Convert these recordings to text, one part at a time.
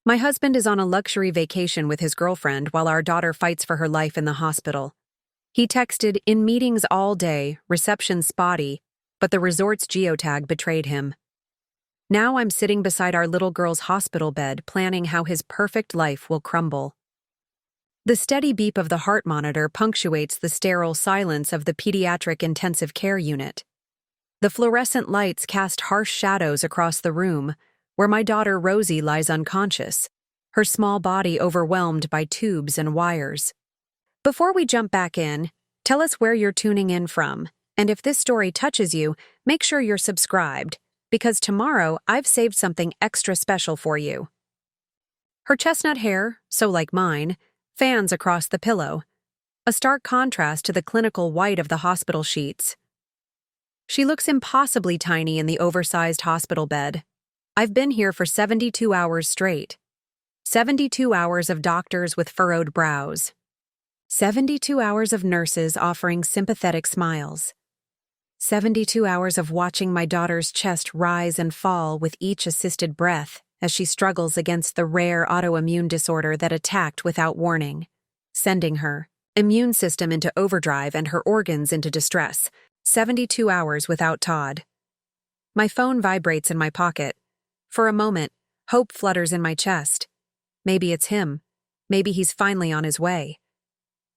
My husband is on a luxury vacation with his girlfriend while our daughter fights for her life in the hospital. He texted, "In meetings all day, reception spotty," but the resort's geotag betrayed him. Now I'm sitting beside our little girl's hospital bed planning how his perfect life will crumble. The steady beep of the heart monitor punctuates the sterile silence of the pediatric intensive care unit. The fluorescent lights cast harsh shadows across the room, where my daughter Rosie lies unconscious, her small body overwhelmed by tubes and wires. Before we jump back in, tell us where you're tuning in from, and if this story touches you, make sure you're subscribed, because tomorrow I've saved something extra special for you. Her chestnut hair, so like mine, fans across the pillow, a stark contrast to the clinical white of the hospital sheets. She looks impossibly tiny in the oversized hospital bed. I've been here for 72 hours straight. 72 hours of doctors with furrowed brows. 72 hours of nurses offering sympathetic smiles. 72 hours of watching my daughter's chest rise and fall with each assisted breath as she struggles against the rare autoimmune disorder that attacked without warning, sending her immune system into overdrive and her organs into distress. 72 hours without Todd. My phone vibrates in my pocket. For a moment, hope flutters in my chest. Maybe it's him. Maybe he's finally on his way.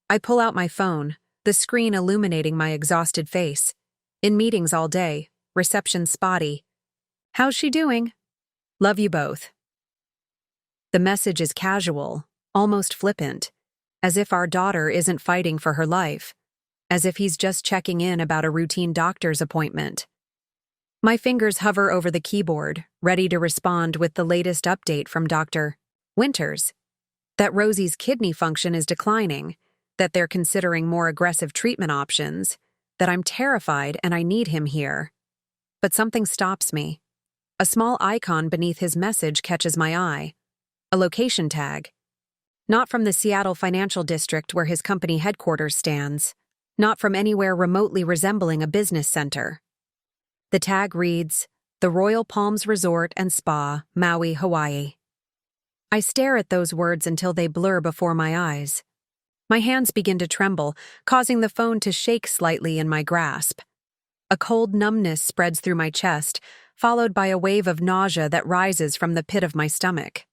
I pull out my phone, the screen illuminating my exhausted face. In meetings all day, reception spotty. How's she doing? Love you both. The message is casual, almost flippant, as if our daughter isn't fighting for her life, as if he's just checking in about a routine doctor's appointment. My fingers hover over the keyboard, ready to respond with the latest update from Dr. Winters. That Rosie's kidney function is declining, that they're considering more aggressive treatment options, that I'm terrified and I need him here. But something stops me. A small icon beneath his message catches my eye. A location tag. Not from the Seattle financial district where his company headquarters stands. Not from anywhere remotely resembling a business center. The tag reads, "The Royal Palms Resort and Spa, Maui, Hawaii." I stare at those words until they blur before my eyes. My hands begin to tremble, causing the phone to shake slightly in my grasp. A cold numbness spreads through my chest, followed by a wave of nausea that rises from the pit of my stomach.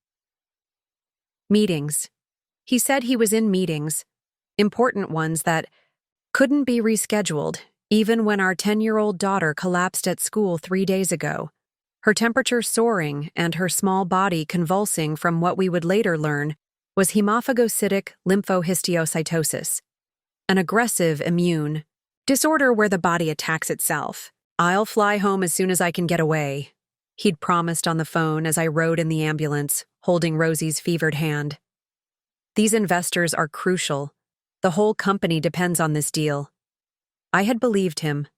Meetings. He said he was in meetings, important ones that couldn't be rescheduled, even when our 10-year-old daughter collapsed at school 3 days ago, her temperature soaring and her small body convulsing from what we would later learn was hemophagocytic lymphohistiocytosis, an aggressive immune disorder where the body attacks itself. "I'll fly home as soon as I can get away," he'd promised on the phone as I rode in the ambulance, holding Rosie's fevered hand. These investors are crucial. The whole company depends on this deal. I had believed him,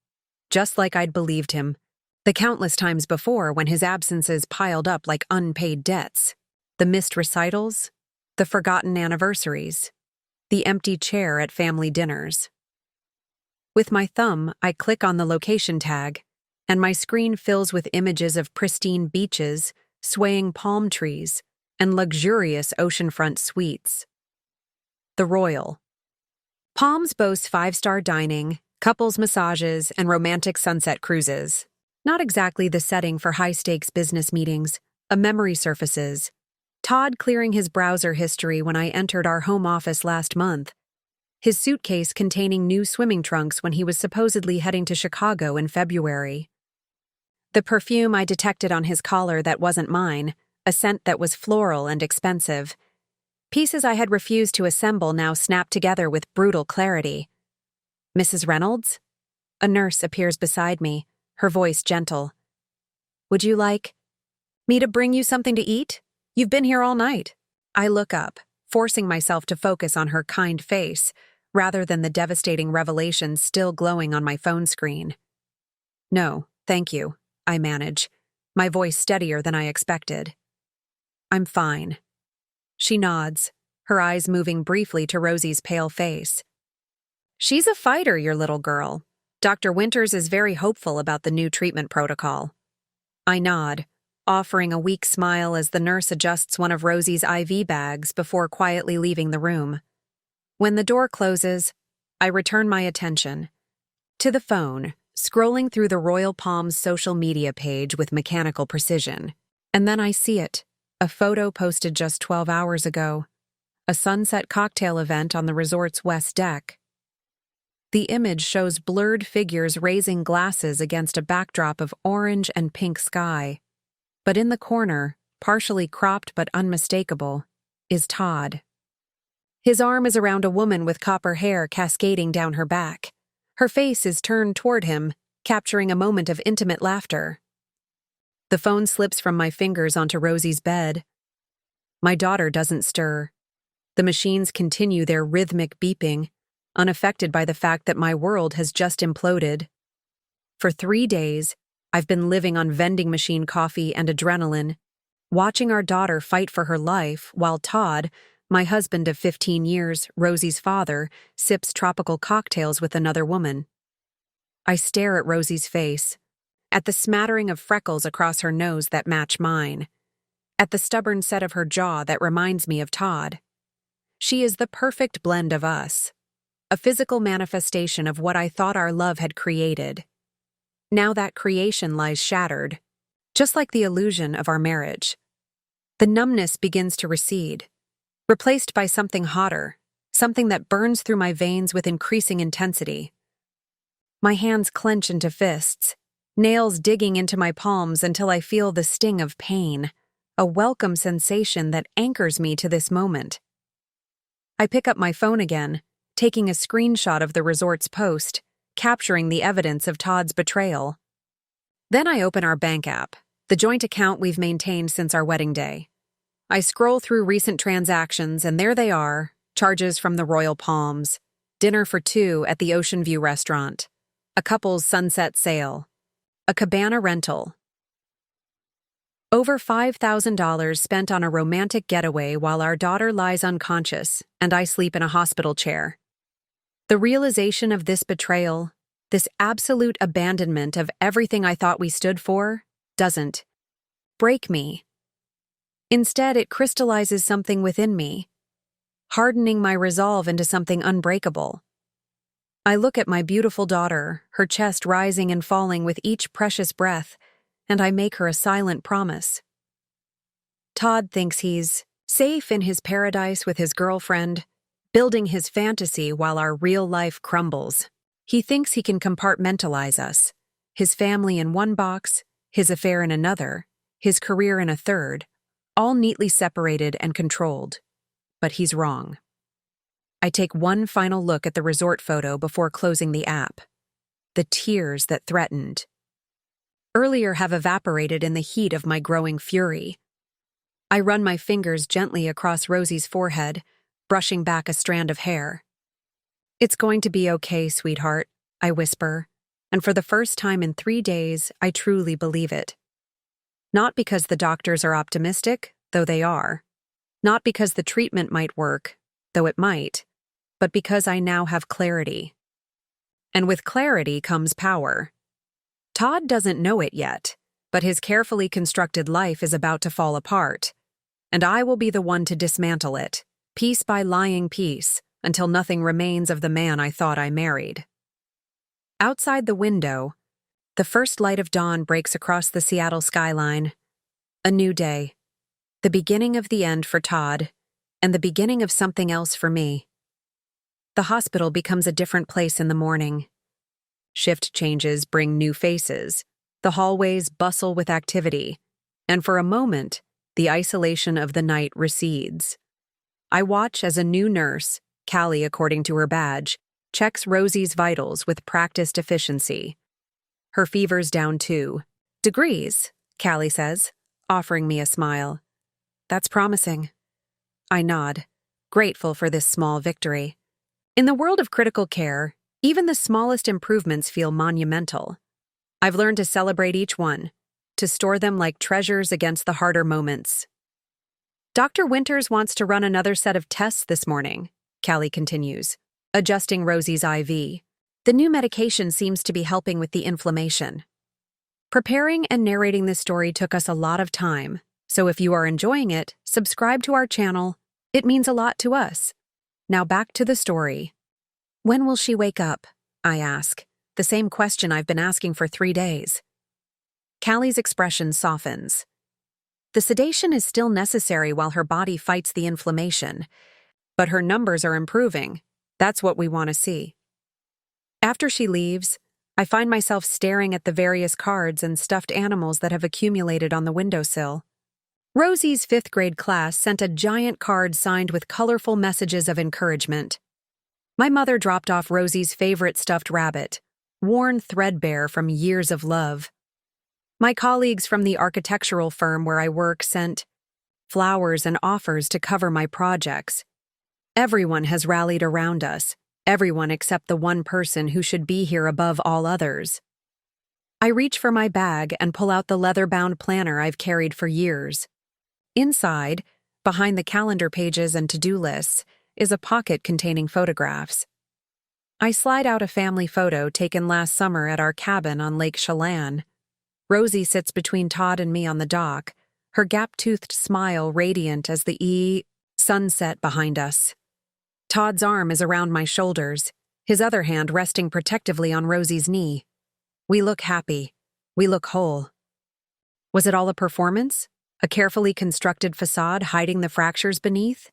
just like I'd believed him the countless times before when his absences piled up like unpaid debts. The missed recitals, the forgotten anniversaries, the empty chair at family dinners. With my thumb, I click on the location tag, and my screen fills with images of pristine beaches, swaying palm trees, and luxurious oceanfront suites. The Royal Palms boasts 5-star dining, couples massages, and romantic sunset cruises. Not exactly the setting for high-stakes business meetings. A memory surfaces. Todd clearing his browser history when I entered our home office last month. His suitcase containing new swimming trunks when he was supposedly heading to Chicago in February. The perfume I detected on his collar that wasn't mine, a scent that was floral and expensive. Pieces I had refused to assemble now snapped together with brutal clarity. "Mrs. Reynolds?" A nurse appears beside me, her voice gentle. "Would you like me to bring you something to eat? You've been here all night." I look up, forcing myself to focus on her kind face, rather than the devastating revelations still glowing on my phone screen. "No, thank you," I manage, my voice steadier than I expected. "I'm fine." She nods, her eyes moving briefly to Rosie's pale face. "She's a fighter, your little girl. Dr. Winters is very hopeful about the new treatment protocol." I nod, offering a weak smile as the nurse adjusts one of Rosie's IV bags before quietly leaving the room. When the door closes, I return my attention to the phone, scrolling through the Royal Palms social media page with mechanical precision. And then I see it, a photo posted just 12 hours ago, a sunset cocktail event on the resort's west deck. The image shows blurred figures raising glasses against a backdrop of orange and pink sky. But in the corner, partially cropped but unmistakable, is Todd. His arm is around a woman with copper hair cascading down her back. Her face is turned toward him, capturing a moment of intimate laughter. The phone slips from my fingers onto Rosie's bed. My daughter doesn't stir. The machines continue their rhythmic beeping, unaffected by the fact that my world has just imploded. For 3 days, I've been living on vending machine coffee and adrenaline, watching our daughter fight for her life while Todd, my husband of 15 years, Rosie's father, sips tropical cocktails with another woman. I stare at Rosie's face, at the smattering of freckles across her nose that match mine, at the stubborn set of her jaw that reminds me of Todd. She is the perfect blend of us, a physical manifestation of what I thought our love had created. Now that creation lies shattered, just like the illusion of our marriage. The numbness begins to recede, replaced by something hotter, something that burns through my veins with increasing intensity. My hands clench into fists, nails digging into my palms until I feel the sting of pain, a welcome sensation that anchors me to this moment. I pick up my phone again, taking a screenshot of the resort's post, capturing the evidence of Todd's betrayal. Then I open our bank app, the joint account we've maintained since our wedding day. I scroll through recent transactions, and there they are, charges from the Royal Palms, dinner for 2 at the Ocean View restaurant, a couple's sunset sail, a cabana rental. Over $5,000 spent on a romantic getaway while our daughter lies unconscious and I sleep in a hospital chair. The realization of this betrayal, this absolute abandonment of everything I thought we stood for, doesn't break me. Instead, it crystallizes something within me, hardening my resolve into something unbreakable. I look at my beautiful daughter, her chest rising and falling with each precious breath, and I make her a silent promise. Todd thinks he's safe in his paradise with his girlfriend, building his fantasy while our real life crumbles. He thinks he can compartmentalize us, his family in one box, his affair in another, his career in a third, all neatly separated and controlled. But he's wrong. I take one final look at the resort photo before closing the app. The tears that threatened earlier have evaporated in the heat of my growing fury. I run my fingers gently across Rosie's forehead, brushing back a strand of hair. "It's going to be okay, sweetheart," I whisper, and for the first time in 3 days, I truly believe it. Not because the doctors are optimistic, though they are. Not because the treatment might work, though it might, but because I now have clarity. And with clarity comes power. Todd doesn't know it yet, but his carefully constructed life is about to fall apart, and I will be the one to dismantle it, piece by lying piece, until nothing remains of the man I thought I married. Outside the window, the first light of dawn breaks across the Seattle skyline. A new day. The beginning of the end for Todd, and the beginning of something else for me. The hospital becomes a different place in the morning. Shift changes bring new faces. The hallways bustle with activity, and for a moment, the isolation of the night recedes. I watch as a new nurse, Callie according to her badge, checks Rosie's vitals with practiced efficiency. Her fever's down 2 degrees, Callie says, offering me a smile. That's promising. I nod, grateful for this small victory. In the world of critical care, even the smallest improvements feel monumental. I've learned to celebrate each one, to store them like treasures against the harder moments. Dr. Winters wants to run another set of tests this morning, Callie continues, adjusting Rosie's IV. The new medication seems to be helping with the inflammation. Preparing and narrating this story took us a lot of time, so if you are enjoying it, subscribe to our channel. It means a lot to us. Now back to the story. When will she wake up? I ask, the same question I've been asking for 3 days. Callie's expression softens. The sedation is still necessary while her body fights the inflammation, but her numbers are improving. That's what we want to see. After she leaves, I find myself staring at the various cards and stuffed animals that have accumulated on the windowsill. Rosie's 5th grade class sent a giant card signed with colorful messages of encouragement. My mother dropped off Rosie's favorite stuffed rabbit, worn threadbare from years of love. My colleagues from the architectural firm where I work sent flowers and offers to cover my projects. Everyone has rallied around us, everyone except the one person who should be here above all others. I reach for my bag and pull out the leather-bound planner I've carried for years. Inside, behind the calendar pages and to-do lists, is a pocket containing photographs. I slide out a family photo taken last summer at our cabin on Lake Chelan. Rosie sits between Todd and me on the dock, her gap-toothed smile radiant as the sunset behind us. Todd's arm is around my shoulders, his other hand resting protectively on Rosie's knee. We look happy. We look whole. Was it all a performance? A carefully constructed facade hiding the fractures beneath?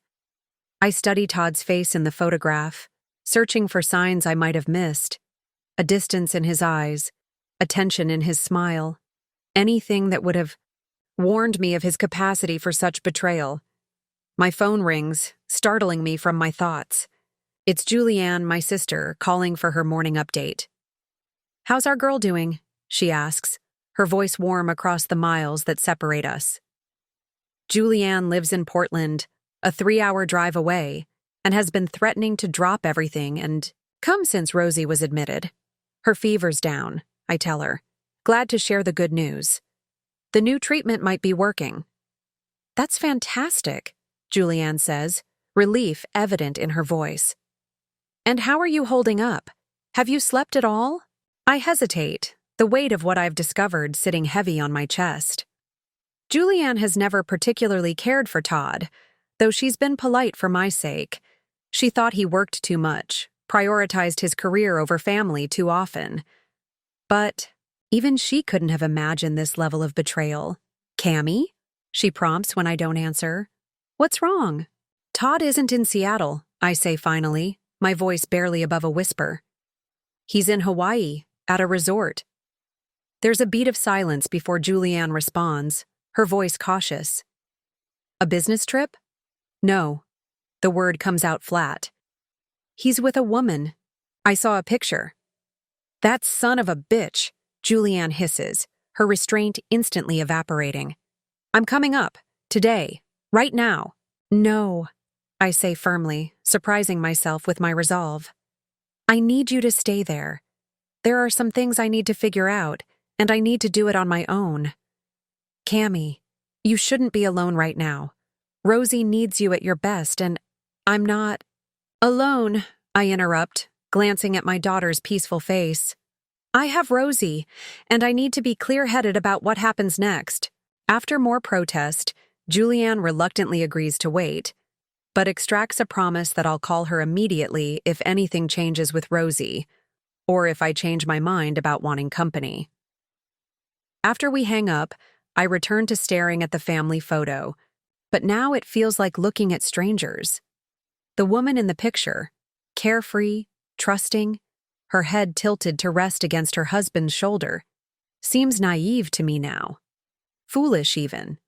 I study Todd's face in the photograph, searching for signs I might have missed. A distance in his eyes, a tension in his smile. Anything that would have warned me of his capacity for such betrayal. My phone rings, startling me from my thoughts. It's Julianne, my sister, calling for her morning update. "How's our girl doing?" she asks, her voice warm across the miles that separate us. Julianne lives in Portland, a 3-hour drive away, and has been threatening to drop everything and come since Rosie was admitted. Her fever's down, I tell her, glad to share the good news. The new treatment might be working. "That's fantastic," Julianne says, relief evident in her voice. "And how are you holding up? Have you slept at all?" I hesitate, the weight of what I've discovered sitting heavy on my chest. Julianne has never particularly cared for Todd, though she's been polite for my sake. She thought he worked too much, prioritized his career over family too often. But even she couldn't have imagined this level of betrayal. "Cammy?" she prompts when I don't answer. "What's wrong?" "Todd isn't in Seattle," I say finally, my voice barely above a whisper. "He's in Hawaii, at a resort." There's a beat of silence before Julianne responds, her voice cautious. "A business trip?" "No." The word comes out flat. "He's with a woman. I saw a picture." "That son of a bitch," Julianne hisses, her restraint instantly evaporating. "I'm coming up. Today. Right now." "No," I say firmly, surprising myself with my resolve. "I need you to stay there. There are some things I need to figure out, and I need to do it on my own." "Cammy, you shouldn't be alone right now. Rosie needs you at your best, and I'm not alone," I interrupt, glancing at my daughter's peaceful face. "I have Rosie, and I need to be clear-headed about what happens next." After more protest, Julianne reluctantly agrees to wait, but extracts a promise that I'll call her immediately if anything changes with Rosie, or if I change my mind about wanting company. After we hang up, I return to staring at the family photo, but now it feels like looking at strangers. The woman in the picture, carefree, trusting, her head tilted to rest against her husband's shoulder, seems naive to me now. Foolish even.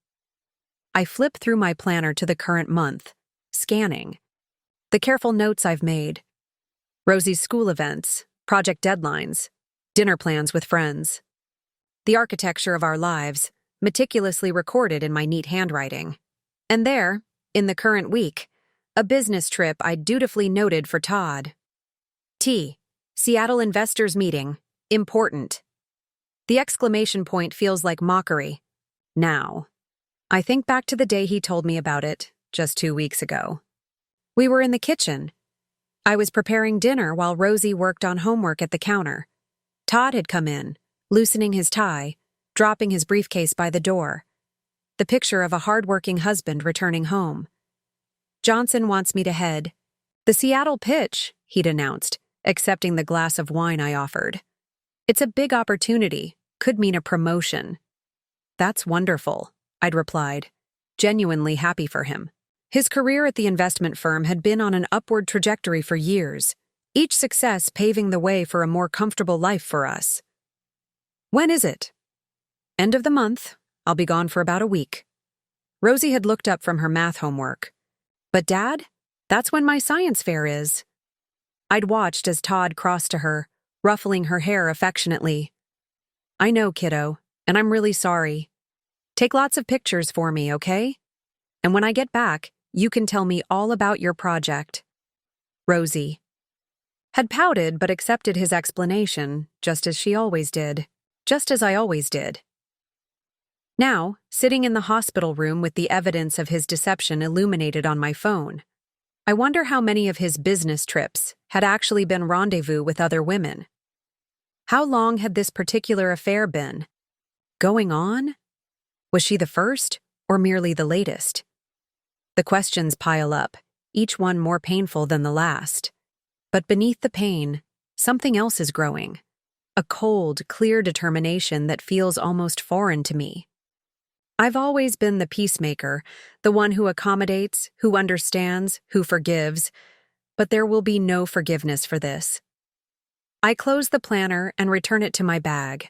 I flip through my planner to the current month, scanning. The careful notes I've made. Rosie's school events, project deadlines, dinner plans with friends. The architecture of our lives, meticulously recorded in my neat handwriting. And there, in the current week, a business trip I dutifully noted for Todd. Seattle Investors Meeting. Important. The exclamation point feels like mockery. Now. I think back to the day he told me about it, just 2 weeks ago. We were in the kitchen. I was preparing dinner while Rosie worked on homework at the counter. Todd had come in, loosening his tie, dropping his briefcase by the door. The picture of a hard-working husband returning home. "Johnson wants me to head the Seattle pitch," he'd announced, accepting the glass of wine I offered. "It's a big opportunity, could mean a promotion." "That's wonderful," I'd replied, genuinely happy for him. His career at the investment firm had been on an upward trajectory for years, each success paving the way for a more comfortable life for us. "When is it?" "End of the month. I'll be gone for about a week." Rosie had looked up from her math homework. "But Dad, that's when my science fair is." I'd watched as Todd crossed to her, ruffling her hair affectionately. "I know, kiddo, and I'm really sorry. Take lots of pictures for me, okay? And when I get back, you can tell me all about your project." Rosie had pouted but accepted his explanation, just as I always did. Now, sitting in the hospital room with the evidence of his deception illuminated on my phone, I wonder how many of his business trips had actually been rendezvous with other women. How long had this particular affair been going on? Was she the first, or merely the latest? The questions pile up, each one more painful than the last. But beneath the pain, something else is growing. A cold, clear determination that feels almost foreign to me. I've always been the peacemaker, the one who accommodates, who understands, who forgives, but there will be no forgiveness for this. I close the planner and return it to my bag.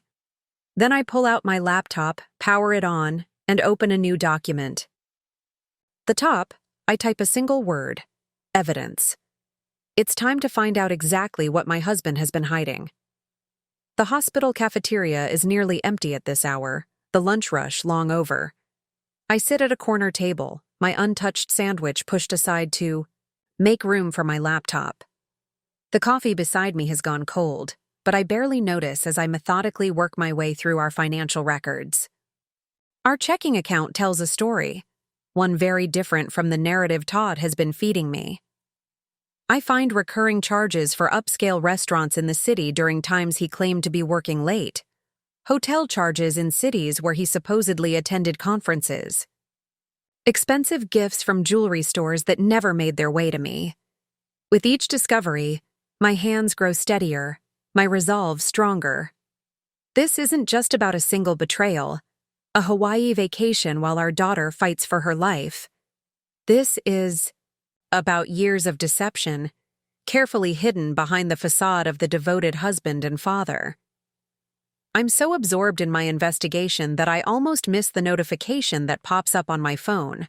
Then I pull out my laptop, power it on, and open a new document. The top, I type a single word: evidence. It's time to find out exactly what my husband has been hiding. The hospital cafeteria is nearly empty at this hour, the lunch rush long over. I sit at a corner table, my untouched sandwich pushed aside to make room for my laptop. The coffee beside me has gone cold, but I barely notice as I methodically work my way through our financial records. Our checking account tells a story, one very different from the narrative Todd has been feeding me. I find recurring charges for upscale restaurants in the city during times he claimed to be working late. Hotel charges in cities where he supposedly attended conferences. Expensive gifts from jewelry stores that never made their way to me. With each discovery, my hands grow steadier, my resolve stronger. This isn't just about a single betrayal, a Hawaii vacation while our daughter fights for her life. This is about years of deception, carefully hidden behind the facade of the devoted husband and father. I'm so absorbed in my investigation that I almost miss the notification that pops up on my phone.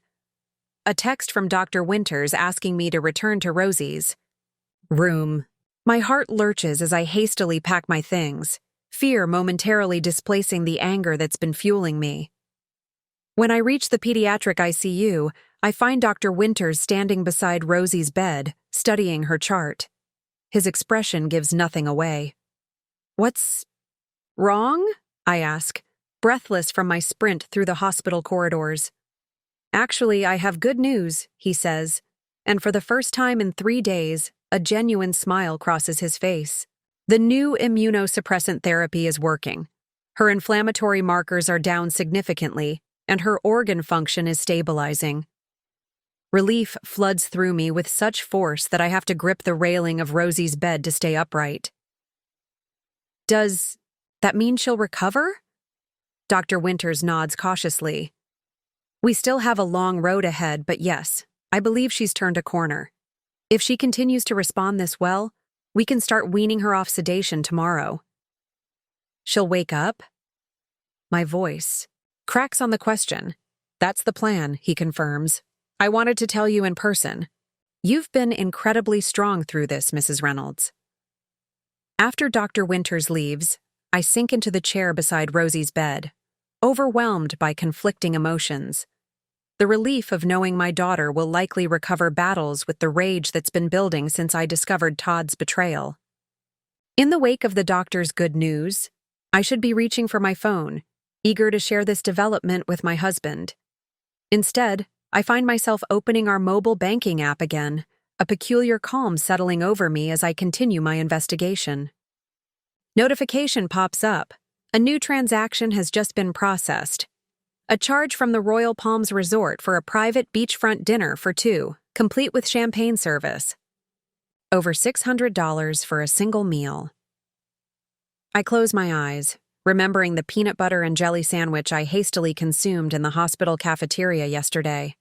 A text from Dr. Winters asking me to return to Rosie's room. My heart lurches as I hastily pack my things, fear momentarily displacing the anger that's been fueling me. When I reach the pediatric ICU, I find Dr. Winters standing beside Rosie's bed, studying her chart. His expression gives nothing away. "What's wrong?" I ask, breathless from my sprint through the hospital corridors. "Actually, I have good news," he says, and for the first time in 3 days, a genuine smile crosses his face. The new immunosuppressant therapy is working. Her inflammatory markers are down significantly, and her organ function is stabilizing. Relief floods through me with such force that I have to grip the railing of Rosie's bed to stay upright. "Does that mean she'll recover?" Dr. Winters nods cautiously. "We still have a long road ahead, but yes, I believe she's turned a corner. If she continues to respond this well, we can start weaning her off sedation tomorrow." "She'll wake up?" My voice cracks on the question. "That's the plan," he confirms. "I wanted to tell you in person. You've been incredibly strong through this, Mrs. Reynolds." After Dr. Winters leaves, I sink into the chair beside Rosie's bed, overwhelmed by conflicting emotions. The relief of knowing my daughter will likely recover battles with the rage that's been building since I discovered Todd's betrayal. In the wake of the doctor's good news, I should be reaching for my phone, eager to share this development with my husband. Instead, I find myself opening our mobile banking app again, a peculiar calm settling over me as I continue my investigation. Notification pops up, A new transaction has just been processed. A charge from the Royal Palms Resort for a private beachfront dinner for two, complete with champagne service. Over $600 for a single meal. I close my eyes, remembering the peanut butter and jelly sandwich I hastily consumed in the hospital cafeteria yesterday.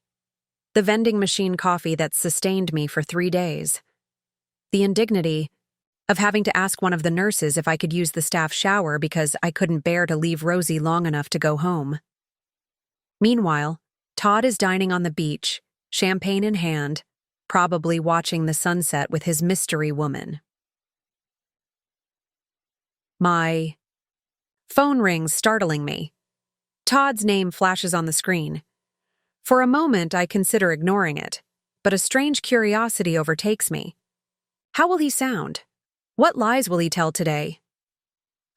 The vending machine coffee that sustained me for 3 days. The indignity of having to ask one of the nurses if I could use the staff shower because I couldn't bear to leave Rosie long enough to go home. Meanwhile, Todd is dining on the beach, champagne in hand, probably watching the sunset with his mystery woman. My phone rings, startling me. Todd's name flashes on the screen. For a moment, I consider ignoring it, but a strange curiosity overtakes me. How will he sound? What lies will he tell today?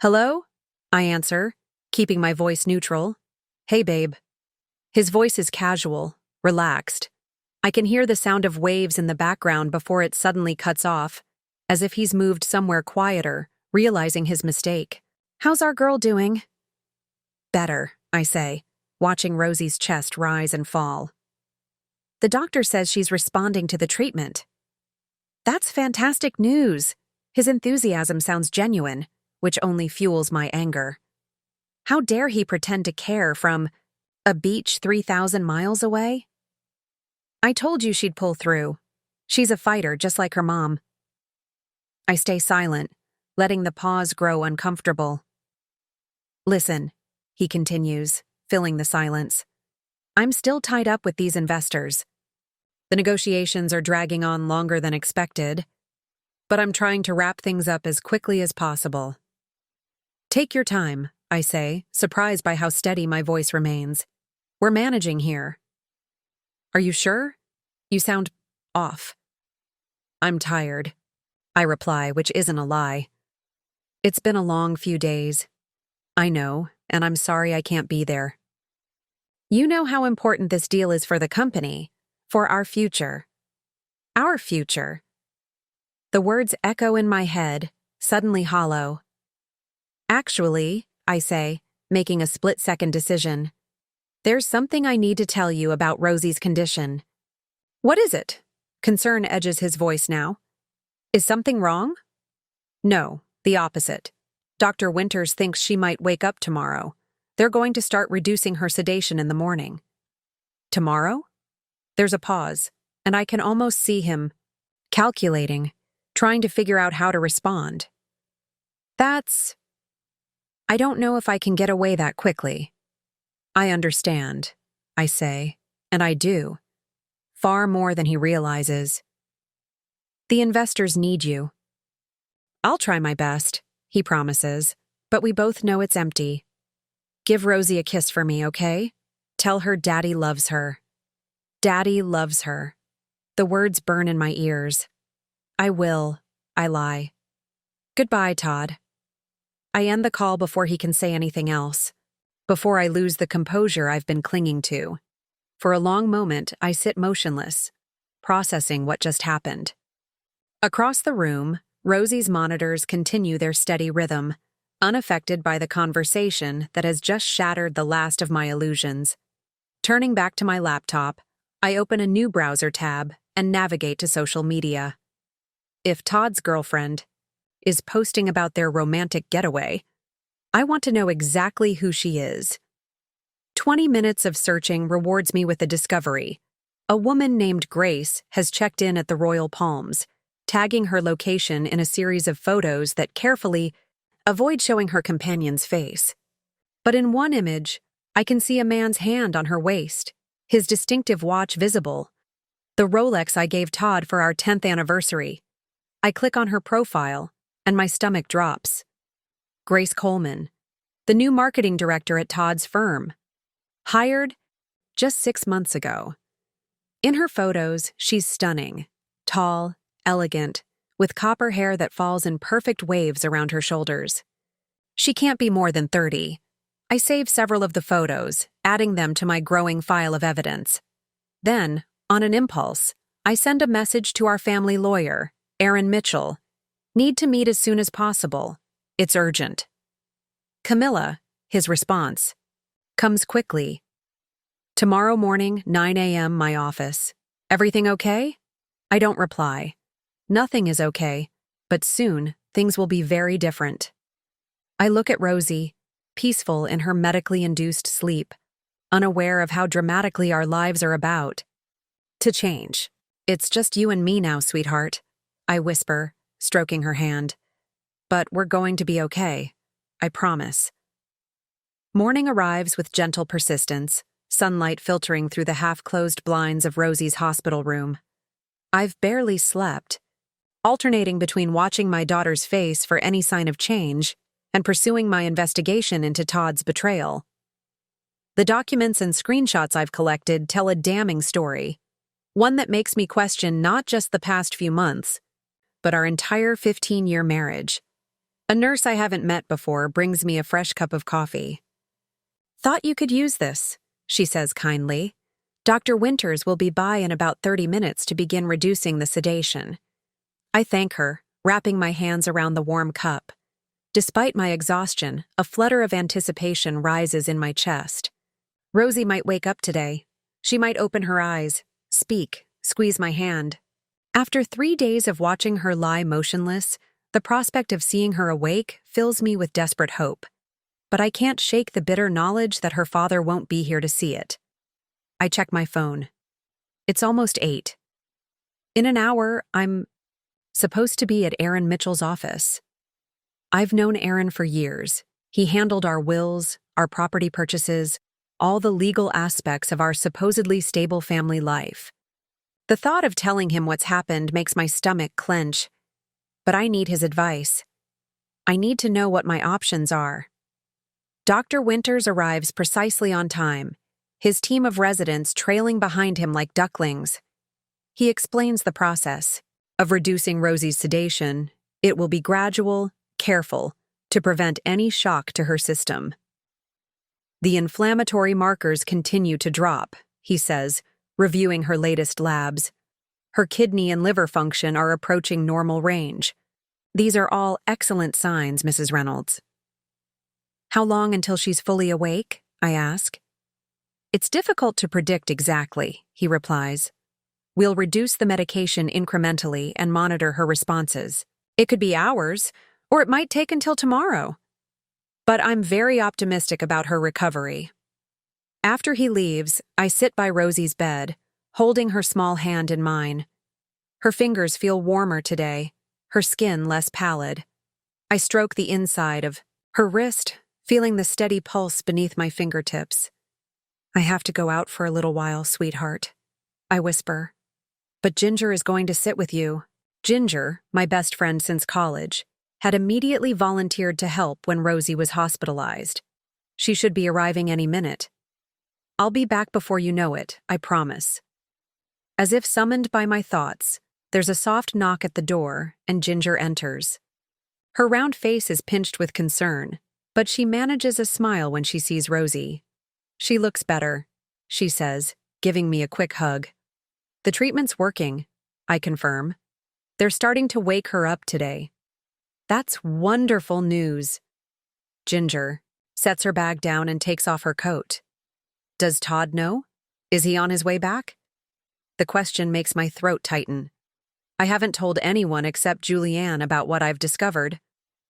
Hello? I answer, keeping my voice neutral. Hey, babe. His voice is casual, relaxed. I can hear the sound of waves in the background before it suddenly cuts off, as if he's moved somewhere quieter, realizing his mistake. How's our girl doing? Better, I say, watching Rosie's chest rise and fall. The doctor says she's responding to the treatment. That's fantastic news. His enthusiasm sounds genuine, which only fuels my anger. How dare he pretend to care from a beach 3,000 miles away? I told you she'd pull through. She's a fighter, just like her mom. I stay silent, letting the pause grow uncomfortable. Listen, he continues, filling the silence. I'm still tied up with these investors. The negotiations are dragging on longer than expected, but I'm trying to wrap things up as quickly as possible. Take your time, I say, surprised by how steady my voice remains. We're managing here. Are you sure? You sound off. I'm tired, I reply, which isn't a lie. It's been a long few days. I know, and I'm sorry I can't be there. You know how important this deal is for the company, for our future. Our future. The words echo in my head, suddenly hollow. Actually, I say, making a split-second decision, there's something I need to tell you about Rosie's condition. What is it? Concern edges his voice now. Is something wrong? No, the opposite. Dr. Winters thinks she might wake up tomorrow. They're going to start reducing her sedation in the morning. Tomorrow? There's a pause, and I can almost see him calculating, trying to figure out how to respond. I don't know if I can get away that quickly. I understand, I say, and I do. Far more than he realizes. The investors need you. I'll try my best, he promises, but we both know it's empty. Give Rosie a kiss for me, okay? Tell her Daddy loves her. Daddy loves her. The words burn in my ears. I will, I lie. Goodbye, Todd. I end the call before he can say anything else, before I lose the composure I've been clinging to. For a long moment, I sit motionless, processing what just happened. Across the room, Rosie's monitors continue their steady rhythm, unaffected by the conversation that has just shattered the last of my illusions. Turning back to my laptop, I open a new browser tab and navigate to social media. If Todd's girlfriend is posting about their romantic getaway, I want to know exactly who she is. 20 minutes of searching rewards me with a discovery. A woman named Grace has checked in at the Royal Palms, tagging her location in a series of photos that carefully avoid showing her companion's face. But in one image, I can see a man's hand on her waist, his distinctive watch visible, the Rolex I gave Todd for our 10th anniversary. I click on her profile, and my stomach drops. Grace Coleman, the new marketing director at Todd's firm. Hired just 6 months ago. In her photos, she's stunning, tall, elegant, with copper hair that falls in perfect waves around her shoulders. She can't be more than 30. I save several of the photos, adding them to my growing file of evidence. Then, on an impulse, I send a message to our family lawyer, Aaron Mitchell. Need to meet as soon as possible. It's urgent. Camilla, his response, comes quickly. Tomorrow morning, 9 a.m., my office. Everything okay? I don't reply. Nothing is okay, but soon things will be very different. I look at Rosie, peaceful in her medically induced sleep, unaware of how dramatically our lives are about to change. It's just you and me now, sweetheart, I whisper, stroking her hand. But we're going to be okay, I promise. Morning arrives with gentle persistence, sunlight filtering through the half-closed blinds of Rosie's hospital room. I've barely slept, alternating between watching my daughter's face for any sign of change and pursuing my investigation into Todd's betrayal. The documents and screenshots I've collected tell a damning story, one that makes me question not just the past few months, but our entire 15-year marriage. A nurse I haven't met before brings me a fresh cup of coffee. "Thought you could use this," she says kindly. "Dr. Winters will be by in about 30 minutes to begin reducing the sedation." I thank her, wrapping my hands around the warm cup. Despite my exhaustion, a flutter of anticipation rises in my chest. Rosie might wake up today. She might open her eyes, speak, squeeze my hand. After 3 days of watching her lie motionless, the prospect of seeing her awake fills me with desperate hope. But I can't shake the bitter knowledge that her father won't be here to see it. I check my phone. It's almost 8. In an hour, I'm supposed to be at Aaron Mitchell's office. I've known Aaron for years. He handled our wills, our property purchases, all the legal aspects of our supposedly stable family life. The thought of telling him what's happened makes my stomach clench. But I need his advice. I need to know what my options are. Dr. Winters arrives precisely on time, his team of residents trailing behind him like ducklings. He explains the process of reducing Rosie's sedation. It will be gradual, careful, to prevent any shock to her system. The inflammatory markers continue to drop, he says, reviewing her latest labs. Her kidney and liver function are approaching normal range. These are all excellent signs, Mrs. Reynolds. How long until she's fully awake? I ask. It's difficult to predict exactly, he replies. We'll reduce the medication incrementally and monitor her responses. It could be hours, or it might take until tomorrow. But I'm very optimistic about her recovery. After he leaves, I sit by Rosie's bed, holding her small hand in mine. Her fingers feel warmer today, her skin less pallid. I stroke the inside of her wrist, feeling the steady pulse beneath my fingertips. I have to go out for a little while, sweetheart, I whisper. But Ginger is going to sit with you. Ginger, my best friend since college, had immediately volunteered to help when Rosie was hospitalized. She should be arriving any minute. I'll be back before you know it, I promise. As if summoned by my thoughts, there's a soft knock at the door, and Ginger enters. Her round face is pinched with concern, but she manages a smile when she sees Rosie. She looks better, she says, giving me a quick hug. The treatment's working, I confirm. They're starting to wake her up today. That's wonderful news. Ginger sets her bag down and takes off her coat. Does Todd know? Is he on his way back? The question makes my throat tighten. I haven't told anyone except Julianne about what I've discovered,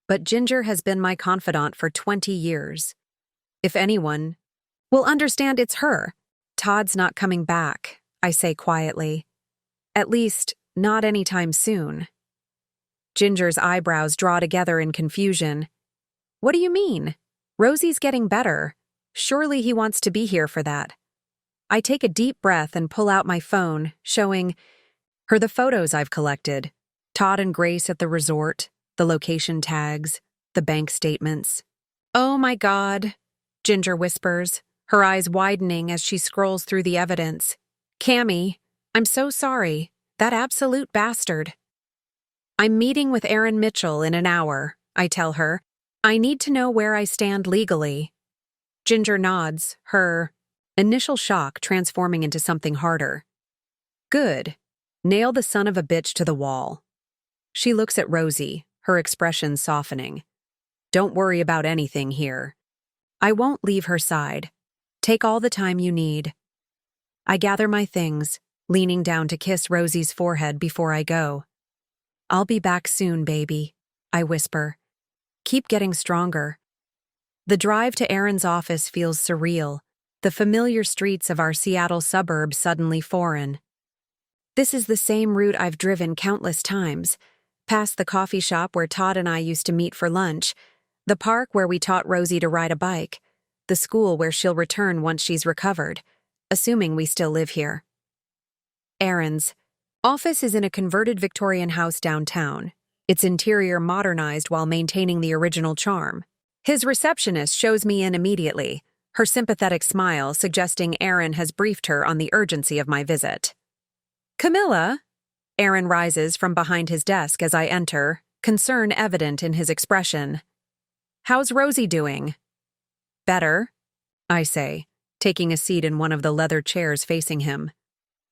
but Ginger has been my confidant for 20 years. If anyone will understand, it's her. Todd's not coming back, I say quietly. At least, not anytime soon. Ginger's eyebrows draw together in confusion. What do you mean? Rosie's getting better. Surely he wants to be here for that. I take a deep breath and pull out my phone, showing her the photos I've collected. Todd and Grace at the resort, the location tags, the bank statements. Oh my God, Ginger whispers, her eyes widening as she scrolls through the evidence. Cammy, I'm so sorry. That absolute bastard. I'm meeting with Aaron Mitchell in an hour, I tell her. I need to know where I stand legally. Ginger nods, her initial shock transforming into something harder. Good. Nail the son of a bitch to the wall. She looks at Rosie, her expression softening. Don't worry about anything here. I won't leave her side. Take all the time you need. I gather my things, leaning down to kiss Rosie's forehead before I go. I'll be back soon, baby, I whisper. Keep getting stronger. The drive to Aaron's office feels surreal, the familiar streets of our Seattle suburb suddenly foreign. This is the same route I've driven countless times, past the coffee shop where Todd and I used to meet for lunch, the park where we taught Rosie to ride a bike, the school where she'll return once she's recovered, assuming we still live here. Aaron's office is in a converted Victorian house downtown, its interior modernized while maintaining the original charm. His receptionist shows me in immediately, her sympathetic smile suggesting Aaron has briefed her on the urgency of my visit. Camilla? Aaron rises from behind his desk as I enter, concern evident in his expression. How's Rosie doing? Better, I say, taking a seat in one of the leather chairs facing him.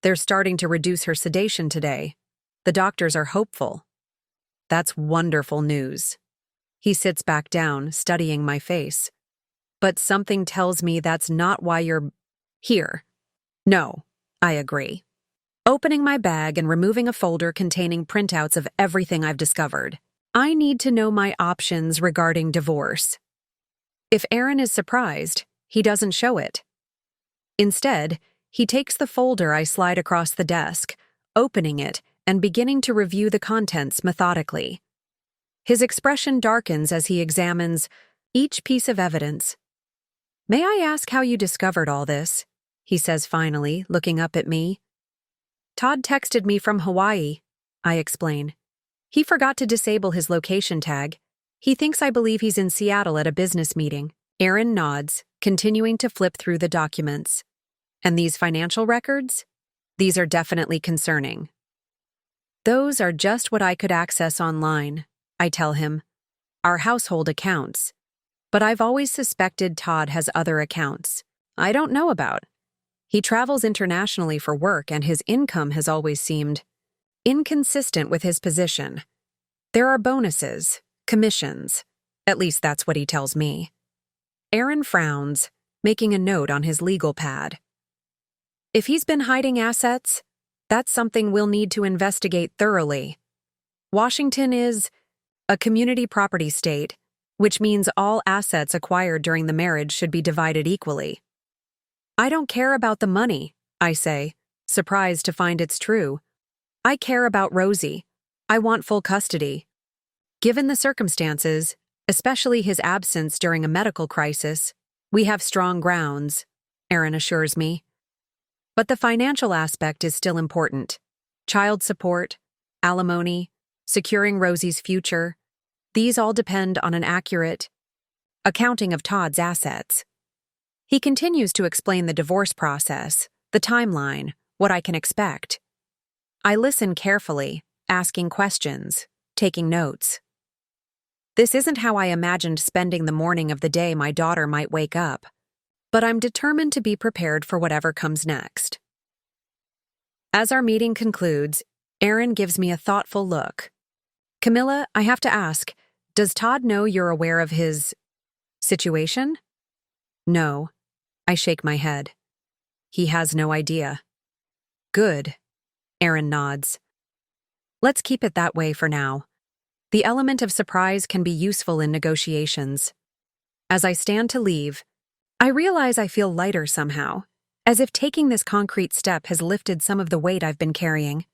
They're starting to reduce her sedation today. The doctors are hopeful. That's wonderful news. He sits back down, studying my face. But something tells me that's not why you're here. No, I agree. Opening my bag and removing a folder containing printouts of everything I've discovered. I need to know my options regarding divorce. If Aaron is surprised, he doesn't show it. Instead, he takes the folder I slide across the desk, opening it and beginning to review the contents methodically. His expression darkens as he examines each piece of evidence. May I ask how you discovered all this? He says finally, looking up at me. Todd texted me from Hawaii, I explain. He forgot to disable his location tag. He thinks I believe he's in Seattle at a business meeting. Aaron nods, continuing to flip through the documents. And these financial records? These are definitely concerning. Those are just what I could access online, I tell him. Our household accounts. But I've always suspected Todd has other accounts I don't know about. He travels internationally for work and his income has always seemed inconsistent with his position. There are bonuses, commissions. At least that's what he tells me. Aaron frowns, making a note on his legal pad. If he's been hiding assets, that's something we'll need to investigate thoroughly. Washington is a community property state, which means all assets acquired during the marriage should be divided equally. I don't care about the money, I say, surprised to find it's true. I care about Rosie. I want full custody. Given the circumstances, especially his absence during a medical crisis, we have strong grounds, Aaron assures me. But the financial aspect is still important. Child support, alimony, securing Rosie's future, these all depend on an accurate accounting of Todd's assets. He continues to explain the divorce process, the timeline, what I can expect. I listen carefully, asking questions, taking notes. This isn't how I imagined spending the morning of the day my daughter might wake up, but I'm determined to be prepared for whatever comes next. As our meeting concludes, Aaron gives me a thoughtful look. Camilla, I have to ask, does Todd know you're aware of his situation? No. I shake my head. He has no idea. Good. Aaron nods. Let's keep it that way for now. The element of surprise can be useful in negotiations. As I stand to leave, I realize I feel lighter somehow, as if taking this concrete step has lifted some of the weight I've been carrying.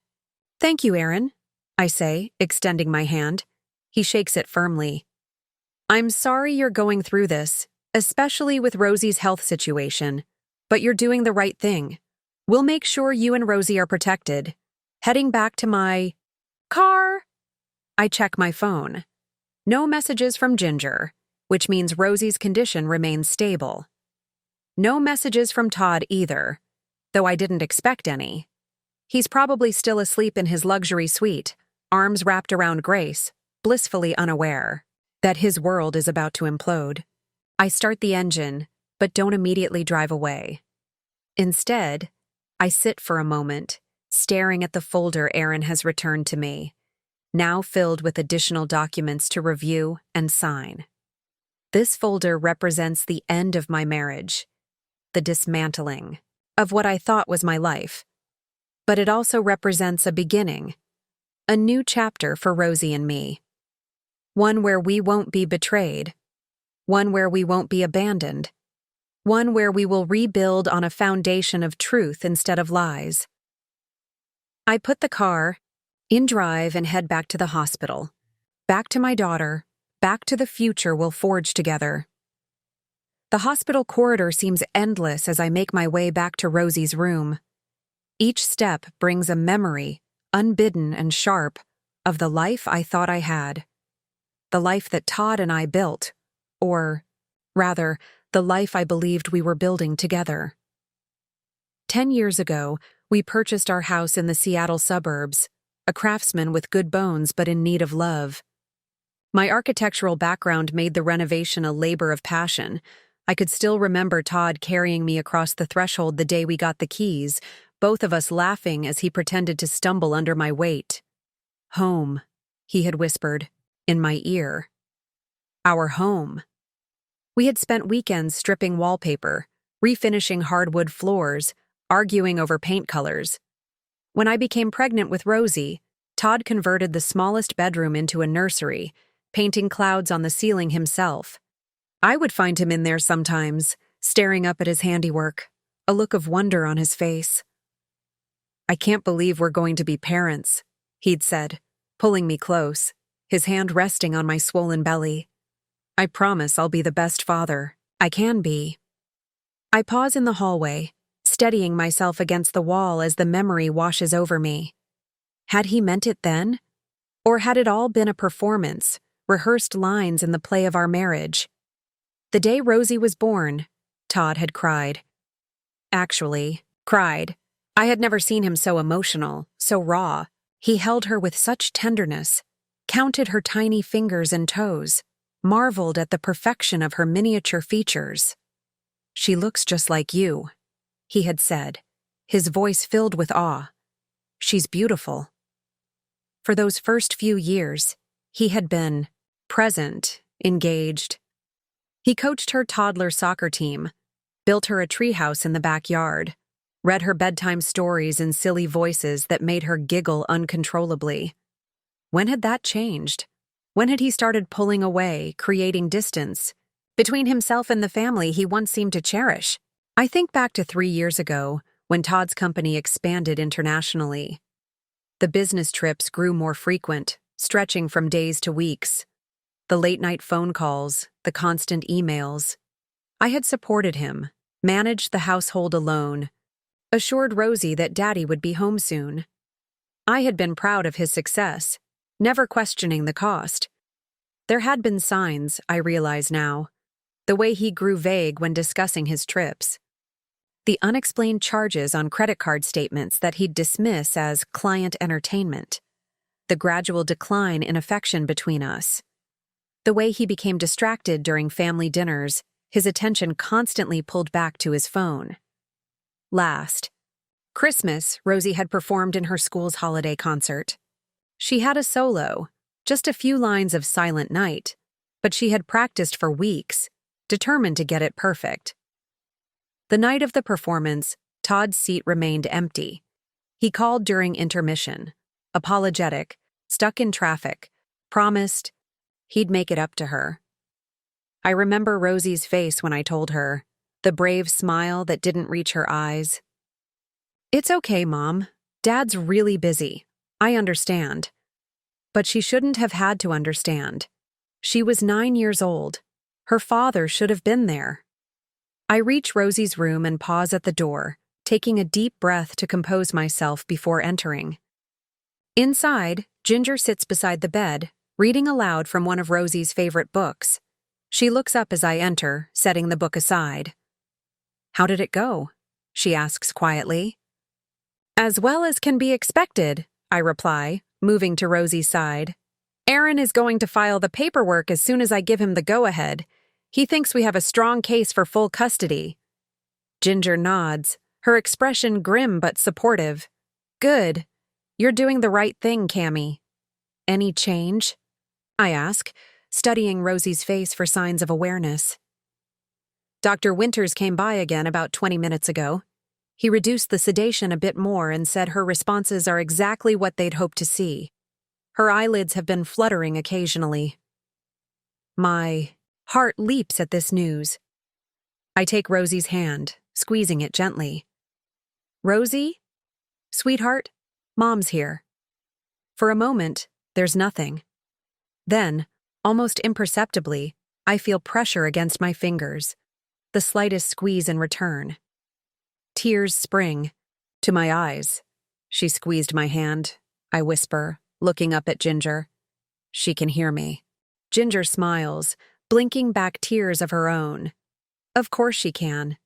Thank you, Aaron, I say, extending my hand. He shakes it firmly. I'm sorry you're going through this, especially with Rosie's health situation, but you're doing the right thing. We'll make sure you and Rosie are protected. Heading back to my car. I check my phone. No messages from Ginger, which means Rosie's condition remains stable. No messages from Todd either, though I didn't expect any. He's probably still asleep in his luxury suite, arms wrapped around Grace, blissfully unaware that his world is about to implode. I start the engine, but don't immediately drive away. Instead, I sit for a moment, staring at the folder Aaron has returned to me, now filled with additional documents to review and sign. This folder represents the end of my marriage, the dismantling of what I thought was my life. But it also represents a beginning, a new chapter for Rosie and me. One where we won't be betrayed, one where we won't be abandoned, one where we will rebuild on a foundation of truth instead of lies. I put the car in drive and head back to the hospital, back to my daughter, back to the future we'll forge together. The hospital corridor seems endless as I make my way back to Rosie's room. Each step brings a memory, unbidden and sharp, of the life I thought I had. The life that Todd and I built, or, rather, the life I believed we were building together. 10 years ago, we purchased our house in the Seattle suburbs, a craftsman with good bones but in need of love. My architectural background made the renovation a labor of passion. I could still remember Todd carrying me across the threshold the day we got the keys, both of us laughing as he pretended to stumble under my weight. "Home," he had whispered, in my ear. Our home. We had spent weekends stripping wallpaper, refinishing hardwood floors, arguing over paint colors. When I became pregnant with Rosie, Todd converted the smallest bedroom into a nursery, painting clouds on the ceiling himself. I would find him in there sometimes, staring up at his handiwork, a look of wonder on his face. "I can't believe we're going to be parents," he'd said, pulling me close, his hand resting on my swollen belly. "I promise I'll be the best father I can be." I pause in the hallway, steadying myself against the wall as the memory washes over me. Had he meant it then? Or had it all been a performance, rehearsed lines in the play of our marriage? The day Rosie was born, Todd had cried. Actually, cried. I had never seen him so emotional, so raw. He held her with such tenderness, counted her tiny fingers and toes, marveled at the perfection of her miniature features. "She looks just like you," he had said, his voice filled with awe. "She's beautiful." For those first few years, he had been present, engaged. He coached her toddler soccer team, built her a treehouse in the backyard, read her bedtime stories in silly voices that made her giggle uncontrollably. When had that changed? When had he started pulling away, creating distance between himself and the family he once seemed to cherish? I think back to 3 years ago, when Todd's company expanded internationally. The business trips grew more frequent, stretching from days to weeks. The late-night phone calls, the constant emails. I had supported him, managed the household alone, assured Rosie that Daddy would be home soon. I had been proud of his success, never questioning the cost. There had been signs, I realize now. The way he grew vague when discussing his trips. The unexplained charges on credit card statements that he'd dismiss as client entertainment. The gradual decline in affection between us. The way he became distracted during family dinners, his attention constantly pulled back to his phone. Last Christmas, Rosie had performed in her school's holiday concert. She had a solo, just a few lines of Silent Night, but she had practiced for weeks, determined to get it perfect. The night of the performance, Todd's seat remained empty. He called during intermission, apologetic, stuck in traffic, promised he'd make it up to her. I remember Rosie's face when I told her, the brave smile that didn't reach her eyes. "It's okay, Mom. Dad's really busy. I understand." But she shouldn't have had to understand. She was 9 years old. Her father should have been there. I reach Rosie's room and pause at the door, taking a deep breath to compose myself before entering. Inside, Ginger sits beside the bed, reading aloud from one of Rosie's favorite books. She looks up as I enter, setting the book aside. "How did it go?" she asks quietly. "As well as can be expected," I reply, moving to Rosie's side. "Aaron is going to file the paperwork as soon as I give him the go-ahead. He thinks we have a strong case for full custody." Ginger nods, her expression grim but supportive. "Good. You're doing the right thing, Cammy." "Any change?" I ask, studying Rosie's face for signs of awareness. Dr. Winters came by again about 20 minutes ago. He reduced the sedation a bit more and said her responses are exactly what they'd hoped to see. Her eyelids have been fluttering occasionally. My heart leaps at this news. I take Rosie's hand, squeezing it gently. Rosie? Sweetheart, Mom's here. For a moment, there's nothing. Then, almost imperceptibly, I feel pressure against my fingers, the slightest squeeze in return. Tears spring to my eyes. She squeezed my hand, I whisper, looking up at Ginger. She can hear me. Ginger smiles, blinking back tears of her own. Of course she can.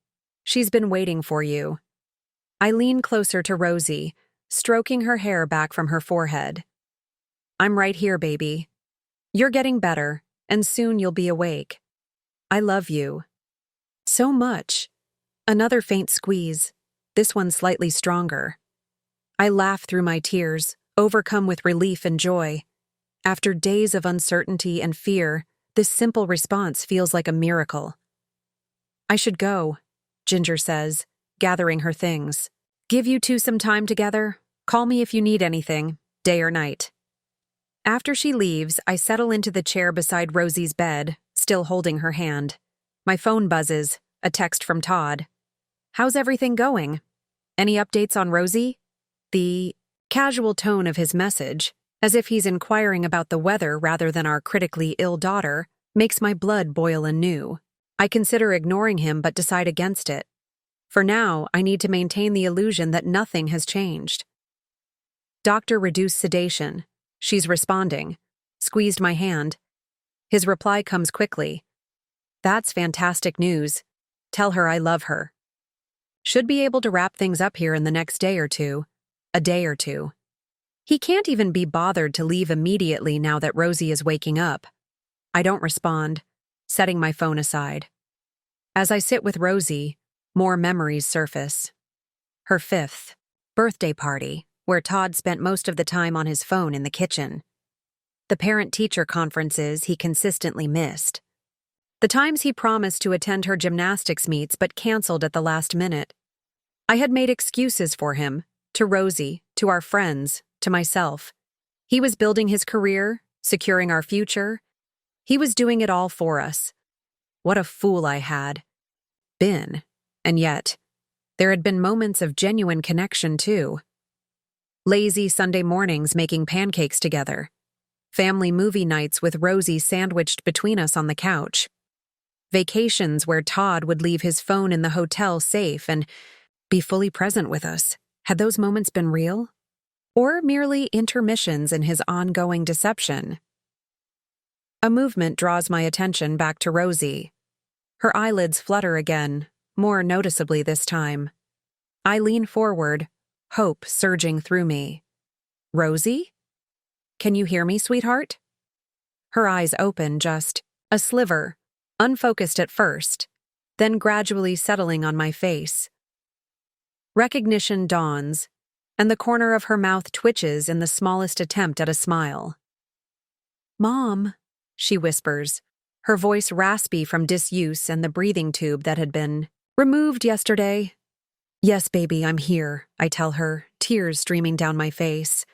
She's been waiting for you. I lean closer to Rosie, stroking her hair back from her forehead. I'm right here, baby. You're getting better, and soon you'll be awake. I love you. So much. Another faint squeeze, this one slightly stronger. I laugh through my tears, overcome with relief and joy. After days of uncertainty and fear, this simple response feels like a miracle. I should go, Ginger says, gathering her things. Give you two some time together. Call me if you need anything, day or night. After she leaves, I settle into the chair beside Rosie's bed, still holding her hand. My phone buzzes, a text from Todd. How's everything going? Any updates on Rosie? The casual tone of his message, as if he's inquiring about the weather rather than our critically ill daughter, makes my blood boil anew. I consider ignoring him but decide against it. For now, I need to maintain the illusion that nothing has changed. Doctor reduced sedation. She's responding. Squeezed my hand. His reply comes quickly. That's fantastic news. Tell her I love her. Should be able to wrap things up here in the next day or two. A day or two. He can't even be bothered to leave immediately now that Rosie is waking up. I don't respond, setting my phone aside. As I sit with Rosie, more memories surface. Her 5th birthday party, where Todd spent most of the time on his phone in the kitchen. The parent-teacher conferences he consistently missed. The times he promised to attend her gymnastics meets but canceled at the last minute. I had made excuses for him, to Rosie, to our friends, to myself. He was building his career, securing our future. He was doing it all for us. What a fool I had been. And yet, there had been moments of genuine connection, too. Lazy Sunday mornings making pancakes together. Family movie nights with Rosie sandwiched between us on the couch. Vacations where Todd would leave his phone in the hotel safe and be fully present with us. Had those moments been real? Or merely intermissions in his ongoing deception? A movement draws my attention back to Rosie. Her eyelids flutter again, more noticeably this time. I lean forward, hope surging through me. Rosie? Can you hear me, sweetheart? Her eyes open just a sliver, unfocused at first, then gradually settling on my face. Recognition dawns, and the corner of her mouth twitches in the smallest attempt at a smile. Mom, she whispers, her voice raspy from disuse and the breathing tube that had been removed yesterday. Yes, baby, I'm here, I tell her, tears streaming down my face.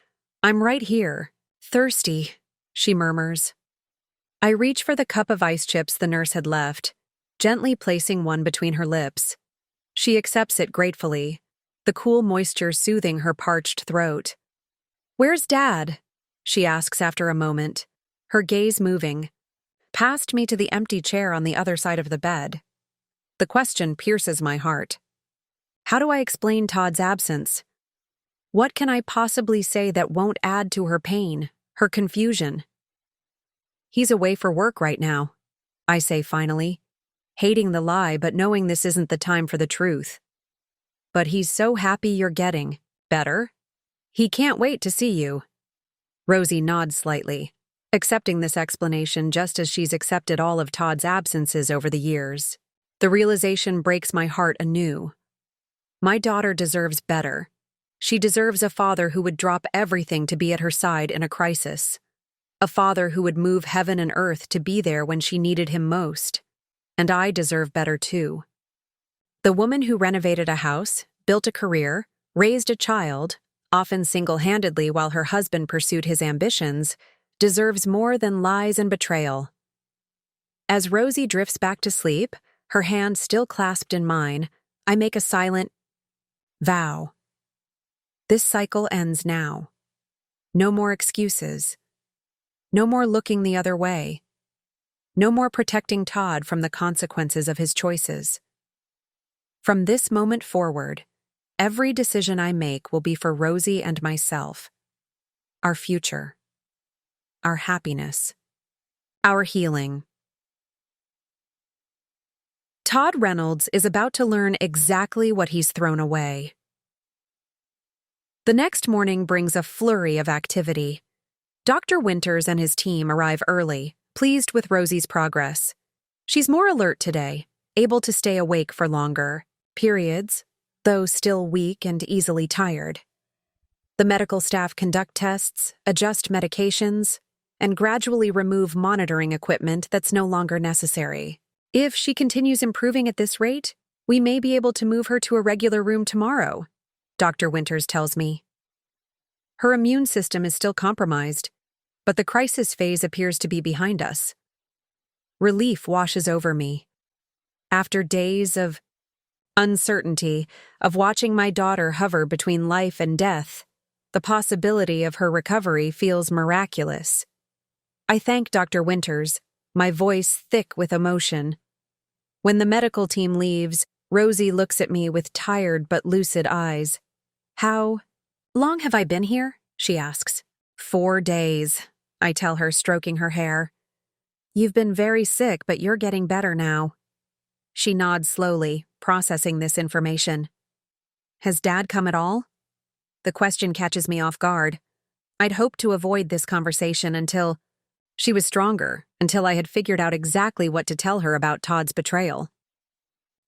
I'm right here. Thirsty, she murmurs. I reach for the cup of ice chips the nurse had left, gently placing one between her lips. She accepts it gratefully, the cool moisture soothing her parched throat. Where's Dad? She asks after a moment, her gaze moving, past me to the empty chair on the other side of the bed. The question pierces my heart. How do I explain Todd's absence? What can I possibly say that won't add to her pain, her confusion? He's away for work right now, I say finally, hating the lie but knowing this isn't the time for the truth. But he's so happy you're getting better. He can't wait to see you. Rosie nods slightly, accepting this explanation just as she's accepted all of Todd's absences over the years. The realization breaks my heart anew. My daughter deserves better. She deserves a father who would drop everything to be at her side in a crisis. a father who would move heaven and earth to be there when she needed him most. And I deserve better too. The woman who renovated a house, built a career, raised a child, often single-handedly while her husband pursued his ambitions, deserves more than lies and betrayal. As Rosie drifts back to sleep, her hand still clasped in mine, I make a silent vow. This cycle ends now. No more excuses. No more looking the other way. No more protecting Todd from the consequences of his choices. From this moment forward, every decision I make will be for Rosie and myself, our future, our happiness, our healing. Todd Reynolds is about to learn exactly what he's thrown away. The next morning brings a flurry of activity. Dr. Winters and his team arrive early, pleased with Rosie's progress. She's more alert today, able to stay awake for longer periods, though still weak and easily tired. The medical staff conduct tests, adjust medications, and gradually remove monitoring equipment that's no longer necessary. If she continues improving at this rate, we may be able to move her to a regular room tomorrow, Dr. Winters tells me. Her immune system is still compromised, but the crisis phase appears to be behind us. Relief washes over me. After days of uncertainty, of watching my daughter hover between life and death, the possibility of her recovery feels miraculous. I thank Dr. Winters, my voice thick with emotion. When the medical team leaves, Rosie looks at me with tired but lucid eyes. How long have I been here? She asks. 4 days, I tell her, stroking her hair. You've been very sick, but you're getting better now. She nods slowly, processing this information. Has Dad come at all? The question catches me off guard. I'd hoped to avoid this conversation until she was stronger, until I had figured out exactly what to tell her about Todd's betrayal.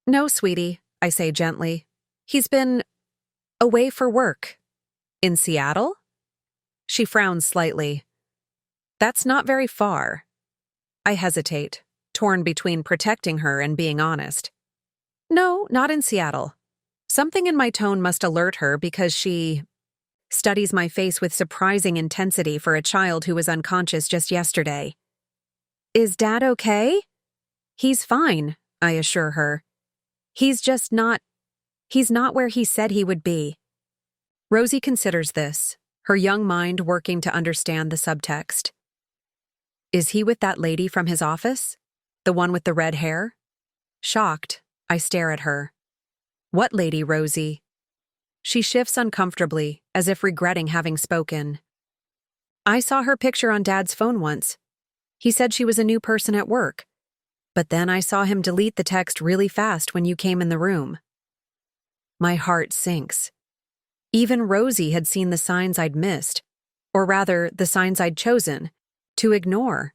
No, sweetie, I say gently. He's been away for work. In Seattle? She frowns slightly. That's not very far. I hesitate, torn between protecting her and being honest. No, not in Seattle. Something in my tone must alert her because she studies my face with surprising intensity for a child who was unconscious just yesterday. Is Dad okay? He's fine, I assure her. He's not where he said he would be. Rosie considers this, her young mind working to understand the subtext. Is he with that lady from his office? The one with the red hair? Shocked, I stare at her. What lady, Rosie? She shifts uncomfortably, as if regretting having spoken. I saw her picture on Dad's phone once. He said she was a new person at work. But then I saw him delete the text really fast when you came in the room. My heart sinks. Even Rosie had seen the signs I'd missed, or rather, the signs I'd chosen, to ignore.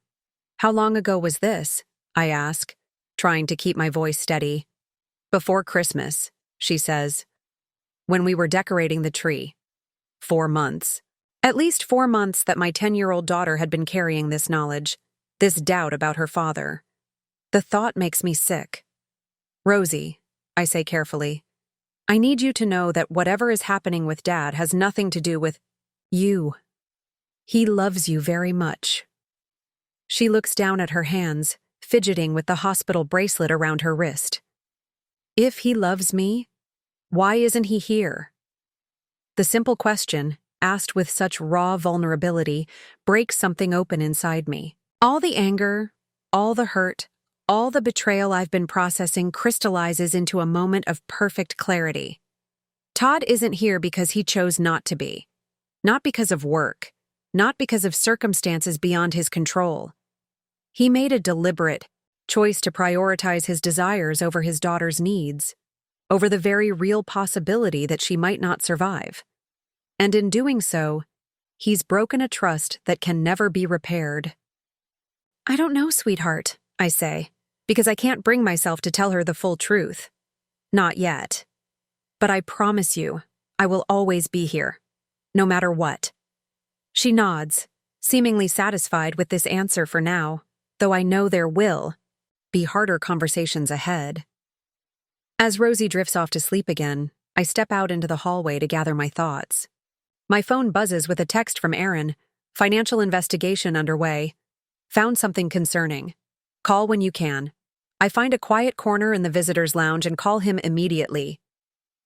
How long ago was this? I ask, trying to keep my voice steady. Before Christmas, she says. When we were decorating the tree. 4 months. At least 4 months that my 10-year-old daughter had been carrying this knowledge, this doubt about her father. The thought makes me sick. Rosie, I say carefully, I need you to know that whatever is happening with Dad has nothing to do with you. He loves you very much. She looks down at her hands, fidgeting with the hospital bracelet around her wrist. If he loves me, why isn't he here? The simple question, asked with such raw vulnerability, breaks something open inside me. All the anger, all the hurt, all the betrayal I've been processing crystallizes into a moment of perfect clarity. Todd isn't here because he chose not to be. Not because of work. Not because of circumstances beyond his control. He made a deliberate choice to prioritize his desires over his daughter's needs, over the very real possibility that she might not survive. And in doing so, he's broken a trust that can never be repaired. I don't know, sweetheart, I say, because I can't bring myself to tell her the full truth. Not yet. But I promise you, I will always be here, no matter what. She nods, seemingly satisfied with this answer for now, though I know there will be harder conversations ahead. As Rosie drifts off to sleep again, I step out into the hallway to gather my thoughts. My phone buzzes with a text from Aaron. Financial investigation underway. Found something concerning. Call when you can. I find a quiet corner in the visitor's lounge and call him immediately.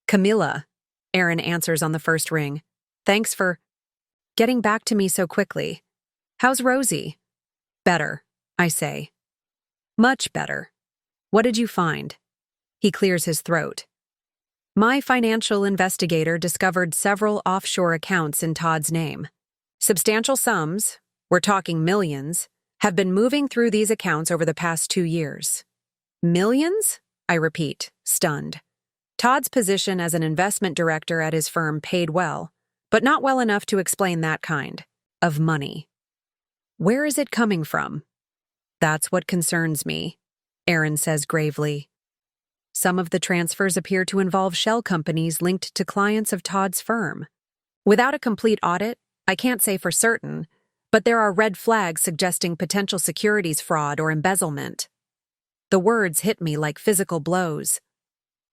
Camilla, Aaron answers on the first ring. Thanks for getting back to me so quickly. How's Rosie? Better, I say. Much better. What did you find? He clears his throat. My financial investigator discovered several offshore accounts in Todd's name. Substantial sums, we're talking millions, have been moving through these accounts over the past 2 years. Millions? I repeat, stunned. Todd's position as an investment director at his firm paid well, but not well enough to explain that kind of money. Where is it coming from? That's what concerns me, Aaron says gravely. Some of the transfers appear to involve shell companies linked to clients of Todd's firm. Without a complete audit, I can't say for certain, but there are red flags suggesting potential securities fraud or embezzlement. The words hit me like physical blows.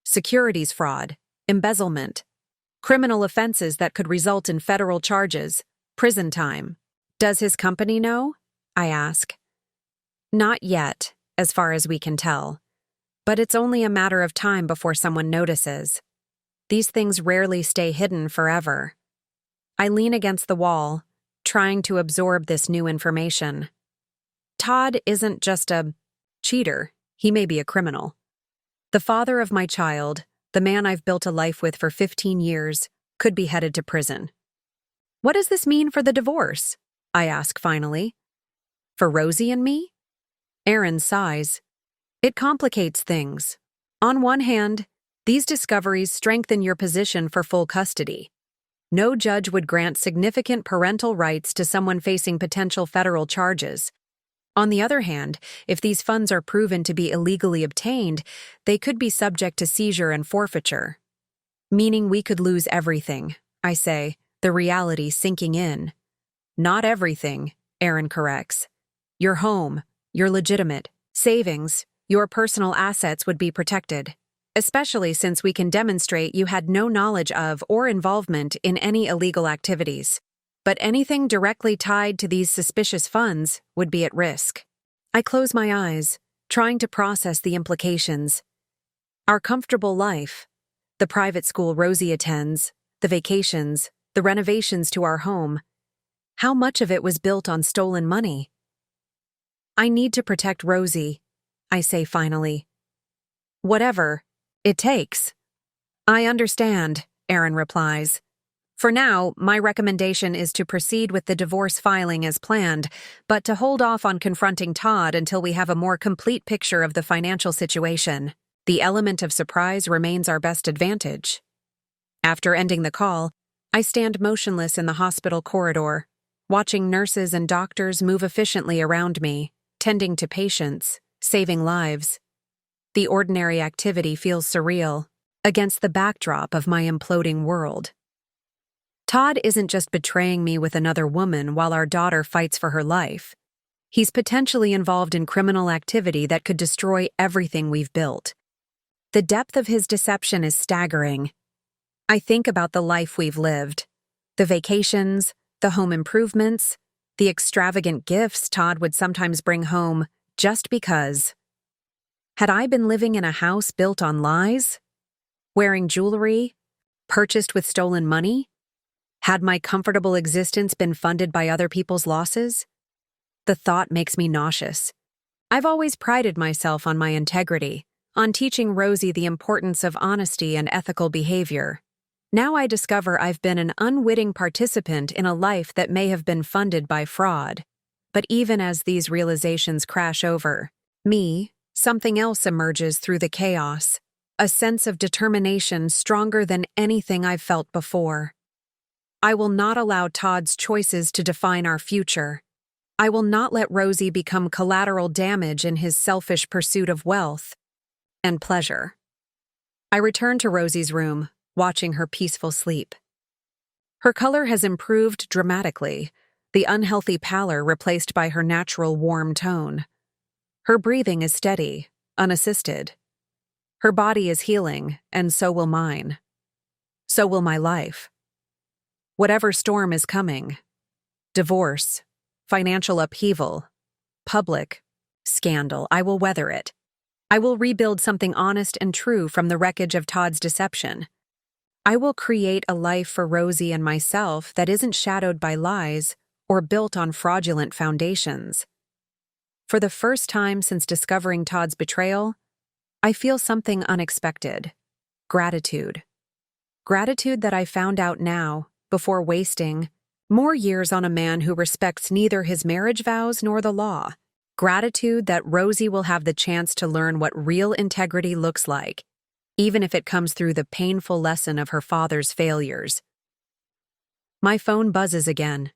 Securities fraud, embezzlement, criminal offenses that could result in federal charges, prison time. Does his company know? I ask. Not yet, as far as we can tell. But it's only a matter of time before someone notices. These things rarely stay hidden forever. I lean against the wall, trying to absorb this new information. Todd isn't just a cheater, he may be a criminal. The father of my child, the man I've built a life with for 15 years, could be headed to prison. What does this mean for the divorce? I ask finally. For Rosie and me? Aaron sighs. It complicates things. On one hand, these discoveries strengthen your position for full custody. No judge would grant significant parental rights to someone facing potential federal charges. On the other hand, if these funds are proven to be illegally obtained, they could be subject to seizure and forfeiture. Meaning we could lose everything, I say, the reality sinking in. Not everything, Aaron corrects. Your home, your legitimate savings, your personal assets would be protected, especially since we can demonstrate you had no knowledge of or involvement in any illegal activities. But anything directly tied to these suspicious funds would be at risk. I close my eyes, trying to process the implications. Our comfortable life, the private school Rosie attends, the vacations, the renovations to our home. How much of it was built on stolen money? I need to protect Rosie, I say finally. Whatever it takes. I understand, Aaron replies. For now, my recommendation is to proceed with the divorce filing as planned, but to hold off on confronting Todd until we have a more complete picture of the financial situation. The element of surprise remains our best advantage. After ending the call, I stand motionless in the hospital corridor, watching nurses and doctors move efficiently around me, tending to patients, saving lives. The ordinary activity feels surreal, against the backdrop of my imploding world. Todd isn't just betraying me with another woman while our daughter fights for her life. He's potentially involved in criminal activity that could destroy everything we've built. The depth of his deception is staggering. I think about the life we've lived, the vacations, the home improvements, the extravagant gifts Todd would sometimes bring home just because. Had I been living in a house built on lies? Wearing jewelry? Purchased with stolen money? Had my comfortable existence been funded by other people's losses? The thought makes me nauseous. I've always prided myself on my integrity, on teaching Rosie the importance of honesty and ethical behavior. Now I discover I've been an unwitting participant in a life that may have been funded by fraud. But even as these realizations crash over me, something else emerges through the chaos, a sense of determination stronger than anything I've felt before. I will not allow Todd's choices to define our future. I will not let Rosie become collateral damage in his selfish pursuit of wealth and pleasure. I return to Rosie's room, watching her peaceful sleep. Her color has improved dramatically, the unhealthy pallor replaced by her natural warm tone. Her breathing is steady, unassisted. Her body is healing, and so will mine. So will my life. Whatever storm is coming, divorce, financial upheaval, public scandal, I will weather it. I will rebuild something honest and true from the wreckage of Todd's deception. I will create a life for Rosie and myself that isn't shadowed by lies or built on fraudulent foundations. For the first time since discovering Todd's betrayal, I feel something unexpected. Gratitude. Gratitude that I found out now, before wasting more years on a man who respects neither his marriage vows nor the law. Gratitude that Rosie will have the chance to learn what real integrity looks like, even if it comes through the painful lesson of her father's failures. My phone buzzes again.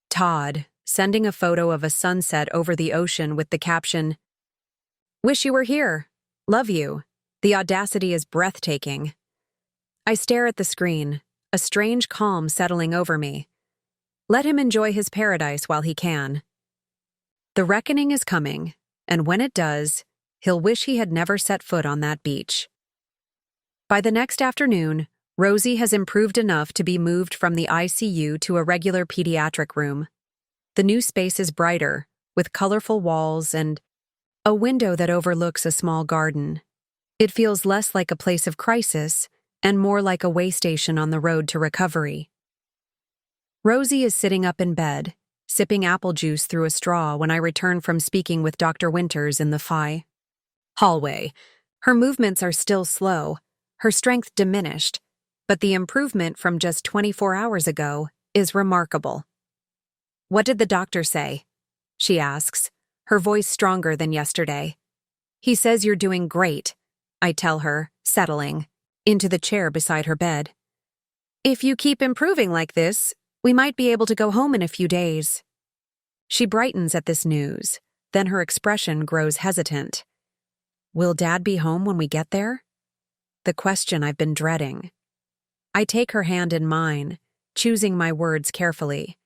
Todd, sending a photo of a sunset over the ocean with the caption, "Wish you were here. Love you. The audacity is breathtaking." I stare at the screen, a strange calm settling over me. Let him enjoy his paradise while he can. The reckoning is coming, and when it does, he'll wish he had never set foot on that beach. By the next afternoon, Rosie has improved enough to be moved from the ICU to a regular pediatric room. The new space is brighter, with colorful walls and a window that overlooks a small garden. It feels less like a place of crisis and more like a way station on the road to recovery. Rosie is sitting up in bed, sipping apple juice through a straw when I return from speaking with Dr. Winters in the hallway. Her movements are still slow, her strength diminished, but the improvement from just 24 hours ago is remarkable. "What did the doctor say?" she asks, her voice stronger than yesterday. "He says you're doing great," I tell her, settling into the chair beside her bed. "If you keep improving like this, we might be able to go home in a few days." She brightens at this news, then her expression grows hesitant. "Will Dad be home when we get there?" The question I've been dreading. I take her hand in mine, choosing my words carefully.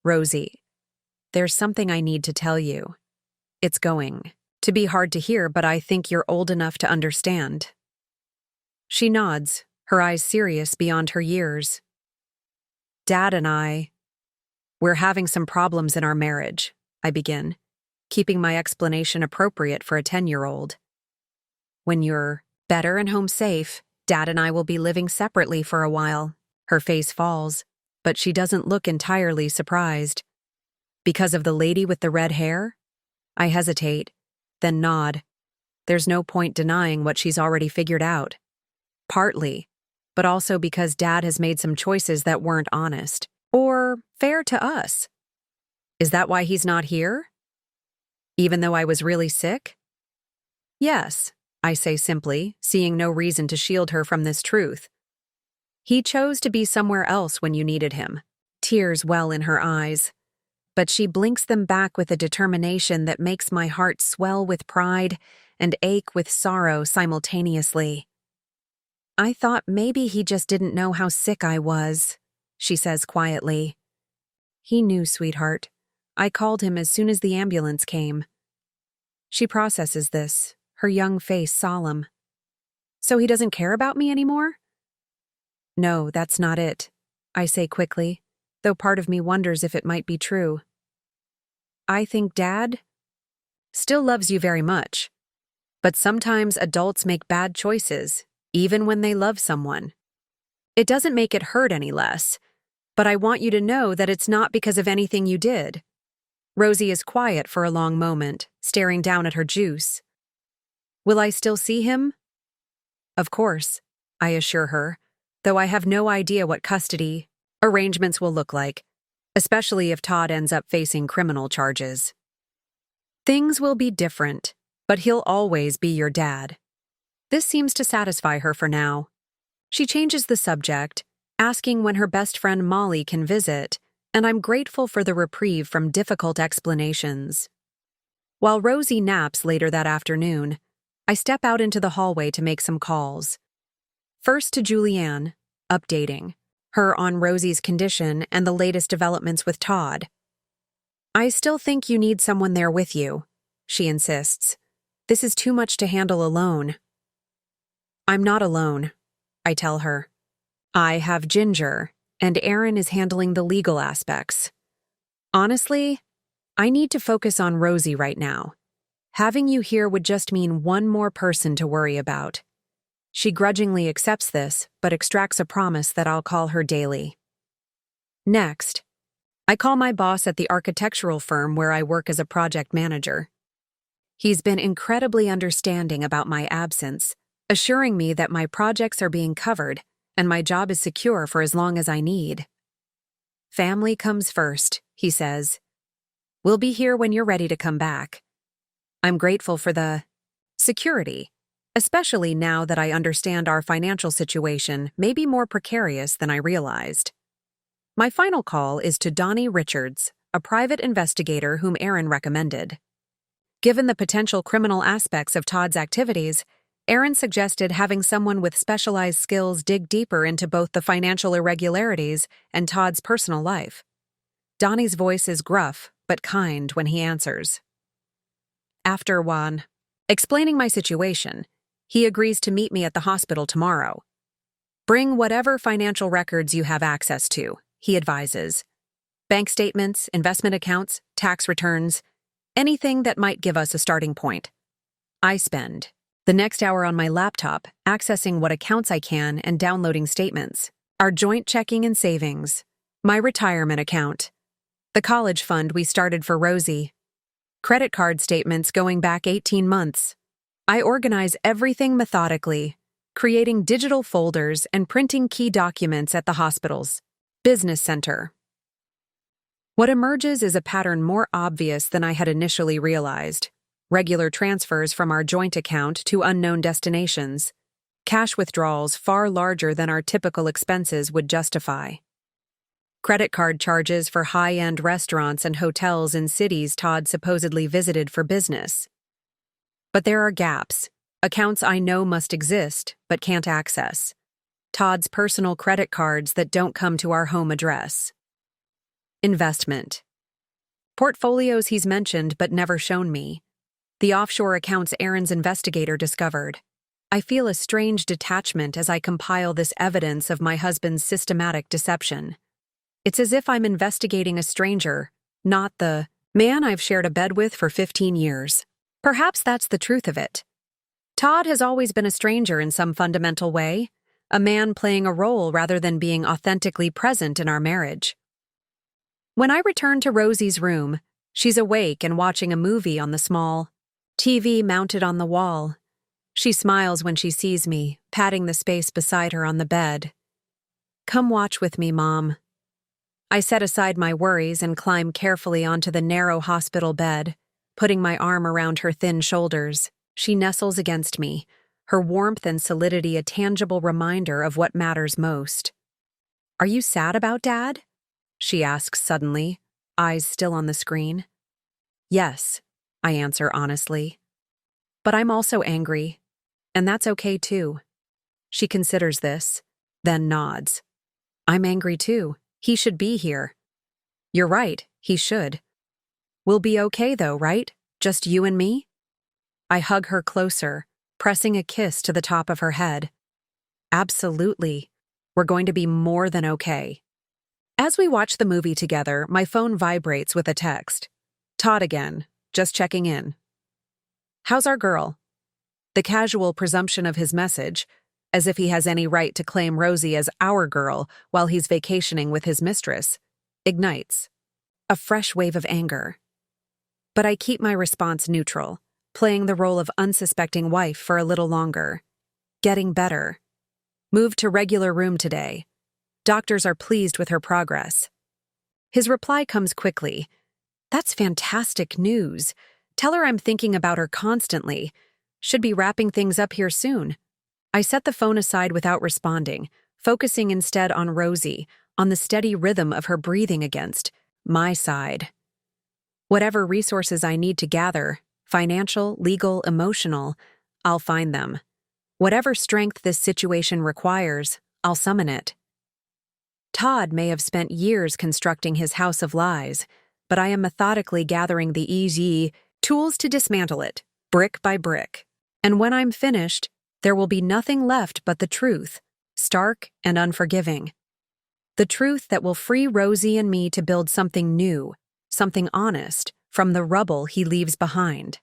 "Rosie, there's something I need to tell you. It's going to be hard to hear, but I think you're old enough to understand." She nods, her eyes serious beyond her years. "Dad and we're having some problems in our marriage," I begin, keeping my explanation appropriate for a 10-year-old. "When you're better and home safe, Dad and I will be living separately for a while." Her face falls, but she doesn't look entirely surprised. "Because of the lady with the red hair?" I hesitate, then nod. There's no point denying what she's already figured out. Partly, but also because Dad has made some choices that weren't honest or fair to us. Is that why he's not here? Even though I was really sick? Yes, I say simply, seeing no reason to shield her from this truth. He chose to be somewhere else when you needed him. Tears well in her eyes, but she blinks them back with a determination that makes my heart swell with pride and ache with sorrow simultaneously. "I thought maybe he just didn't know how sick I was," she says quietly. "He knew, sweetheart. I called him as soon as the ambulance came." She processes this, her young face solemn. "So he doesn't care about me anymore?" "No, that's not it," I say quickly, though part of me wonders if it might be true. "I think Dad still loves you very much, but sometimes adults make bad choices, even when they love someone. It doesn't make it hurt any less, but I want you to know that it's not because of anything you did." Rosie is quiet for a long moment, staring down at her juice. "Will I still see him?" "Of course," I assure her, though I have no idea what custody arrangements will look like, especially if Todd ends up facing criminal charges. "Things will be different, but he'll always be your dad." This seems to satisfy her for now. She changes the subject, asking when her best friend Molly can visit, and I'm grateful for the reprieve from difficult explanations. While Rosie naps later that afternoon, I step out into the hallway to make some calls. First to Julianne, updating. her on Rosie's condition and the latest developments with Todd. "I still think you need someone there with you," she insists. "This is too much to handle alone." "I'm not alone," I tell her. "I have Ginger, and Aaron is handling the legal aspects. Honestly, I need to focus on Rosie right now. Having you here would just mean one more person to worry about." She grudgingly accepts this, but extracts a promise that I'll call her daily. Next, I call my boss at the architectural firm where I work as a project manager. He's been incredibly understanding about my absence, assuring me that my projects are being covered and my job is secure for as long as I need. "Family comes first," he says. "We'll be here when you're ready to come back." I'm grateful for the security, especially now that I understand our financial situation may be more precarious than I realized. My final call is to Donnie Richards, a private investigator whom Aaron recommended. Given the potential criminal aspects of Todd's activities, Aaron suggested having someone with specialized skills dig deeper into both the financial irregularities and Todd's personal life. Donnie's voice is gruff but kind when he answers. After Juan explaining my situation, he agrees to meet me at the hospital tomorrow. "Bring whatever financial records you have access to," he advises. "Bank statements, investment accounts, tax returns, anything that might give us a starting point." I spend the next hour on my laptop accessing what accounts I can and downloading statements, our joint checking and savings, my retirement account, the college fund we started for Rosie, credit card statements going back 18 months. I organize everything methodically, creating digital folders and printing key documents at the hospital's business center. What emerges is a pattern more obvious than I had initially realized. Regular transfers from our joint account to unknown destinations, cash withdrawals far larger than our typical expenses would justify. Credit card charges for high-end restaurants and hotels in cities Todd supposedly visited for business. But there are gaps, accounts I know must exist but can't access. Todd's personal credit cards that don't come to our home address. Investment. Portfolios he's mentioned but never shown me. The offshore accounts Aaron's investigator discovered. I feel a strange detachment as I compile this evidence of my husband's systematic deception. It's as if I'm investigating a stranger, not the man I've shared a bed with for 15 years. Perhaps that's the truth of it. Todd has always been a stranger in some fundamental way, a man playing a role rather than being authentically present in our marriage. When I return to Rosie's room, she's awake and watching a movie on the small TV mounted on the wall. She smiles when she sees me, patting the space beside her on the bed. "Come watch with me, Mom." I set aside my worries and climb carefully onto the narrow hospital bed, putting my arm around her thin shoulders. She nestles against me, her warmth and solidity a tangible reminder of what matters most. "Are you sad about Dad?" she asks suddenly, eyes still on the screen. "Yes," I answer honestly. "But I'm also angry, and that's okay too." She considers this, then nods. "I'm angry too. He should be here." "You're right, he should." "We'll be okay though, right? Just you and me?" I hug her closer, pressing a kiss to the top of her head. "Absolutely. We're going to be more than okay." As we watch the movie together, my phone vibrates with a text. "Todd again, just checking in." "How's our girl?" The casual presumption of his message, as if he has any right to claim Rosie as our girl while he's vacationing with his mistress, ignites a fresh wave of anger. But I keep my response neutral, playing the role of unsuspecting wife for a little longer. Getting better. Moved to regular room today. Doctors are pleased with her progress. His reply comes quickly. "That's fantastic news. Tell her I'm thinking about her constantly. Should be wrapping things up here soon." I set the phone aside without responding, focusing instead on Rosie, on the steady rhythm of her breathing against my side. Whatever resources I need to gather, financial, legal, emotional, I'll find them. Whatever strength this situation requires, I'll summon it. Todd may have spent years constructing his house of lies, but I am methodically gathering the easy tools to dismantle it, brick by brick. And when I'm finished, there will be nothing left but the truth, stark and unforgiving. The truth that will free Rosie and me to build something new, something honest, from the rubble he leaves behind.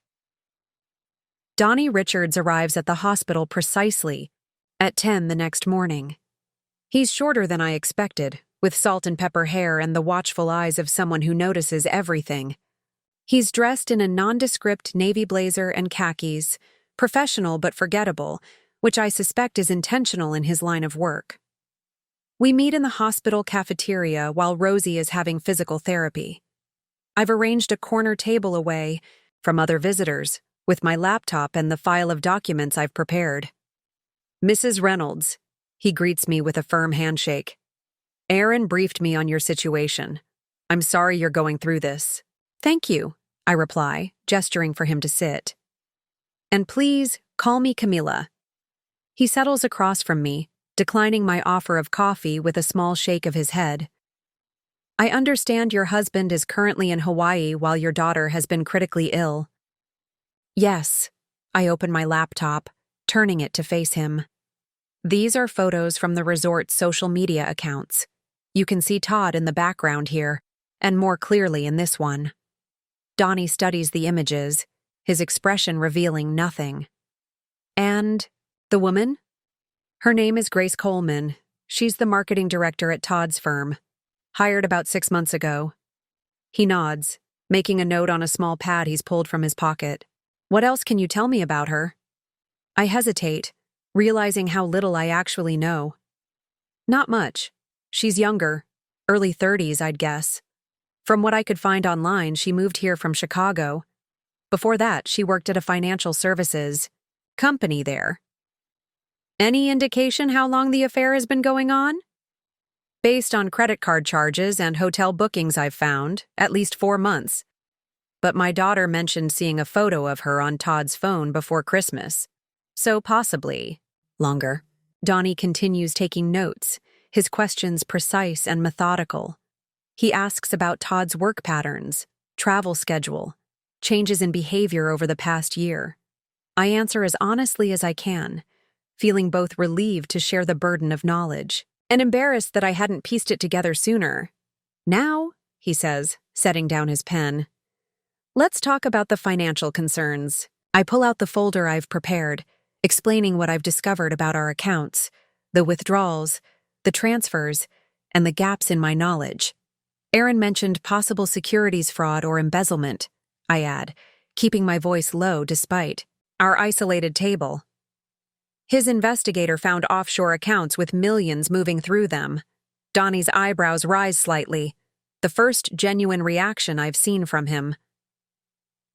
Donnie Richards arrives at the hospital precisely at 10 the next morning. He's shorter than I expected, with salt and pepper hair and the watchful eyes of someone who notices everything. He's dressed in a nondescript navy blazer and khakis, professional but forgettable, which I suspect is intentional in his line of work. We meet in the hospital cafeteria while Rosie is having physical therapy. I've arranged a corner table away from other visitors, with my laptop and the file of documents I've prepared. "Mrs. Reynolds," he greets me with a firm handshake. "Aaron briefed me on your situation. I'm sorry you're going through this." "Thank you," I reply, gesturing for him to sit. "And please, call me Camilla." He settles across from me, declining my offer of coffee with a small shake of his head. "I understand your husband is currently in Hawaii while your daughter has been critically ill." "Yes." I open my laptop, turning it to face him. These are photos from the resort's social media accounts. You can see Todd in the background here, and more clearly in this one. Donnie studies the images, his expression revealing nothing. "And the woman?" "Her name is Grace Coleman. She's the marketing director at Todd's firm. Hired about 6 months ago." He nods, making a note on a small pad he's pulled from his pocket. "What else can you tell me about her?" I hesitate, realizing how little I actually know. "Not much. She's younger, early 30s, I'd guess. From what I could find online, she moved here from Chicago. Before that, she worked at a financial services company there." "Any indication how long the affair has been going on?" "Based on credit card charges and hotel bookings I've found, at least 4 months. But my daughter mentioned seeing a photo of her on Todd's phone before Christmas. So possibly longer." Donnie continues taking notes, his questions precise and methodical. He asks about Todd's work patterns, travel schedule, changes in behavior over the past year. I answer as honestly as I can, feeling both relieved to share the burden of knowledge and embarrassed that I hadn't pieced it together sooner. "Now," he says, setting down his pen, "let's talk about the financial concerns." I pull out the folder I've prepared, explaining what I've discovered about our accounts, the withdrawals, the transfers, and the gaps in my knowledge. Aaron mentioned possible securities fraud or embezzlement, I add, keeping my voice low despite our isolated table. His investigator found offshore accounts with millions moving through them. Donnie's eyebrows rise slightly, the first genuine reaction I've seen from him.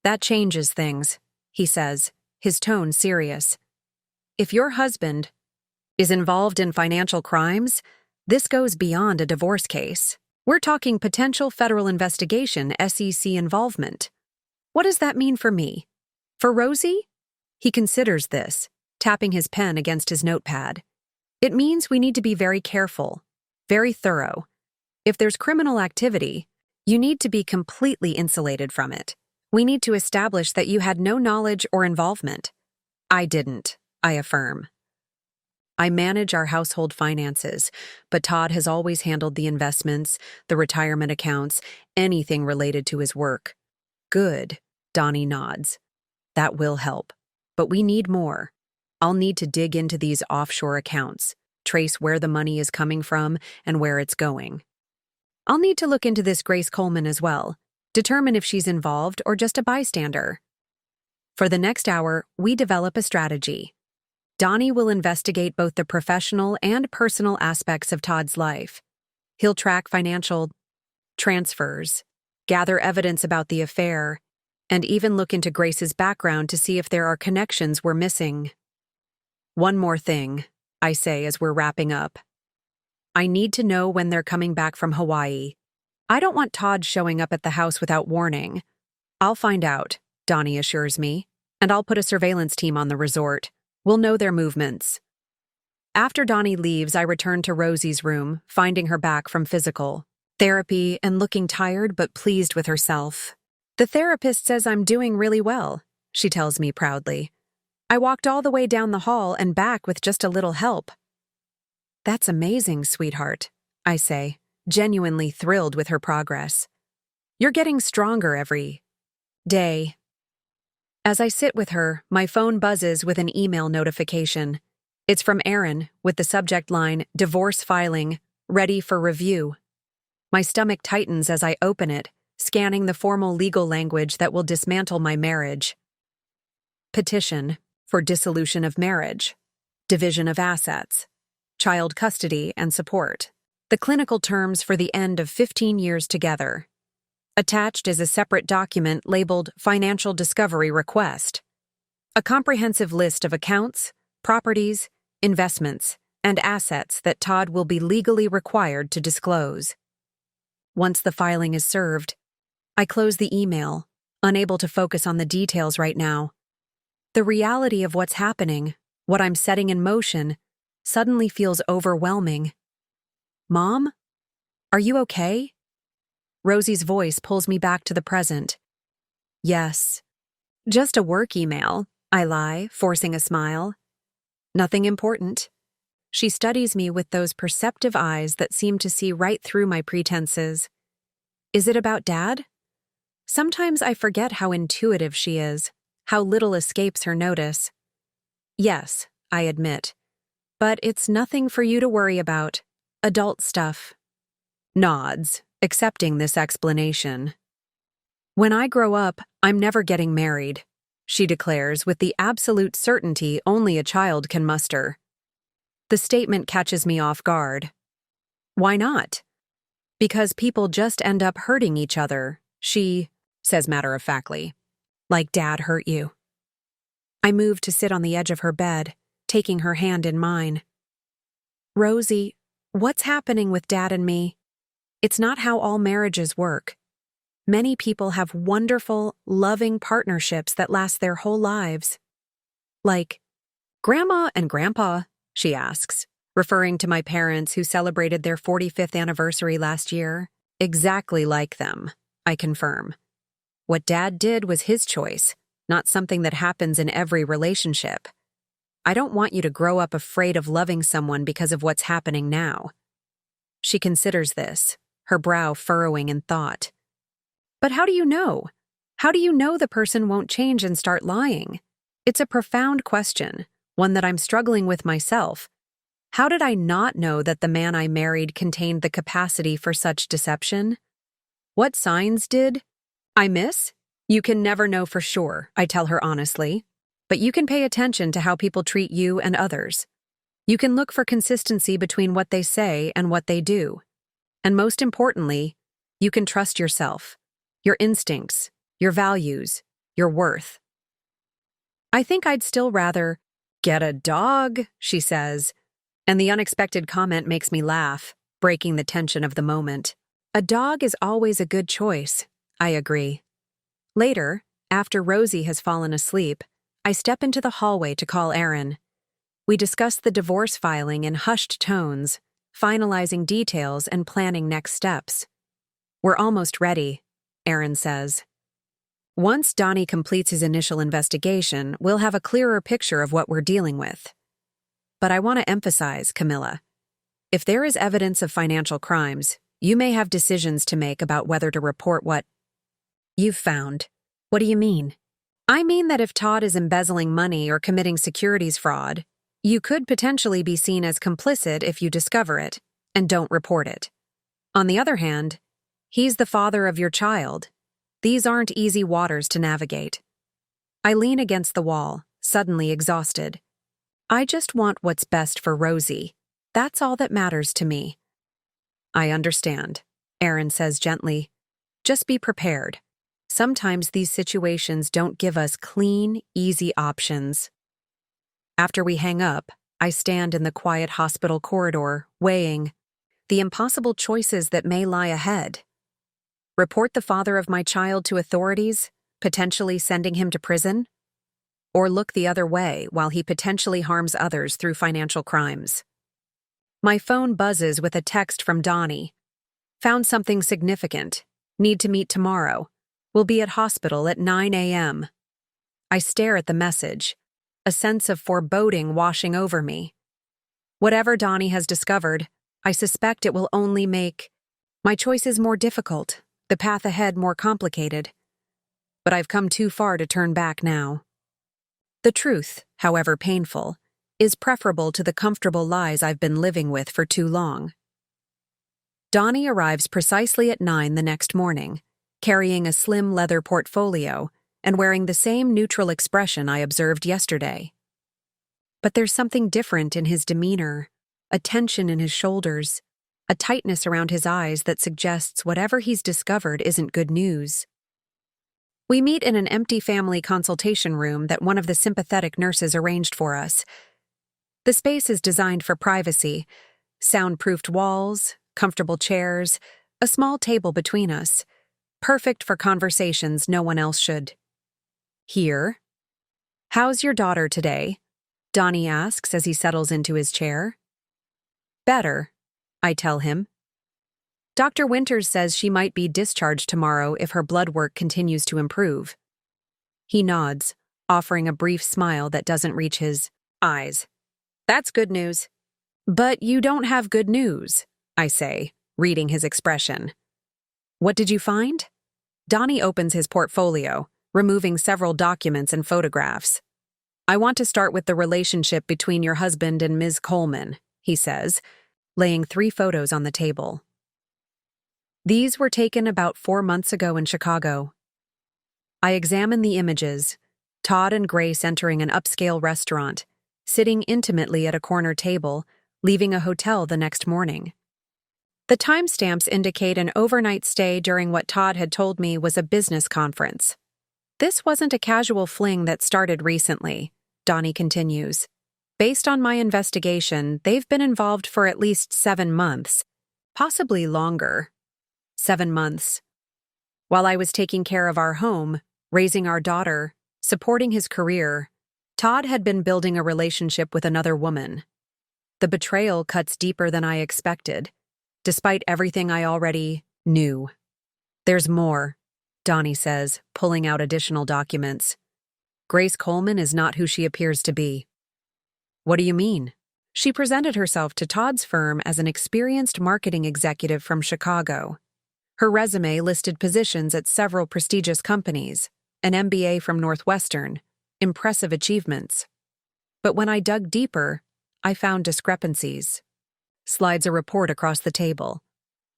"That changes things," he says, his tone serious. "If your husband is involved in financial crimes, this goes beyond a divorce case. We're talking potential federal investigation, SEC involvement. What does that mean for me? For Rosie?" He considers this, tapping his pen against his notepad. "It means we need to be very careful, very thorough. If there's criminal activity, you need to be completely insulated from it. We need to establish that you had no knowledge or involvement." "I didn't," I affirm. "I manage our household finances, but Todd has always handled the investments, the retirement accounts, anything related to his work." "Good," Donnie nods. "That will help. But we need more. I'll need to dig into these offshore accounts, trace where the money is coming from and where it's going. I'll need to look into this Grace Coleman as well, determine if she's involved or just a bystander." For the next hour, we develop a strategy. Donnie will investigate both the professional and personal aspects of Todd's life. He'll track financial transfers, gather evidence about the affair, and even look into Grace's background to see if there are connections we're missing. "One more thing," I say as we're wrapping up. "I need to know when they're coming back from Hawaii. I don't want Todd showing up at the house without warning." "I'll find out," Donnie assures me, "and I'll put a surveillance team on the resort. We'll know their movements." After Donnie leaves, I return to Rosie's room, finding her back from physical therapy and looking tired but pleased with herself. The therapist says I'm doing really well, she tells me proudly. I walked all the way down the hall and back with just a little help. That's amazing, sweetheart, I say, genuinely thrilled with her progress. You're getting stronger every day. As I sit with her, my phone buzzes with an email notification. It's from Aaron, with the subject line, "Divorce filing, ready for review." My stomach tightens as I open it, scanning the formal legal language that will dismantle my marriage. Petition for dissolution of marriage, division of assets, child custody and support. The clinical terms for the end of 15 years together. Attached is a separate document labeled Financial Discovery Request. A comprehensive list of accounts, properties, investments, and assets that Todd will be legally required to disclose. Once the filing is served, I close the email, unable to focus on the details right now. The reality of what's happening, what I'm setting in motion, suddenly feels overwhelming. Mom? Are you okay? Rosie's voice pulls me back to the present. Yes. Just a work email, I lie, forcing a smile. Nothing important. She studies me with those perceptive eyes that seem to see right through my pretenses. Is it about Dad? Sometimes I forget how intuitive she is, how little escapes her notice. Yes, I admit. But it's nothing for you to worry about. Adult stuff. Nods, accepting this explanation. When I grow up, I'm never getting married, she declares with the absolute certainty only a child can muster. The statement catches me off guard. Why not? Because people just end up hurting each other, she says matter-of-factly. Like Dad hurt you. I move to sit on the edge of her bed, taking her hand in mine. Rosie, what's happening with Dad and me? It's not how all marriages work. Many people have wonderful, loving partnerships that last their whole lives. Like, Grandma and Grandpa, she asks, referring to my parents who celebrated their 45th anniversary last year. Exactly like them, I confirm. What Dad did was his choice, not something that happens in every relationship. I don't want you to grow up afraid of loving someone because of what's happening now. She considers this, her brow furrowing in thought. But how do you know? How do you know the person won't change and start lying? It's a profound question, one that I'm struggling with myself. How did I not know that the man I married contained the capacity for such deception? What signs did I miss? You can never know for sure, I tell her honestly. But you can pay attention to how people treat you and others. You can look for consistency between what they say and what they do. And most importantly, you can trust yourself, your instincts, your values, your worth. I think I'd still rather get a dog, she says, and the unexpected comment makes me laugh, breaking the tension of the moment. A dog is always a good choice, I agree. Later, after Rosie has fallen asleep, I step into the hallway to call Aaron. We discuss the divorce filing in hushed tones, finalizing details and planning next steps. We're almost ready, Aaron says. Once Donnie completes his initial investigation, we'll have a clearer picture of what we're dealing with. But I want to emphasize, Camilla, if there is evidence of financial crimes, you may have decisions to make about whether to report what you've found. What do you mean? I mean that if Todd is embezzling money or committing securities fraud, you could potentially be seen as complicit if you discover it and don't report it. On the other hand, he's the father of your child. These aren't easy waters to navigate. I lean against the wall, suddenly exhausted. I just want what's best for Rosie. That's all that matters to me. I understand, Aaron says gently. Just be prepared. Sometimes these situations don't give us clean, easy options. After we hang up, I stand in the quiet hospital corridor, weighing the impossible choices that may lie ahead. Report the father of my child to authorities, potentially sending him to prison? or look the other way while he potentially harms others through financial crimes. My phone buzzes with a text from Donnie. Found something significant. Need to meet tomorrow. Will be at hospital at 9 a.m. I stare at the message, a sense of foreboding washing over me. Whatever Donnie has discovered, I suspect it will only make my choices more difficult, the path ahead more complicated. But I've come too far to turn back now. The truth, however painful, is preferable to the comfortable lies I've been living with for too long. Donnie arrives precisely at 9 the next morning, carrying a slim leather portfolio and wearing the same neutral expression I observed yesterday. But there's something different in his demeanor, a tension in his shoulders, a tightness around his eyes that suggests whatever he's discovered isn't good news. We meet in an empty family consultation room that one of the sympathetic nurses arranged for us. The space is designed for privacy, soundproofed walls, comfortable chairs, a small table between us, perfect for conversations no one else should hear. "How's your daughter today?" Donnie asks as he settles into his chair. "Better," I tell him. "Dr. Winters says she might be discharged tomorrow if her blood work continues to improve." He nods, offering a brief smile that doesn't reach his eyes. "That's good news." "But you don't have good news," I say, reading his expression. "What did you find?" Donnie opens his portfolio, removing several documents and photographs. "I want to start with the relationship between your husband and Ms. Coleman," he says, laying 3 photos on the table. These were taken about 4 months ago in Chicago. I examine the images, Todd and Grace entering an upscale restaurant, sitting intimately at a corner table, leaving a hotel the next morning. The timestamps indicate an overnight stay during what Todd had told me was a business conference. "This wasn't a casual fling that started recently," Donnie continues. "Based on my investigation, they've been involved for at least 7 months, possibly longer. 7 months. While I was taking care of our home, raising our daughter, supporting his career, Todd had been building a relationship with another woman. The betrayal cuts deeper than I expected, despite everything I already knew. There's more," Donnie says, pulling out additional documents. "Grace Coleman is not who she appears to be." "What do you mean?" "She presented herself to Todd's firm as an experienced marketing executive from Chicago. Her resume listed positions at several prestigious companies, an MBA from Northwestern, impressive achievements. But when I dug deeper, I found discrepancies." Slides a report across the table.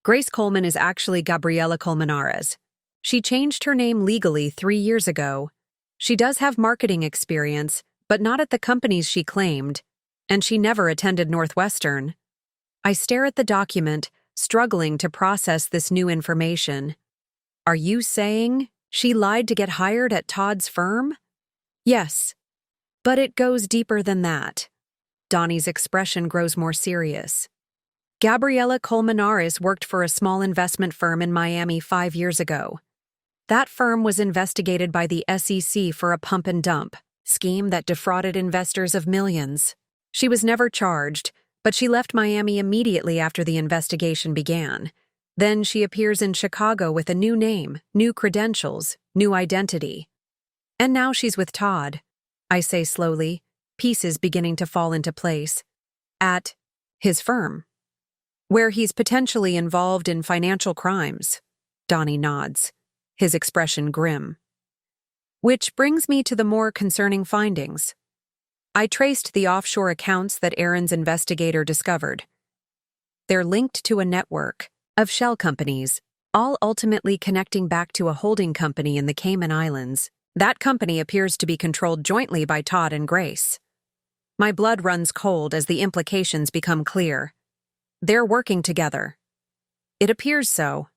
"Grace Coleman is actually Gabriela Colmenares. She changed her name legally 3 years ago. She does have marketing experience, but not at the companies she claimed, and she never attended Northwestern." I stare at the document, struggling to process this new information. "Are you saying she lied to get hired at Todd's firm?" "Yes. But it goes deeper than that." Donnie's expression grows more serious. "Gabriela Colmenares worked for a small investment firm in Miami 5 years ago. That firm was investigated by the SEC for a pump and dump scheme that defrauded investors of millions. She was never charged, but she left Miami immediately after the investigation began. Then she appears in Chicago with a new name, new credentials, new identity. And now she's with Todd," I say slowly, pieces beginning to fall into place. "At his firm, where he's potentially involved in financial crimes." Donnie nods, his expression grim. "Which brings me to the more concerning findings. I traced the offshore accounts that Aaron's investigator discovered. They're linked to a network of shell companies, all ultimately connecting back to a holding company in the Cayman Islands. That company appears to be controlled jointly by Todd and Grace. My blood runs cold as the implications become clear. They're working together. It appears so.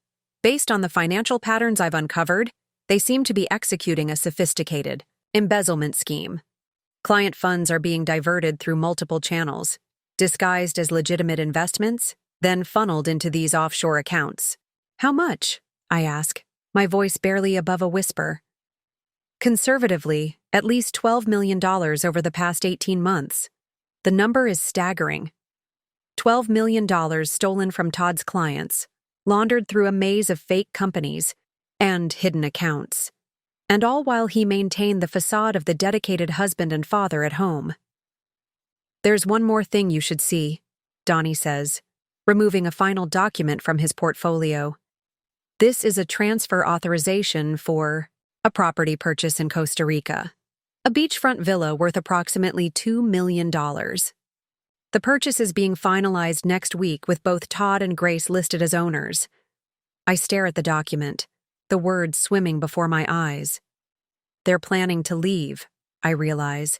Based on the financial patterns I've uncovered, they seem to be executing a sophisticated embezzlement scheme. Client funds are being diverted through multiple channels, disguised as legitimate investments, then funneled into these offshore accounts. "How much?" I ask, my voice barely above a whisper. Conservatively, at least $12 million over the past 18 months. The number is staggering. $12 million stolen from Todd's clients, laundered through a maze of fake companies and hidden accounts. And all while he maintained the facade of the dedicated husband and father at home. "There's one more thing you should see," Donnie says, removing a final document from his portfolio. "This is a transfer authorization for a property purchase in Costa Rica. A beachfront villa worth approximately $2 million. The purchase is being finalized next week with both Todd and Grace listed as owners." I stare at the document, the words swimming before my eyes. They're planning to leave, I realize,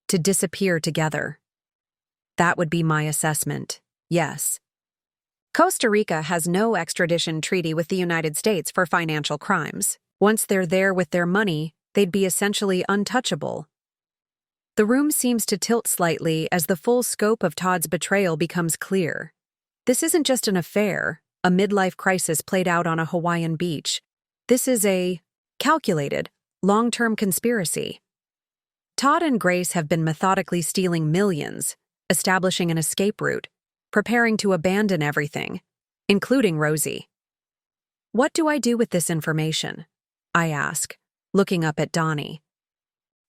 to disappear together. That would be my assessment, yes. Costa Rica has no extradition treaty with the United States for financial crimes. Once they're there with their money, they'd be essentially untouchable. The room seems to tilt slightly as the full scope of Todd's betrayal becomes clear. This isn't just an affair, a midlife crisis played out on a Hawaiian beach. This is a calculated, long-term conspiracy. Todd and Grace have been methodically stealing millions, establishing an escape route, preparing to abandon everything, including Rosie. "What do I do with this information?" I ask, looking up at Donnie.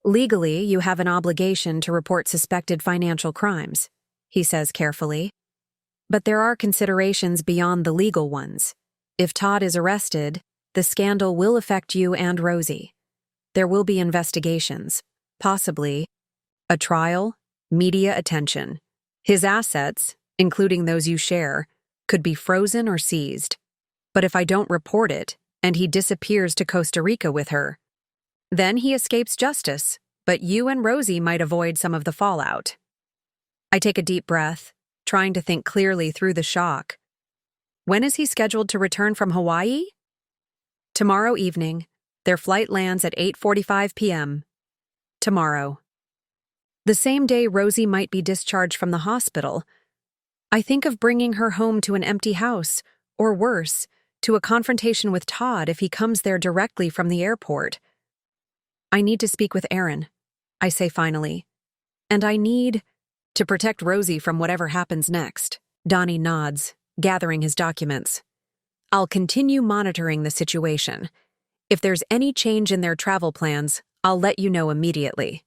"Legally, you have an obligation to report suspected financial crimes," he says carefully. "But there are considerations beyond the legal ones. If Todd is arrested, the scandal will affect you and Rosie. There will be investigations, possibly a trial, media attention. His assets, including those you share, could be frozen or seized. But if I don't report it, and he disappears to Costa Rica with her, then he escapes justice, but you and Rosie might avoid some of the fallout." I take a deep breath, trying to think clearly through the shock. When is he scheduled to return from Hawaii? Tomorrow evening. Their flight lands at 8:45 p.m. Tomorrow. The same day Rosie might be discharged from the hospital. I think of bringing her home to an empty house, or worse, to a confrontation with Todd if he comes there directly from the airport. "I need to speak with Aaron," I say finally. "And I need to protect Rosie from whatever happens next." Donnie nods, gathering his documents. "I'll continue monitoring the situation. If there's any change in their travel plans, I'll let you know immediately."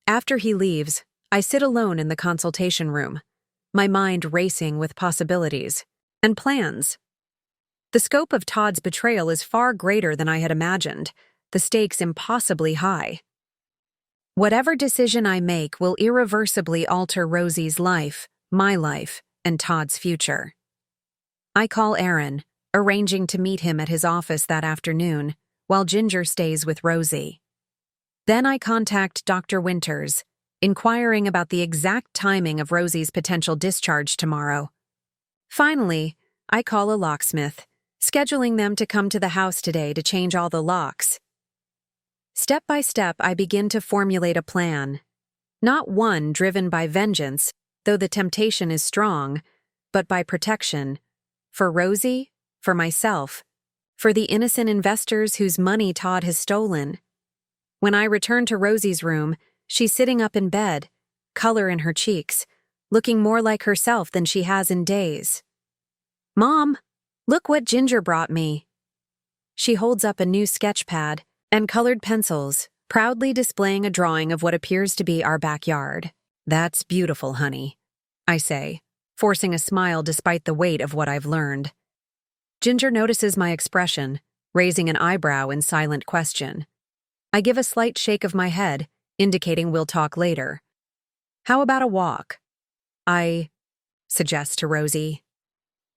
After he leaves, I sit alone in the consultation room, my mind racing with possibilities and plans. The scope of Todd's betrayal is far greater than I had imagined, the stakes impossibly high. Whatever decision I make will irreversibly alter Rosie's life, my life, and Todd's future. I call Aaron, arranging to meet him at his office that afternoon, while Ginger stays with Rosie. Then I contact Dr. Winters, inquiring about the exact timing of Rosie's potential discharge tomorrow. Finally, I call a locksmith, scheduling them to come to the house today to change all the locks. Step by step, I begin to formulate a plan. Not one driven by vengeance, though the temptation is strong, but by protection. For Rosie, for myself, for the innocent investors whose money Todd has stolen. When I return to Rosie's room, she's sitting up in bed, color in her cheeks, looking more like herself than she has in days. "Mom, look what Ginger brought me." She holds up a new sketch pad and colored pencils, proudly displaying a drawing of what appears to be our backyard. "That's beautiful, honey," I say, forcing a smile despite the weight of what I've learned. Ginger notices my expression, raising an eyebrow in silent question. I give a slight shake of my head, indicating we'll talk later. "How about a walk?" I suggest to Rosie.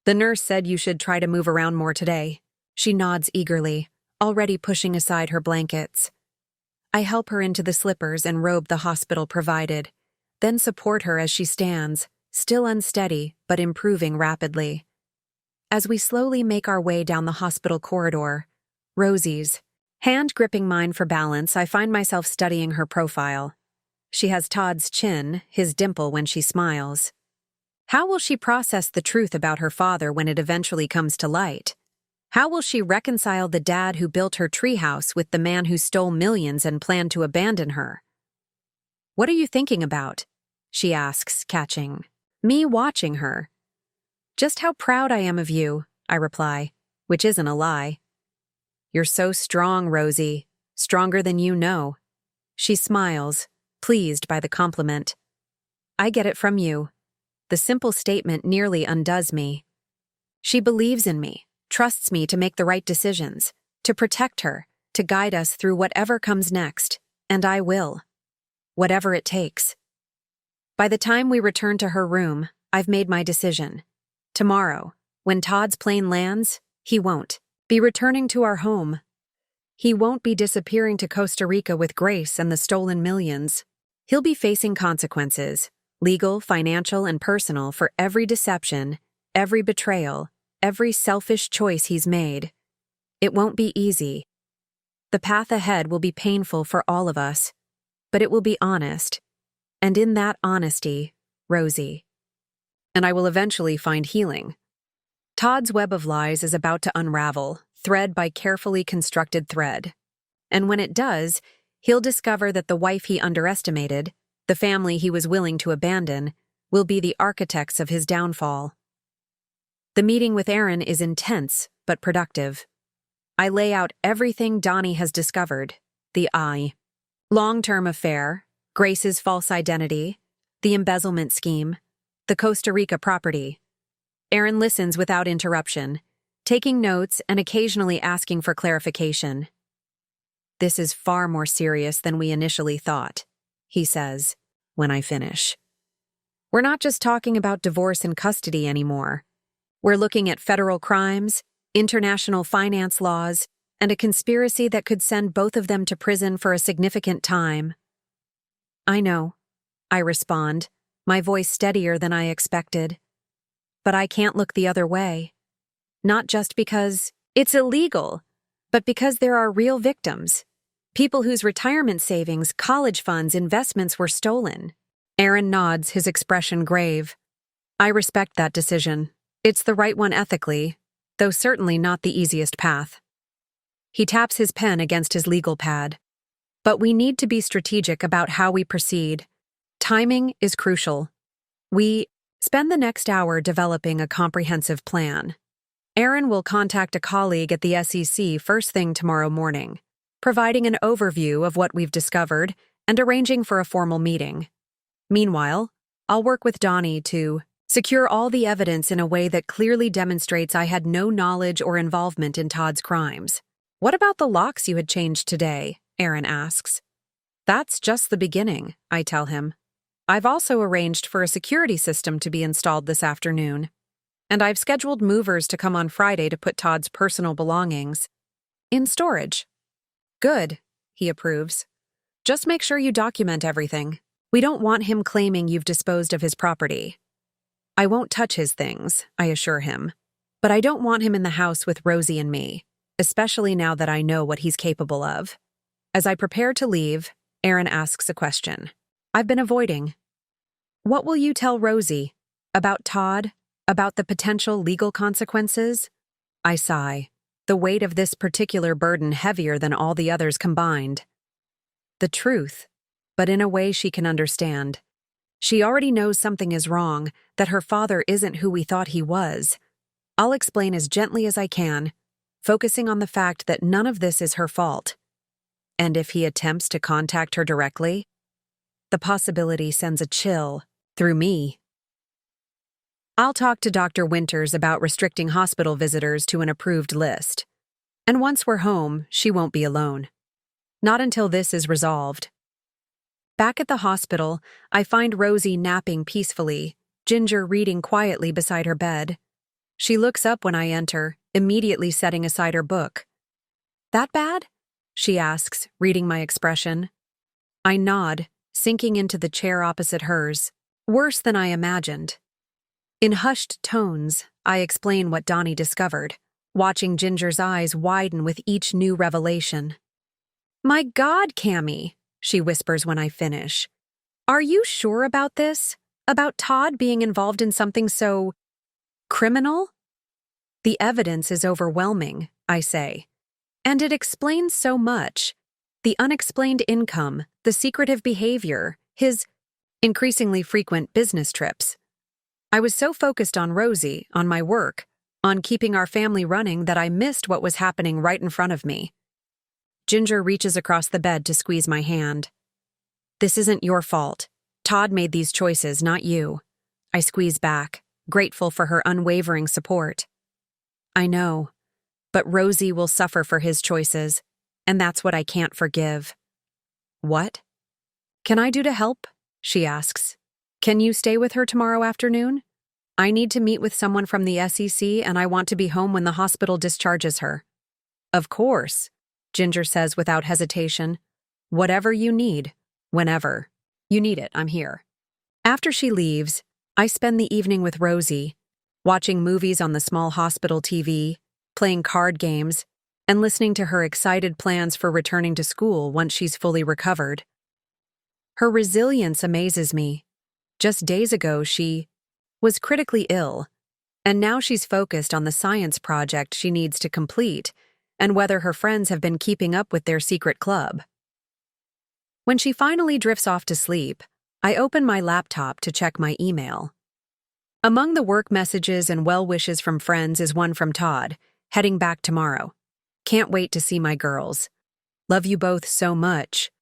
"The nurse said you should try to move around more today." She nods eagerly, already pushing aside her blankets. I help her into the slippers and robe the hospital provided, then support her as she stands, still unsteady but improving rapidly. As we slowly make our way down the hospital corridor, Rosie's, hand gripping mine for balance, I find myself studying her profile. She has Todd's chin, his dimple when she smiles. How will she process the truth about her father when it eventually comes to light? How will she reconcile the dad who built her treehouse with the man who stole millions and planned to abandon her? "What are you thinking about?" she asks, catching me watching her. "Just how proud I am of you," I reply, which isn't a lie. "You're so strong, Rosie, stronger than you know." She smiles, pleased by the compliment. "I get it from you." The simple statement nearly undoes me. She believes in me, trusts me to make the right decisions, to protect her, to guide us through whatever comes next, and I will. Whatever it takes. By the time we return to her room, I've made my decision. Tomorrow, when Todd's plane lands, he won't be returning to our home. He won't be disappearing to Costa Rica with Grace and the stolen millions. He'll be facing consequences, legal, financial, and personal, for every deception, every betrayal, every selfish choice he's made. It won't be easy. The path ahead will be painful for all of us, but it will be honest. And in that honesty, Rosie. And I will eventually find healing. Todd's web of lies is about to unravel, thread by carefully constructed thread. And when it does, he'll discover that the wife he underestimated, the family he was willing to abandon, will be the architects of his downfall. The meeting with Aaron is intense, but productive. I lay out everything Donnie has discovered, the long-term affair, Grace's false identity, the embezzlement scheme, the Costa Rica property. Aaron listens without interruption, taking notes and occasionally asking for clarification. "This is far more serious than we initially thought," he says, when I finish. "We're not just talking about divorce and custody anymore. We're looking at federal crimes, international finance laws, and a conspiracy that could send both of them to prison for a significant time." "I know," I respond, my voice steadier than I expected. "But I can't look the other way. Not just because it's illegal, but because there are real victims. People whose retirement savings, college funds, investments were stolen." Aaron nods, his expression grave. "I respect that decision. It's the right one ethically, though certainly not the easiest path." He taps his pen against his legal pad. "But we need to be strategic about how we proceed. Timing is crucial. We spend the next hour developing a comprehensive plan. Aaron will contact a colleague at the SEC first thing tomorrow morning, providing an overview of what we've discovered and arranging for a formal meeting. Meanwhile, I'll work with Donnie to secure all the evidence in a way that clearly demonstrates I had no knowledge or involvement in Todd's crimes." "What about the locks you had changed today?" Aaron asks. "That's just the beginning," I tell him. "I've also arranged for a security system to be installed this afternoon. And I've scheduled movers to come on Friday to put Todd's personal belongings in storage." "Good," he approves. "Just make sure you document everything. We don't want him claiming you've disposed of his property." "I won't touch his things," I assure him. "But I don't want him in the house with Rosie and me, especially now that I know what he's capable of." As I prepare to leave, Aaron asks a question I've been avoiding. "What will you tell Rosie? About Todd? About the potential legal consequences?" I sigh, the weight of this particular burden heavier than all the others combined. "The truth, but in a way she can understand. She already knows something is wrong, that her father isn't who we thought he was. I'll explain as gently as I can, focusing on the fact that none of this is her fault. And if he attempts to contact her directly, the possibility sends a chill through me. I'll talk to Dr. Winters about restricting hospital visitors to an approved list. And once we're home, she won't be alone. Not until this is resolved. Back at the hospital, I find Rosie napping peacefully, Ginger reading quietly beside her bed. She looks up when I enter, immediately setting aside her book. "That bad?" she asks, reading my expression. I nod, sinking into the chair opposite hers. "Worse than I imagined." In hushed tones, I explain what Donnie discovered, watching Ginger's eyes widen with each new revelation. "My God, Cammy," she whispers when I finish. "Are you sure about this? About Todd being involved in something so criminal?" The evidence is overwhelming, I say. And it explains so much. The unexplained income, the secretive behavior, his increasingly frequent business trips. I was so focused on Rosie, on my work, on keeping our family running that I missed what was happening right in front of me. Ginger reaches across the bed to squeeze my hand. This isn't your fault. Todd made these choices, not you. I squeeze back, grateful for her unwavering support. I know, but Rosie will suffer for his choices, and that's what I can't forgive. What can I do to help? She asks. Can you stay with her tomorrow afternoon? I need to meet with someone from the SEC and I want to be home when the hospital discharges her. Of course, Ginger says without hesitation. Whatever you need, whenever you need it, I'm here. After she leaves, I spend the evening with Rosie, watching movies on the small hospital TV, playing card games, and listening to her excited plans for returning to school once she's fully recovered. Her resilience amazes me. Just days ago, she was critically ill, and now she's focused on the science project she needs to complete and whether her friends have been keeping up with their secret club. When she finally drifts off to sleep, I open my laptop to check my email. Among the work messages and well wishes from friends is one from Todd, heading back tomorrow. Can't wait to see my girls. Love you both so much.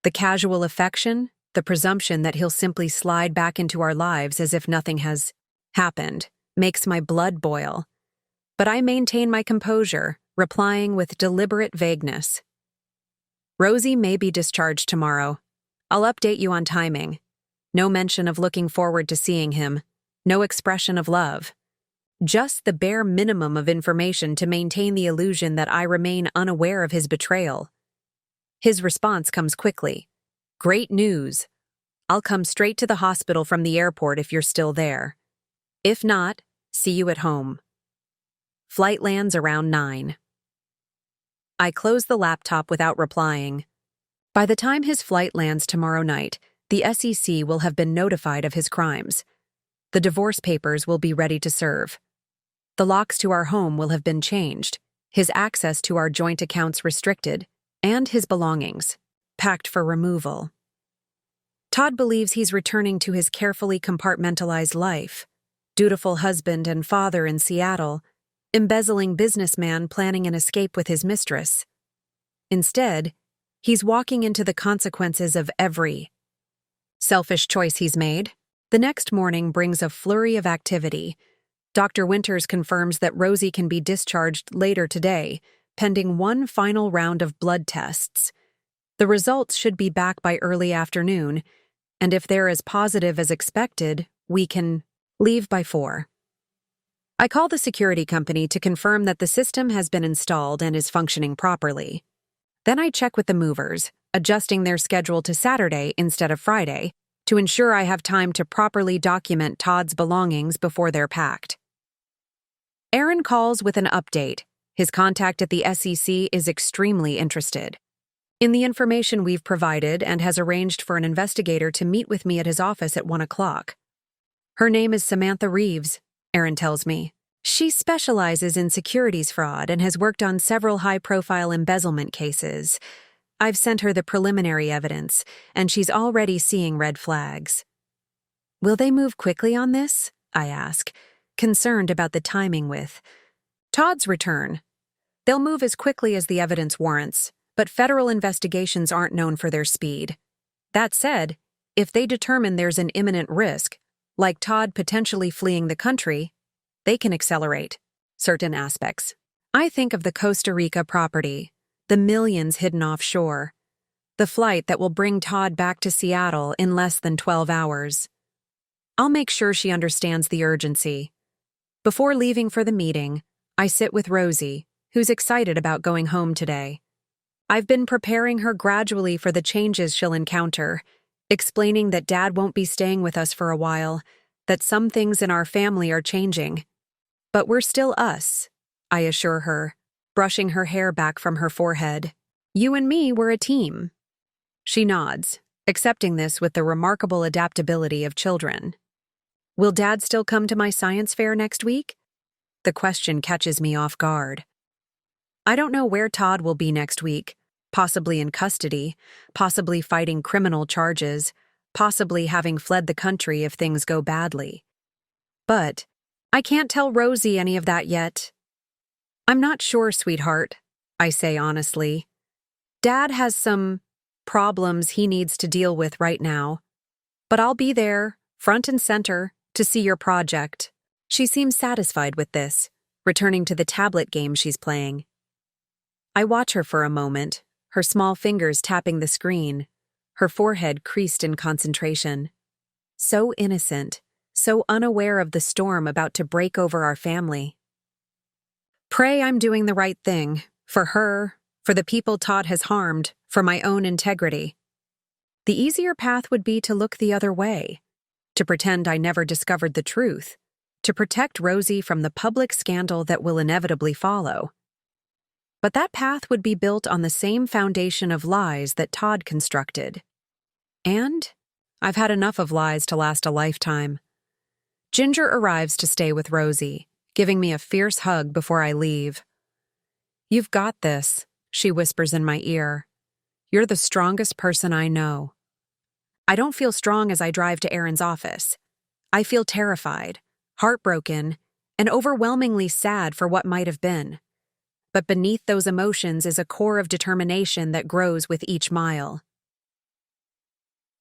The casual affection, the presumption that he'll simply slide back into our lives as if nothing has happened, makes my blood boil. But I maintain my composure, replying with deliberate vagueness. Rosie may be discharged tomorrow. I'll update you on timing. No mention of looking forward to seeing him. No expression of love. Just the bare minimum of information to maintain the illusion that I remain unaware of his betrayal. His response comes quickly. Great news. I'll come straight to the hospital from the airport if you're still there. If not, see you at home. Flight lands around 9. I close the laptop without replying. By the time his flight lands tomorrow night, the SEC will have been notified of his crimes. The divorce papers will be ready to serve. The locks to our home will have been changed, his access to our joint accounts restricted, and his belongings packed for removal. Todd believes he's returning to his carefully compartmentalized life, dutiful husband and father in Seattle, embezzling businessman planning an escape with his mistress. Instead, he's walking into the consequences of every selfish choice he's made. The next morning brings a flurry of activity. Dr. Winters confirms that Rosie can be discharged later today, pending one final round of blood tests. The results should be back by early afternoon, and if they're as positive as expected, we can leave by 4. I call the security company to confirm that the system has been installed and is functioning properly. Then I check with the movers, adjusting their schedule to Saturday instead of Friday, to ensure I have time to properly document Todd's belongings before they're packed. Aaron calls with an update. His contact at the SEC is extremely interested in the information we've provided and has arranged for an investigator to meet with me at his office at 1 o'clock. Her name is Samantha Reeves, Aaron tells me. She specializes in securities fraud and has worked on several high-profile embezzlement cases. I've sent her the preliminary evidence, and she's already seeing red flags. Will they move quickly on this? I ask, concerned about the timing with Todd's return. They'll move as quickly as the evidence warrants, but federal investigations aren't known for their speed. That said, if they determine there's an imminent risk, like Todd potentially fleeing the country, they can accelerate certain aspects. I think of the Costa Rica property, the millions hidden offshore, the flight that will bring Todd back to Seattle in less than 12 hours. I'll make sure she understands the urgency. Before leaving for the meeting, I sit with Rosie, who's excited about going home today. I've been preparing her gradually for the changes she'll encounter, explaining that Dad won't be staying with us for a while, that some things in our family are changing. But we're still us, I assure her, brushing her hair back from her forehead. You and me, we're a team. She nods, accepting this with the remarkable adaptability of children. Will Dad still come to my science fair next week? The question catches me off guard. I don't know where Todd will be next week, possibly in custody, possibly fighting criminal charges, possibly having fled the country if things go badly. But I can't tell Rosie any of that yet. I'm not sure, sweetheart, I say honestly. Dad has some problems he needs to deal with right now. But I'll be there, front and center, to see your project. She seems satisfied with this, returning to the tablet game she's playing. I watch her for a moment, her small fingers tapping the screen, her forehead creased in concentration. So innocent, so unaware of the storm about to break over our family. Pray I'm doing the right thing, for her, for the people Todd has harmed, for my own integrity. The easier path would be to look the other way, to pretend I never discovered the truth, to protect Rosie from the public scandal that will inevitably follow. But that path would be built on the same foundation of lies that Todd constructed. And I've had enough of lies to last a lifetime. Ginger arrives to stay with Rosie, giving me a fierce hug before I leave. "You've got this," she whispers in my ear. "You're the strongest person I know." I don't feel strong as I drive to Aaron's office. I feel terrified, heartbroken, and overwhelmingly sad for what might have been. But beneath those emotions is a core of determination that grows with each mile.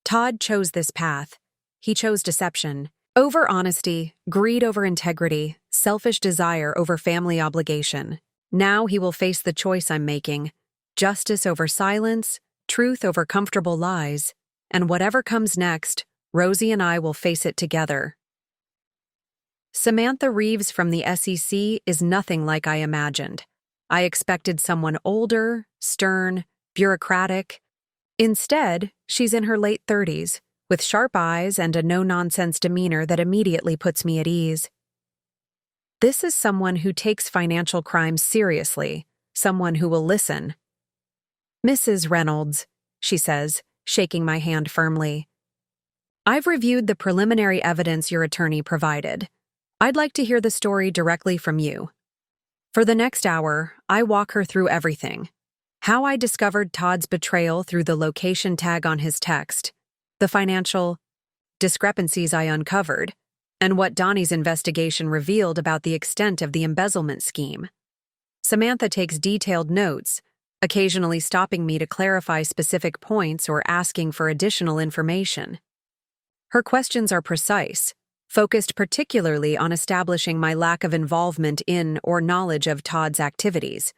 Todd chose this path. He chose deception. Over honesty, greed over integrity, selfish desire over family obligation. Now he will face the choice I'm making. Justice over silence, truth over comfortable lies. And whatever comes next, Rosie and I will face it together. Samantha Reeves from the SEC is nothing like I imagined. I expected someone older, stern, bureaucratic. Instead, she's in her late 30s, with sharp eyes and a no-nonsense demeanor that immediately puts me at ease. This is someone who takes financial crimes seriously, someone who will listen. "Mrs. Reynolds," she says, shaking my hand firmly. "I've reviewed the preliminary evidence your attorney provided. I'd like to hear the story directly from you." For the next hour, I walk her through everything. How I discovered Todd's betrayal through the location tag on his text, the financial discrepancies I uncovered, and what Donnie's investigation revealed about the extent of the embezzlement scheme. Samantha takes detailed notes, occasionally stopping me to clarify specific points or asking for additional information. Her questions are precise, focused particularly on establishing my lack of involvement in or knowledge of Todd's activities.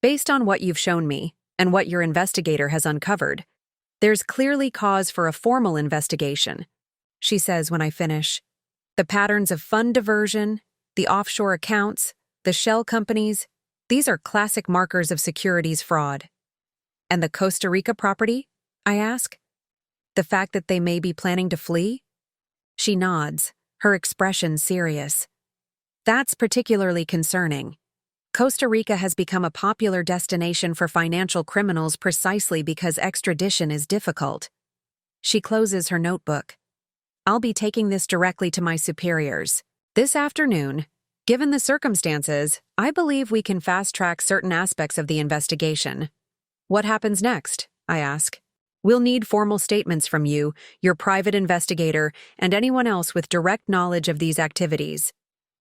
"Based on what you've shown me, and what your investigator has uncovered, there's clearly cause for a formal investigation," she says when I finish. "The patterns of fund diversion, the offshore accounts, the shell companies, these are classic markers of securities fraud." "And the Costa Rica property?" I ask. "The fact that they may be planning to flee?" She nods, her expression serious. "That's particularly concerning. Costa Rica has become a popular destination for financial criminals precisely because extradition is difficult." She closes her notebook. "I'll be taking this directly to my superiors. This afternoon, given the circumstances, I believe we can fast-track certain aspects of the investigation." "What happens next?" I ask. "We'll need formal statements from you, your private investigator, and anyone else with direct knowledge of these activities.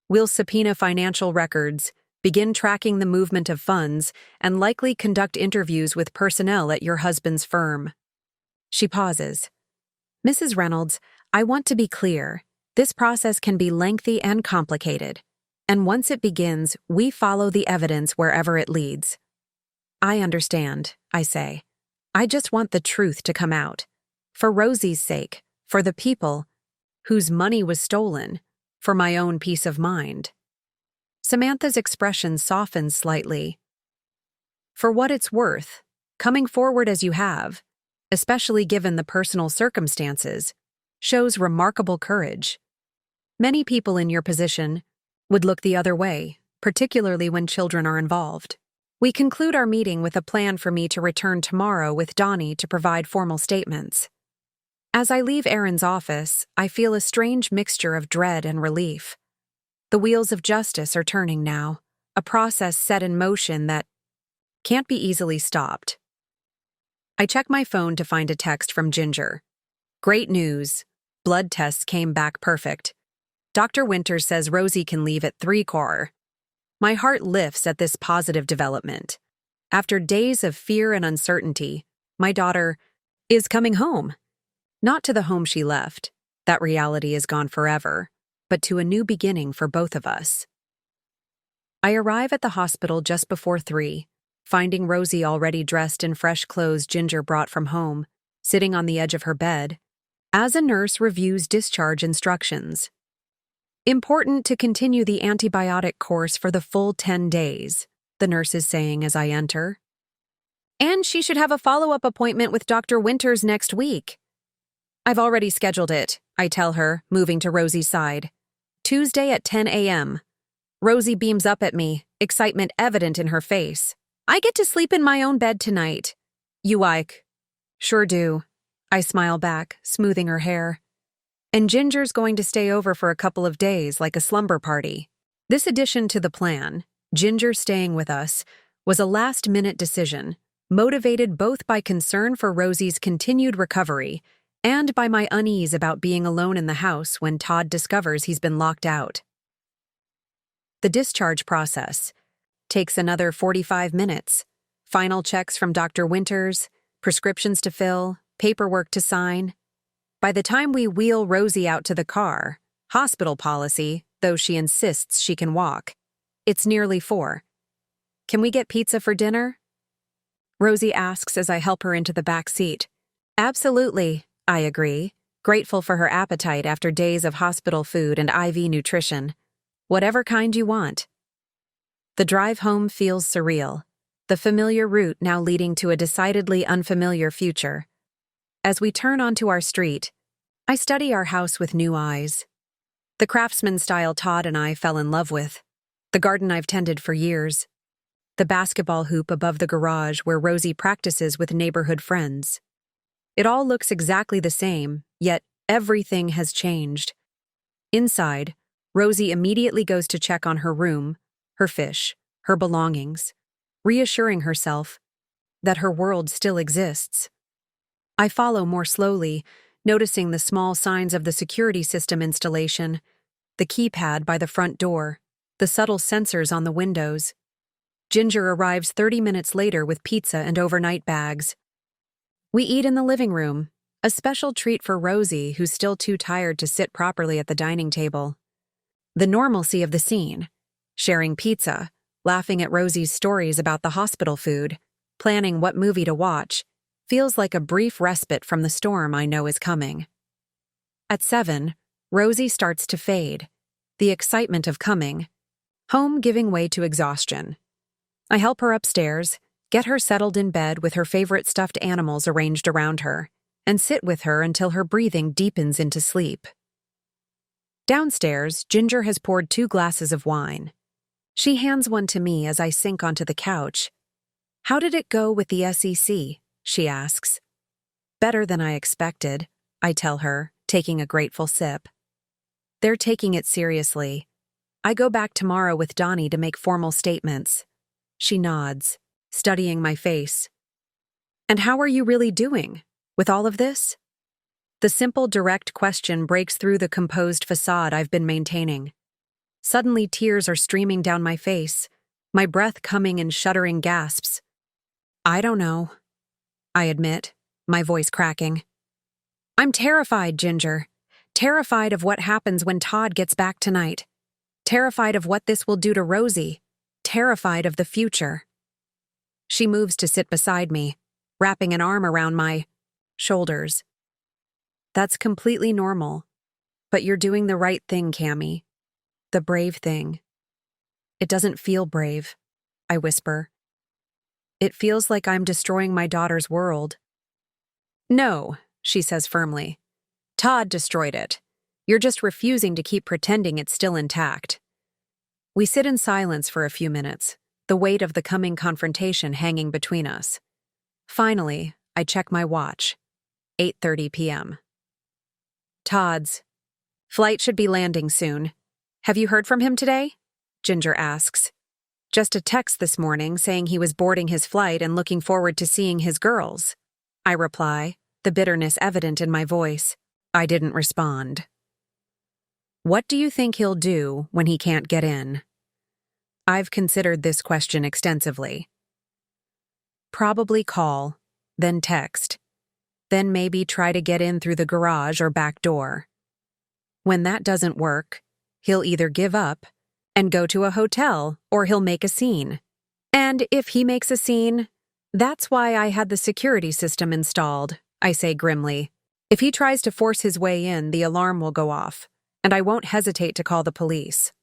We'll subpoena financial records, begin tracking the movement of funds, and likely conduct interviews with personnel at your husband's firm." She pauses. "Mrs. Reynolds, I want to be clear. This process can be lengthy and complicated. And once it begins, we follow the evidence wherever it leads." "I understand," I say. "I just want the truth to come out. For Rosie's sake, for the people whose money was stolen, for my own peace of mind." Samantha's expression softens slightly. "For what it's worth, coming forward as you have, especially given the personal circumstances, shows remarkable courage. Many people in your position would look the other way, particularly when children are involved." We conclude our meeting with a plan for me to return tomorrow with Donnie to provide formal statements. As I leave Aaron's office, I feel a strange mixture of dread and relief. The wheels of justice are turning now, a process set in motion that can't be easily stopped. I check my phone to find a text from Ginger. Great news. Blood tests came back perfect. Dr. Winters says Rosie can leave at 3 quarter. My heart lifts at this positive development. After days of fear and uncertainty, my daughter is coming home. Not to the home she left. That reality is gone forever, but to a new beginning for both of us. I arrive at the hospital just before 3, finding Rosie already dressed in fresh clothes Ginger brought from home, sitting on the edge of her bed, as a nurse reviews discharge instructions. Important to continue the antibiotic course for the full 10 days, the nurse is saying as I enter. And she should have a follow-up appointment with Dr. Winters next week. I've already scheduled it, I tell her, moving to Rosie's side. Tuesday at 10 a.m. Rosie beams up at me, excitement evident in her face. I get to sleep in my own bed tonight. You like? Sure do. I smile back, smoothing her hair. And Ginger's going to stay over for a couple of days like a slumber party. This addition to the plan, Ginger staying with us, was a last-minute decision, motivated both by concern for Rosie's continued recovery and by my unease about being alone in the house when Todd discovers he's been locked out. The discharge process takes another 45 minutes. Final checks from Dr. Winters, prescriptions to fill, paperwork to sign. By the time we wheel Rosie out to the car, hospital policy, though she insists she can walk, it's nearly 4. Can we get pizza for dinner? Rosie asks as I help her into the back seat. Absolutely, I agree, grateful for her appetite after days of hospital food and IV nutrition. Whatever kind you want. The drive home feels surreal, the familiar route now leading to a decidedly unfamiliar future. As we turn onto our street, I study our house with new eyes. The craftsman style Todd and I fell in love with. The garden I've tended for years. The basketball hoop above the garage where Rosie practices with neighborhood friends. It all looks exactly the same, yet everything has changed. Inside, Rosie immediately goes to check on her room, her fish, her belongings, reassuring herself that her world still exists. I follow more slowly, noticing the small signs of the security system installation, the keypad by the front door, the subtle sensors on the windows. Ginger arrives 30 minutes later with pizza and overnight bags. We eat in the living room, a special treat for Rosie, who's still too tired to sit properly at the dining table. The normalcy of the scene, sharing pizza, laughing at Rosie's stories about the hospital food, planning what movie to watch, feels like a brief respite from the storm I know is coming. At 7, Rosie starts to fade, the excitement of coming, home giving way to exhaustion. I help her upstairs, get her settled in bed with her favorite stuffed animals arranged around her, and sit with her until her breathing deepens into sleep. Downstairs, Ginger has poured 2 glasses of wine. She hands one to me as I sink onto the couch. How did it go with the SEC? She asks. Better than I expected, I tell her, taking a grateful sip. They're taking it seriously. I go back tomorrow with Donnie to make formal statements. She nods, studying my face. And how are you really doing with all of this? The simple, direct question breaks through the composed facade I've been maintaining. Suddenly, tears are streaming down my face, my breath coming in shuddering gasps. I don't know, I admit, my voice cracking. I'm terrified, Ginger. Terrified of what happens when Todd gets back tonight. Terrified of what this will do to Rosie. Terrified of the future. She moves to sit beside me, wrapping an arm around my shoulders. That's completely normal, but you're doing the right thing, Cammy. The brave thing. It doesn't feel brave, I whisper. It feels like I'm destroying my daughter's world. No, she says firmly. Todd destroyed it. You're just refusing to keep pretending it's still intact. We sit in silence for a few minutes, the weight of the coming confrontation hanging between us. Finally, I check my watch. 8:30 p.m. Todd's. Flight should be landing soon. Have you heard from him today? Ginger asks. Just a text this morning saying he was boarding his flight and looking forward to seeing his girls. I reply, the bitterness evident in my voice. I didn't respond. What do you think he'll do when he can't get in? I've considered this question extensively. Probably call, then text, then maybe try to get in through the garage or back door. When that doesn't work, he'll either give up and go to a hotel, or he'll make a scene. And if he makes a scene, that's why I had the security system installed, I say grimly. If he tries to force his way in, the alarm will go off, and I won't hesitate to call the police.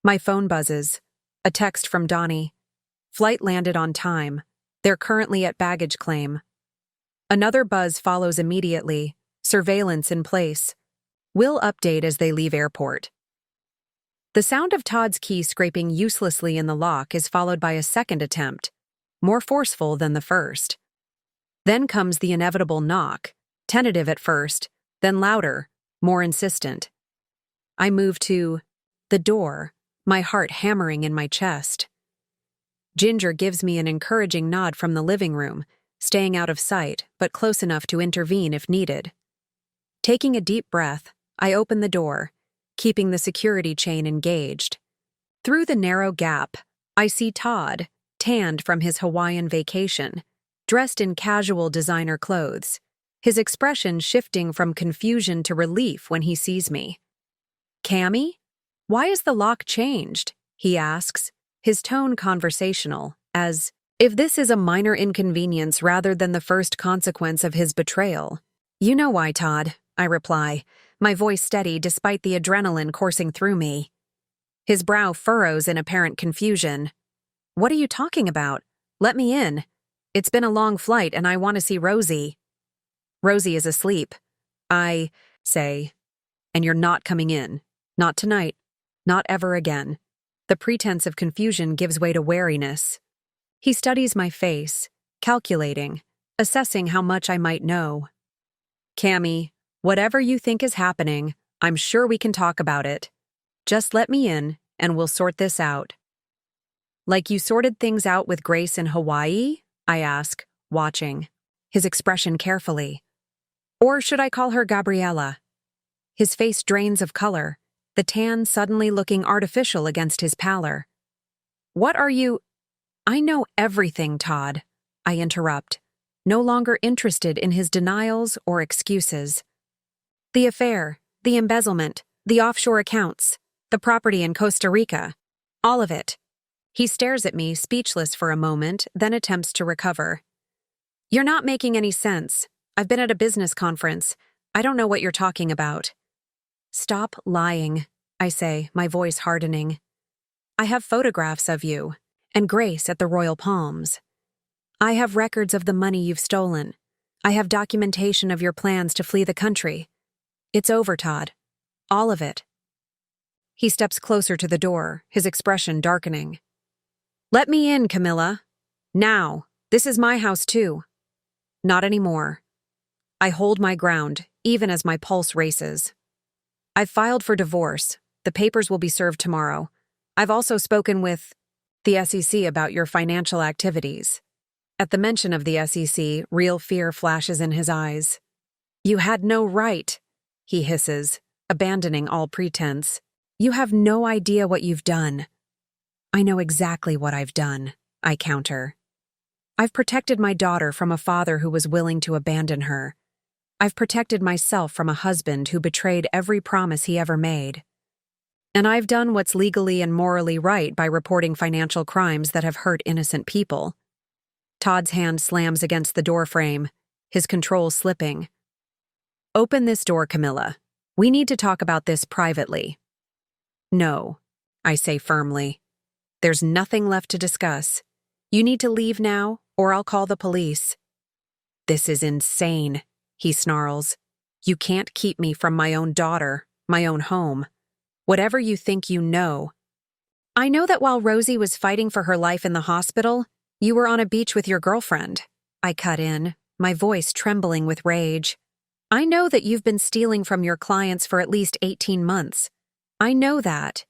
My phone buzzes. A text from Donnie. Flight landed on time. They're currently at baggage claim. Another buzz follows immediately. Surveillance in place. We'll update as they leave airport. The sound of Todd's key scraping uselessly in the lock is followed by a second attempt, more forceful than the first. Then comes the inevitable knock, tentative at first, then louder, more insistent. I move to the door, my heart hammering in my chest. Ginger gives me an encouraging nod from the living room, staying out of sight, but close enough to intervene if needed. Taking a deep breath, I open the door, keeping the security chain engaged. Through the narrow gap, I see Todd, tanned from his Hawaiian vacation, dressed in casual designer clothes, his expression shifting from confusion to relief when he sees me. Cammy? Why is the lock changed? He asks, his tone conversational, as if this is a minor inconvenience rather than the first consequence of his betrayal. You know why, Todd, I reply, my voice steady despite the adrenaline coursing through me. His brow furrows in apparent confusion. What are you talking about? Let me in. It's been a long flight and I want to see Rosie. Rosie is asleep. I say, and you're not coming in. Not tonight. Not ever again. The pretense of confusion gives way to wariness. He studies my face, calculating, assessing how much I might know. Cammy, whatever you think is happening, I'm sure we can talk about it. Just let me in, and we'll sort this out. Like you sorted things out with Grace in Hawaii? I ask, watching, his expression carefully. Or should I call her Gabriella? His face drains of color, the tan suddenly looking artificial against his pallor. What are you— I know everything, Todd, I interrupt, no longer interested in his denials or excuses. The affair, the embezzlement, the offshore accounts, the property in Costa Rica, all of it. He stares at me, speechless for a moment, then attempts to recover. You're not making any sense. I've been at a business conference. I don't know what you're talking about. Stop lying, I say, my voice hardening. I have photographs of you and Grace at the Royal Palms. I have records of the money you've stolen. I have documentation of your plans to flee the country. It's over, Todd. All of it. He steps closer to the door, his expression darkening. Let me in, Camilla. Now. This is my house, too. Not anymore. I hold my ground, even as my pulse races. I've filed for divorce. The papers will be served tomorrow. I've also spoken with the SEC about your financial activities. At the mention of the SEC, real fear flashes in his eyes. You had no right, he hisses, abandoning all pretense. You have no idea what you've done. I know exactly what I've done, I counter. I've protected my daughter from a father who was willing to abandon her. I've protected myself from a husband who betrayed every promise he ever made. And I've done what's legally and morally right by reporting financial crimes that have hurt innocent people. Todd's hand slams against the doorframe, his control slipping. Open this door, Camilla. We need to talk about this privately. No, I say firmly. There's nothing left to discuss. You need to leave now, or I'll call the police. This is insane, he snarls. You can't keep me from my own daughter, my own home. Whatever you think you know. I know that while Rosie was fighting for her life in the hospital, you were on a beach with your girlfriend. I cut in, my voice trembling with rage. I know that you've been stealing from your clients for at least 18 months. I know that.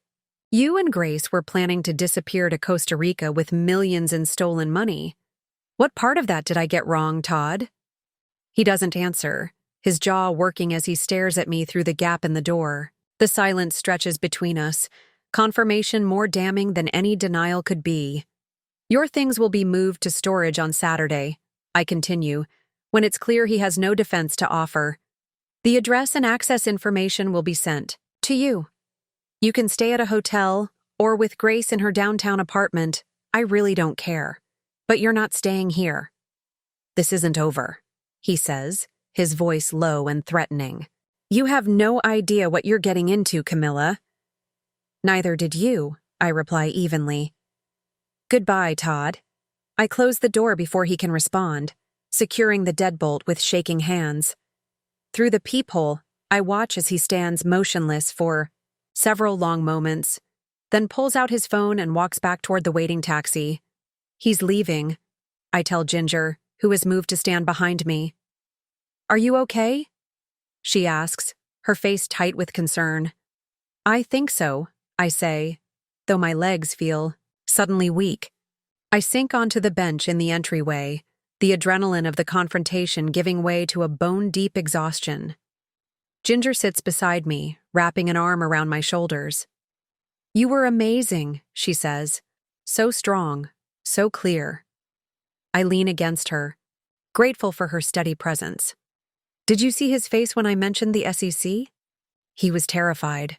You and Grace were planning to disappear to Costa Rica with millions in stolen money. What part of that did I get wrong, Todd? He doesn't answer, his jaw working as he stares at me through the gap in the door. The silence stretches between us, confirmation more damning than any denial could be. Your things will be moved to storage on Saturday, I continue, when it's clear he has no defense to offer. The address and access information will be sent to you. You can stay at a hotel or with Grace in her downtown apartment. I really don't care. But you're not staying here. This isn't over, he says, his voice low and threatening. You have no idea what you're getting into, Camilla. Neither did you, I reply evenly. Goodbye, Todd. I close the door before he can respond, securing the deadbolt with shaking hands. Through the peephole, I watch as he stands motionless for several long moments, then pulls out his phone and walks back toward the waiting taxi. He's leaving, I tell Ginger, who has moved to stand behind me. Are you okay? She asks, her face tight with concern. I think so, I say, though my legs feel suddenly weak. I sink onto the bench in the entryway, the adrenaline of the confrontation giving way to a bone-deep exhaustion. Ginger sits beside me, wrapping an arm around my shoulders. You were amazing, she says. So strong, so clear. I lean against her, grateful for her steady presence. Did you see his face when I mentioned the SEC? He was terrified.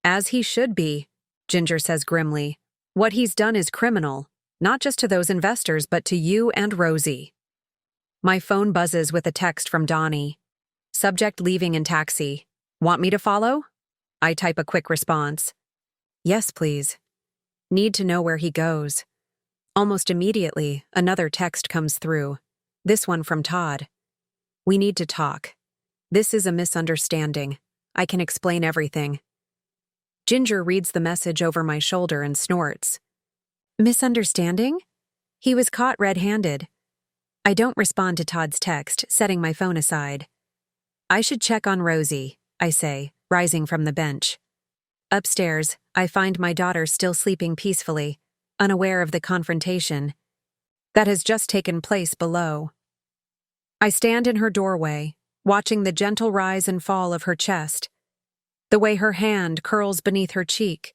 As he should be, Ginger says grimly. What he's done is criminal, not just to those investors, but to you and Rosie. My phone buzzes with a text from Donnie. Subject leaving in taxi. Want me to follow? I type a quick response. Yes, please. Need to know where he goes. Almost immediately, another text comes through. This one from Todd. We need to talk. This is a misunderstanding. I can explain everything. Ginger reads the message over my shoulder and snorts. Misunderstanding? He was caught red-handed. I don't respond to Todd's text, setting my phone aside. I should check on Rosie, I say, rising from the bench. Upstairs, I find my daughter still sleeping peacefully, unaware of the confrontation that has just taken place below. I stand in her doorway, watching the gentle rise and fall of her chest, the way her hand curls beneath her cheek,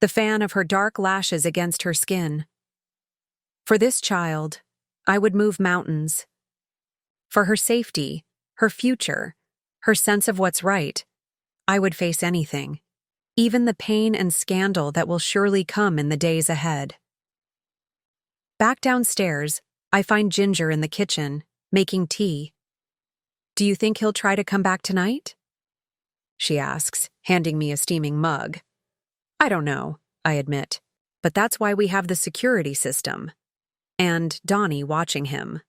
the fan of her dark lashes against her skin. For this child, I would move mountains. For her safety, her future, her sense of what's right, I would face anything, even the pain and scandal that will surely come in the days ahead. Back downstairs, I find Ginger in the kitchen, making tea. Do you think he'll try to come back tonight? She asks, handing me a steaming mug. I don't know, I admit, but that's why we have the security system. And Donnie watching him.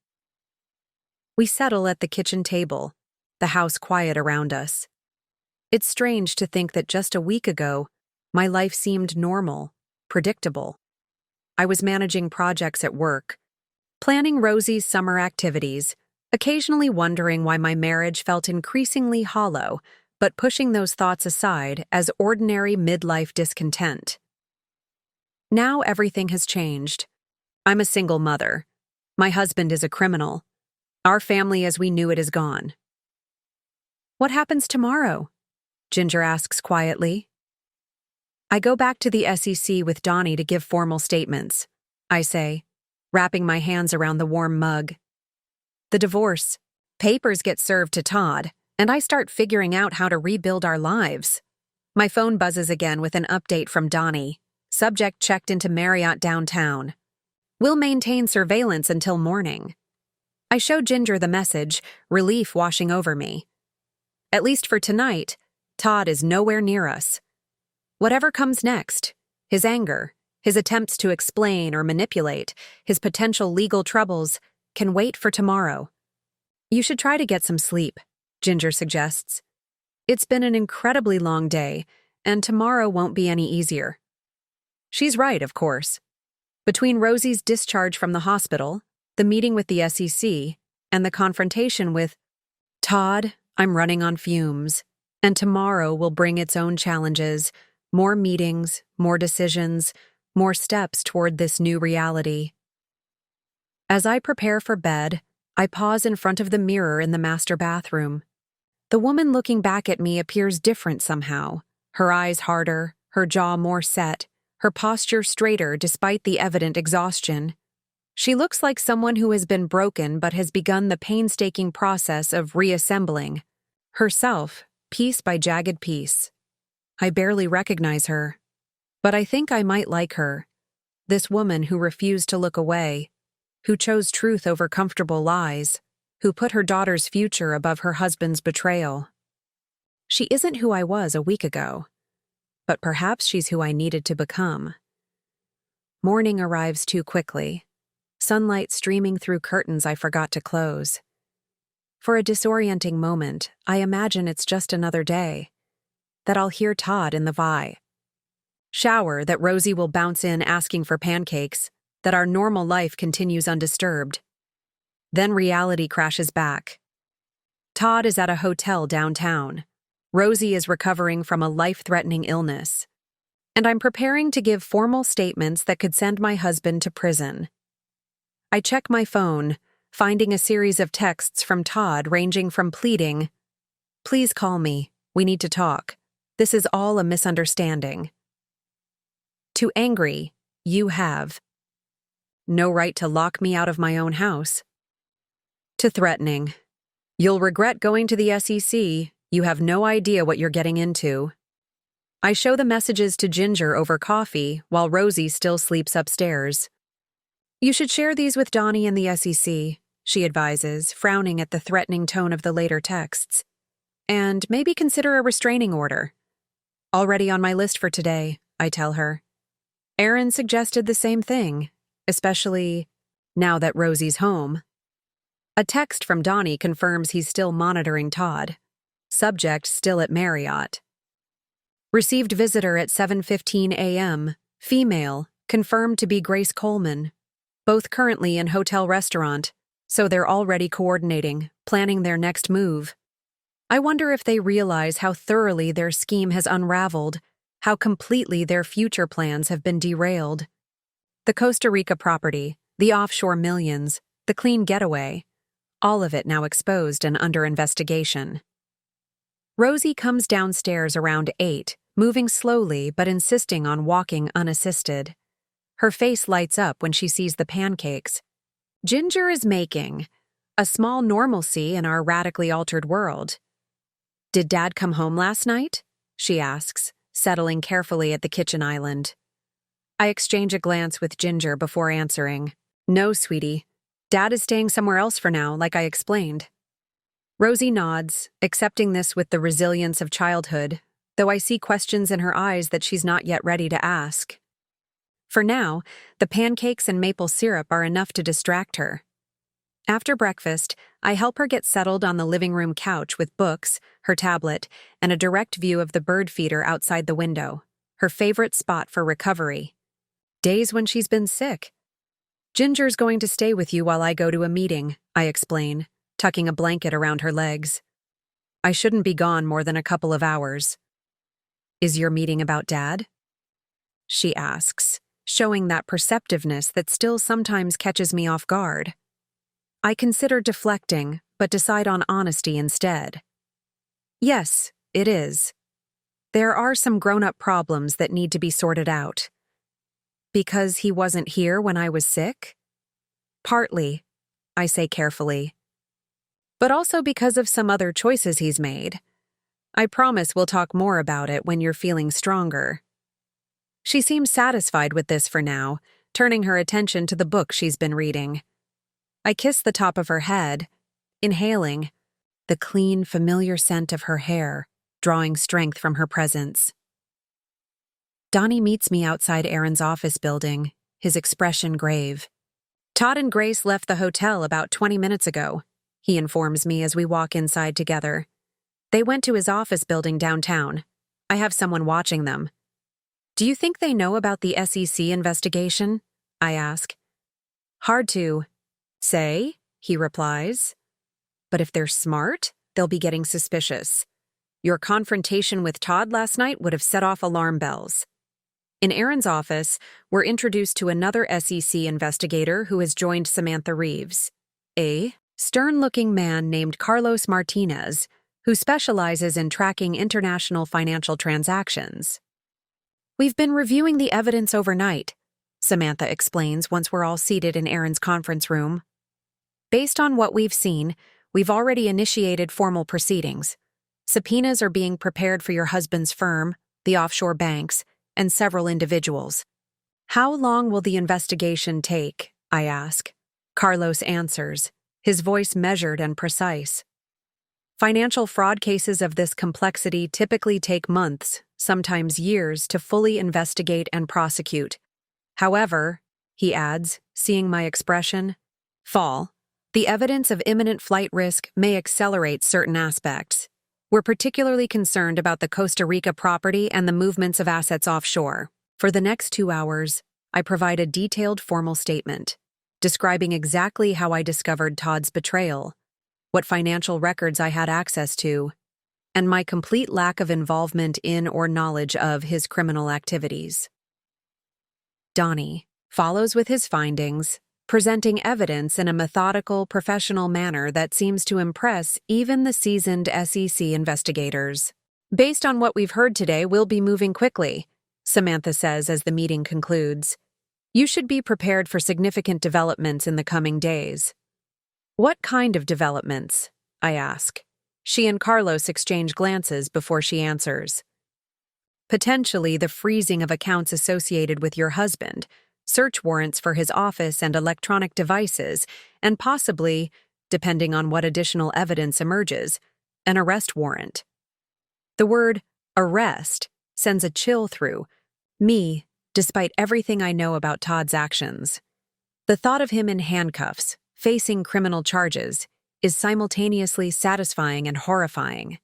We settle at the kitchen table, the house quiet around us. It's strange to think that just a week ago, my life seemed normal, predictable. I was managing projects at work, planning Rosie's summer activities, occasionally wondering why my marriage felt increasingly hollow, but pushing those thoughts aside as ordinary midlife discontent. Now everything has changed. I'm a single mother. My husband is a criminal. Our family as we knew it is gone. What happens tomorrow? Ginger asks quietly. I go back to the SEC with Donnie to give formal statements, I say, wrapping my hands around the warm mug. The divorce. Papers get served to Todd, and I start figuring out how to rebuild our lives. My phone buzzes again with an update from Donnie. Subject checked into Marriott downtown. We'll maintain surveillance until morning. I show Ginger the message, relief washing over me. At least for tonight, Todd is nowhere near us. Whatever comes next, his anger, his attempts to explain or manipulate, his potential legal troubles, can wait for tomorrow. You should try to get some sleep, Ginger suggests. It's been an incredibly long day, and tomorrow won't be any easier. She's right, of course. Between Rosie's discharge from the hospital, the meeting with the SEC, and the confrontation with Todd, I'm running on fumes, and tomorrow will bring its own challenges, More meetings, more decisions, more steps toward this new reality. As I prepare for bed, I pause in front of the mirror in the master bathroom. The woman looking back at me appears different somehow, her eyes harder, her jaw more set, her posture straighter despite the evident exhaustion. She looks like someone who has been broken but has begun the painstaking process of reassembling herself, piece by jagged piece. I barely recognize her, but I think I might like her. This woman who refused to look away, who chose truth over comfortable lies, who put her daughter's future above her husband's betrayal. She isn't who I was a week ago, but perhaps she's who I needed to become. Morning arrives too quickly, sunlight streaming through curtains I forgot to close. For a disorienting moment, I imagine it's just another day, that I'll hear Todd in the Vi shower, that Rosie will bounce in asking for pancakes, that our normal life continues undisturbed. Then reality crashes back. Todd is at a hotel downtown. Rosie is recovering from a life-threatening illness. And I'm preparing to give formal statements that could send my husband to prison. I check my phone, finding a series of texts from Todd ranging from pleading, "Please call me, we need to talk. This is all a misunderstanding," to angry, "You have no right to lock me out of my own house," to threatening, "You'll regret going to the SEC, you have no idea what you're getting into." I show the messages to Ginger over coffee while Rosie still sleeps upstairs. "You should share these with Donnie and the SEC," she advises, frowning at the threatening tone of the later texts. "And maybe consider a restraining order." "Already on my list for today," I tell her. Aaron suggested the same thing, especially now that Rosie's home. A text from Donnie confirms he's still monitoring Todd. Subject still at Marriott. Received visitor at 7:15 a.m., female, confirmed to be Grace Coleman. Both currently in hotel restaurant, so they're already coordinating, planning their next move. I wonder if they realize how thoroughly their scheme has unraveled, how completely their future plans have been derailed. The Costa Rica property, the offshore millions, the clean getaway, all of it now exposed and under investigation. Rosie comes downstairs around 8, moving slowly but insisting on walking unassisted. Her face lights up when she sees the pancakes Ginger is making, a small normalcy in our radically altered world. "Did Dad come home last night?" she asks, settling carefully at the kitchen island. I exchange a glance with Ginger before answering. "No, sweetie. Dad is staying somewhere else for now, like I explained." Rosie nods, accepting this with the resilience of childhood, though I see questions in her eyes that she's not yet ready to ask. For now, the pancakes and maple syrup are enough to distract her. After breakfast, I help her get settled on the living room couch with books, her tablet, and a direct view of the bird feeder outside the window, her favorite spot for recovery. Days when she's been sick. "Ginger's going to stay with you while I go to a meeting," I explain, tucking a blanket around her legs. "I shouldn't be gone more than a couple of hours." "Is your meeting about Dad?" she asks, showing that perceptiveness that still sometimes catches me off guard. I consider deflecting, but decide on honesty instead. "Yes, it is. There are some grown-up problems that need to be sorted out." "Because he wasn't here when I was sick?" "Partly," I say carefully. "But also because of some other choices he's made. I promise we'll talk more about it when you're feeling stronger." She seems satisfied with this for now, turning her attention to the book she's been reading. I kiss the top of her head, inhaling the clean, familiar scent of her hair, drawing strength from her presence. Donnie meets me outside Aaron's office building, his expression grave. "Todd and Grace left the hotel about 20 minutes ago," he informs me as we walk inside together. "They went to his office building downtown. I have someone watching them." "Do you think they know about the SEC investigation?" I ask. "Hard to say," he replies. "But if they're smart, they'll be getting suspicious. Your confrontation with Todd last night would have set off alarm bells. In Aaron's office, we're introduced to another SEC investigator who has joined Samantha Reeves, a stern-looking man named Carlos Martinez, who specializes in tracking international financial transactions. We've been reviewing the evidence overnight, Samantha explains once we're all seated in Aaron's conference room. Based on what we've seen, we've already initiated formal proceedings. Subpoenas are being prepared for your husband's firm, the offshore banks, and several individuals. How long will the investigation take? I ask. Carlos answers, his voice measured and precise. Financial fraud cases of this complexity typically take months, sometimes years, to fully investigate and prosecute. However, he adds, seeing my expression, the evidence of imminent flight risk may accelerate certain aspects. We're particularly concerned about the Costa Rica property and the movements of assets offshore. For the next 2 hours, I provide a detailed formal statement, describing exactly how I discovered Todd's betrayal, what financial records I had access to, and my complete lack of involvement in or knowledge of his criminal activities. Donnie follows with his findings, presenting evidence in a methodical, professional manner that seems to impress even the seasoned SEC investigators. Based on what we've heard today, we'll be moving quickly, Samantha says as the meeting concludes. You should be prepared for significant developments in the coming days. What kind of developments? I ask. She and Carlos exchange glances before she answers. Potentially the freezing of accounts associated with your husband, search warrants for his office and electronic devices, and possibly, depending on what additional evidence emerges, an arrest warrant. The word arrest sends a chill through me, despite everything I know about Todd's actions. The thought of him in handcuffs, facing criminal charges, is simultaneously satisfying and horrifying.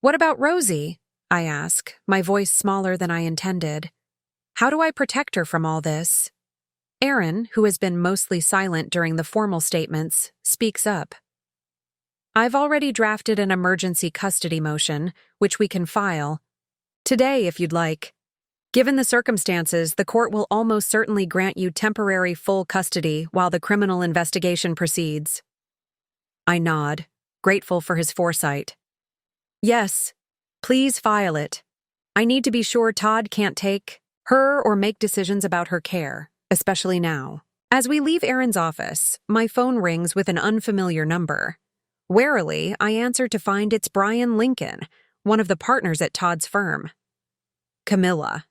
What about Rosie? I ask, my voice smaller than I intended. How do I protect her from all this? Aaron, who has been mostly silent during the formal statements, speaks up. I've already drafted an emergency custody motion, which we can file today if you'd like. Given the circumstances, the court will almost certainly grant you temporary full custody while the criminal investigation proceeds. I nod, grateful for his foresight. Yes, please file it. I need to be sure Todd can't take her or make decisions about her care, especially now. As we leave Aaron's office, my phone rings with an unfamiliar number. Warily, I answer to find it's Brian Lincoln, one of the partners at Todd's firm. Camilla,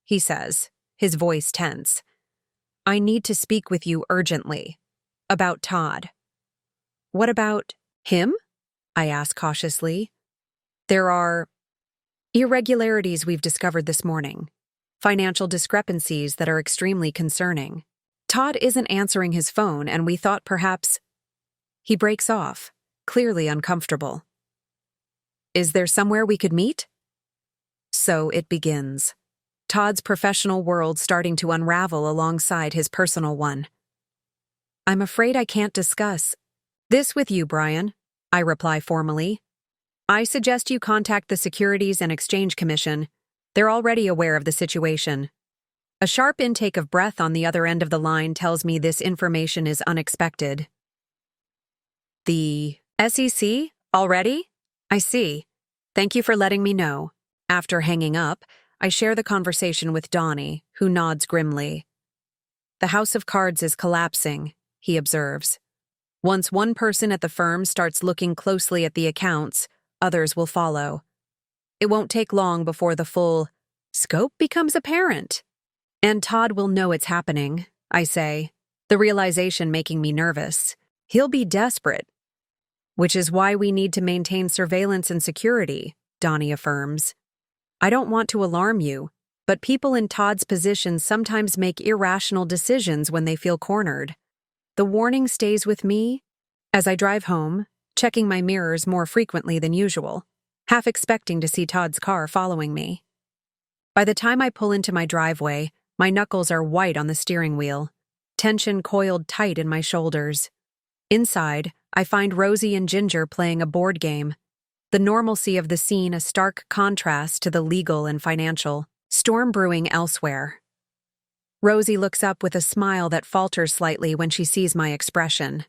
he says, his voice tense. I need to speak with you urgently. About Todd. What about him? I ask cautiously. There are irregularities we've discovered this morning. Financial discrepancies that are extremely concerning. Todd isn't answering his phone, and we thought perhaps... He breaks off, clearly uncomfortable. Is there somewhere we could meet? So it begins. Todd's professional world starting to unravel alongside his personal one. I'm afraid I can't discuss this with you, Brian, I reply formally. I suggest you contact the Securities and Exchange Commission. They're already aware of the situation. A sharp intake of breath on the other end of the line tells me this information is unexpected. The SEC? Already? I see. Thank you for letting me know. After hanging up, I share the conversation with Donnie, who nods grimly. The house of cards is collapsing, he observes. Once one person at the firm starts looking closely at the accounts, others will follow. It won't take long before the full scope becomes apparent. And Todd will know it's happening, I say, the realization making me nervous. He'll be desperate. Which is why we need to maintain surveillance and security, Donnie affirms. I don't want to alarm you, but people in Todd's position sometimes make irrational decisions when they feel cornered. The warning stays with me as I drive home, checking my mirrors more frequently than usual, half expecting to see Todd's car following me. By the time I pull into my driveway, my knuckles are white on the steering wheel, tension coiled tight in my shoulders. Inside, I find Rosie and Ginger playing a board game. The normalcy of the scene a stark contrast to the legal and financial storm brewing elsewhere. Rosie looks up with a smile that falters slightly when she sees my expression.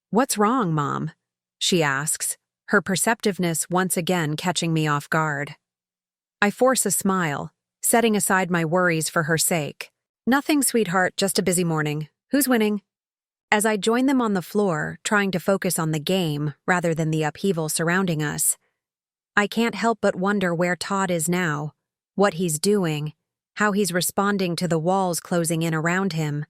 "What's wrong, Mom?" she asks, her perceptiveness once again catching me off guard. I force a smile, setting aside my worries for her sake. "Nothing, sweetheart, just a busy morning. Who's winning?" As I join them on the floor, trying to focus on the game rather than the upheaval surrounding us, I can't help but wonder where Todd is now, what he's doing, how he's responding to the walls closing in around him.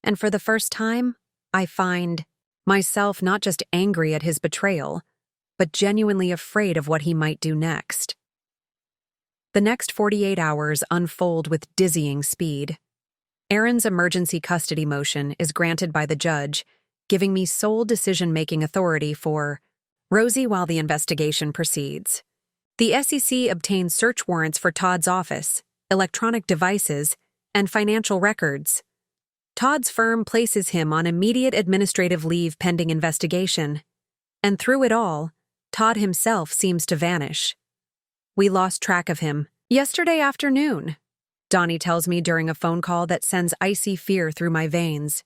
And for the first time, I find myself not just angry at his betrayal, but genuinely afraid of what he might do next. The next 48 hours unfold with dizzying speed. Aaron's emergency custody motion is granted by the judge, giving me sole decision-making authority for Rosie while the investigation proceeds. The SEC obtains search warrants for Todd's office, electronic devices, and financial records. Todd's firm places him on immediate administrative leave pending investigation. And through it all, Todd himself seems to vanish. "We lost track of him yesterday afternoon," Donnie tells me during a phone call that sends icy fear through my veins.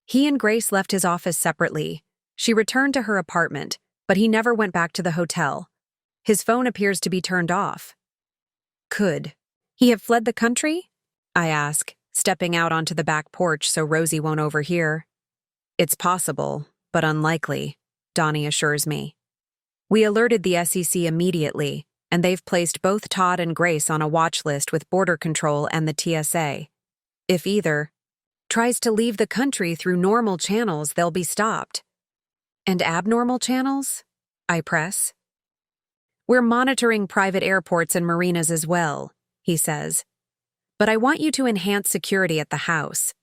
He and Grace left his office separately. She returned to her apartment, but he never went back to the hotel. His phone appears to be turned off. Could he have fled the country? I ask, stepping out onto the back porch so Rosie won't overhear. "It's possible, but unlikely," Donnie assures me. "We alerted the SEC immediately, and they've placed both Todd and Grace on a watch list with Border Control and the TSA. If either tries to leave the country through normal channels, they'll be stopped." "And abnormal channels?" I press. "We're monitoring private airports and marinas as well," he says. "But I want you to enhance security at the house.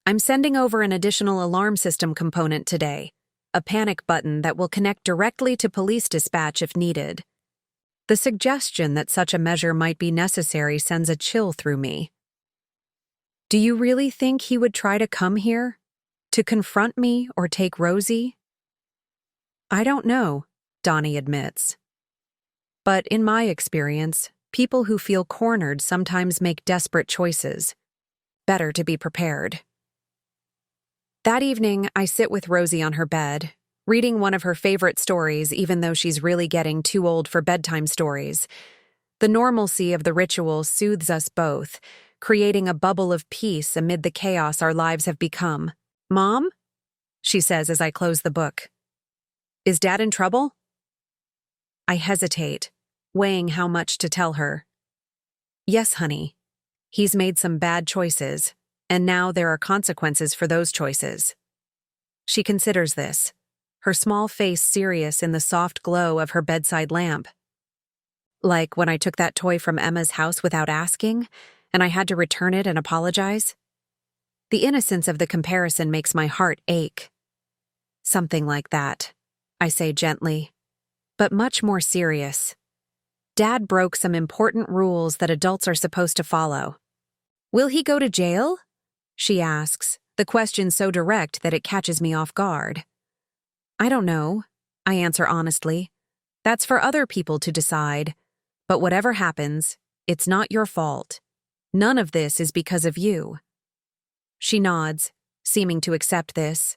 I'm sending over an additional alarm system component today, a panic button that will connect directly to police dispatch if needed." The suggestion that such a measure might be necessary sends a chill through me. "Do you really think he would try to come here? To confront me or take Rosie?" "I don't know," Donnie admits. "But in my experience, people who feel cornered sometimes make desperate choices. Better to be prepared." That evening, I sit with Rosie on her bed, reading one of her favorite stories even though she's really getting too old for bedtime stories. The normalcy of the ritual soothes us both, creating a bubble of peace amid the chaos our lives have become. "Mom?" she says as I close the book. "Is Dad in trouble?" I hesitate, weighing how much to tell her. "Yes, honey. He's made some bad choices, and now there are consequences for those choices." She considers this, her small face serious in the soft glow of her bedside lamp. "Like when I took that toy from Emma's house without asking, and I had to return it and apologize?" The innocence of the comparison makes my heart ache. "Something like that," I say gently, but much more serious. Dad broke some important rules that adults are supposed to follow. "Will he go to jail?" she asks, the question so direct that it catches me off guard. "I don't know," I answer honestly. "That's for other people to decide. But whatever happens, it's not your fault. None of this is because of you." She nods, seeming to accept this.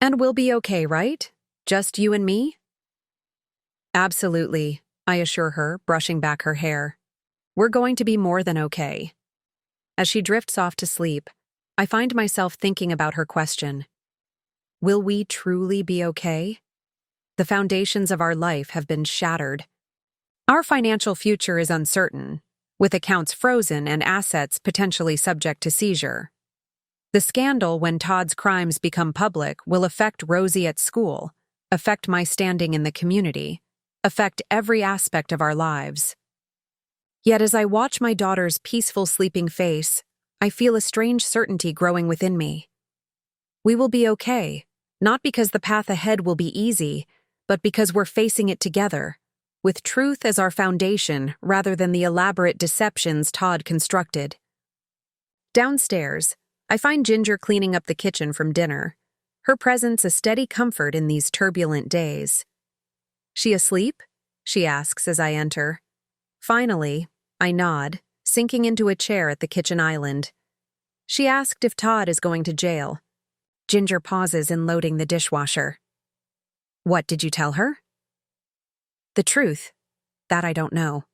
"And we'll be okay, right? Just you and me?" "Absolutely," I assure her, brushing back her hair. "We're going to be more than okay." As she drifts off to sleep, I find myself thinking about her question. Will we truly be okay? The foundations of our life have been shattered. Our financial future is uncertain, with accounts frozen and assets potentially subject to seizure. The scandal when Todd's crimes become public will affect Rosie at school, affect my standing in the community, affect every aspect of our lives. Yet as I watch my daughter's peaceful sleeping face, I feel a strange certainty growing within me. We will be okay, not because the path ahead will be easy, but because we're facing it together, with truth as our foundation rather than the elaborate deceptions Todd constructed. Downstairs, I find Ginger cleaning up the kitchen from dinner, her presence a steady comfort in these turbulent days. She asleep? She asks as I enter. Finally, I nod, sinking into a chair at the kitchen island. She asked if Todd is going to jail. Ginger pauses in loading the dishwasher. What did you tell her? The truth. That I don't know.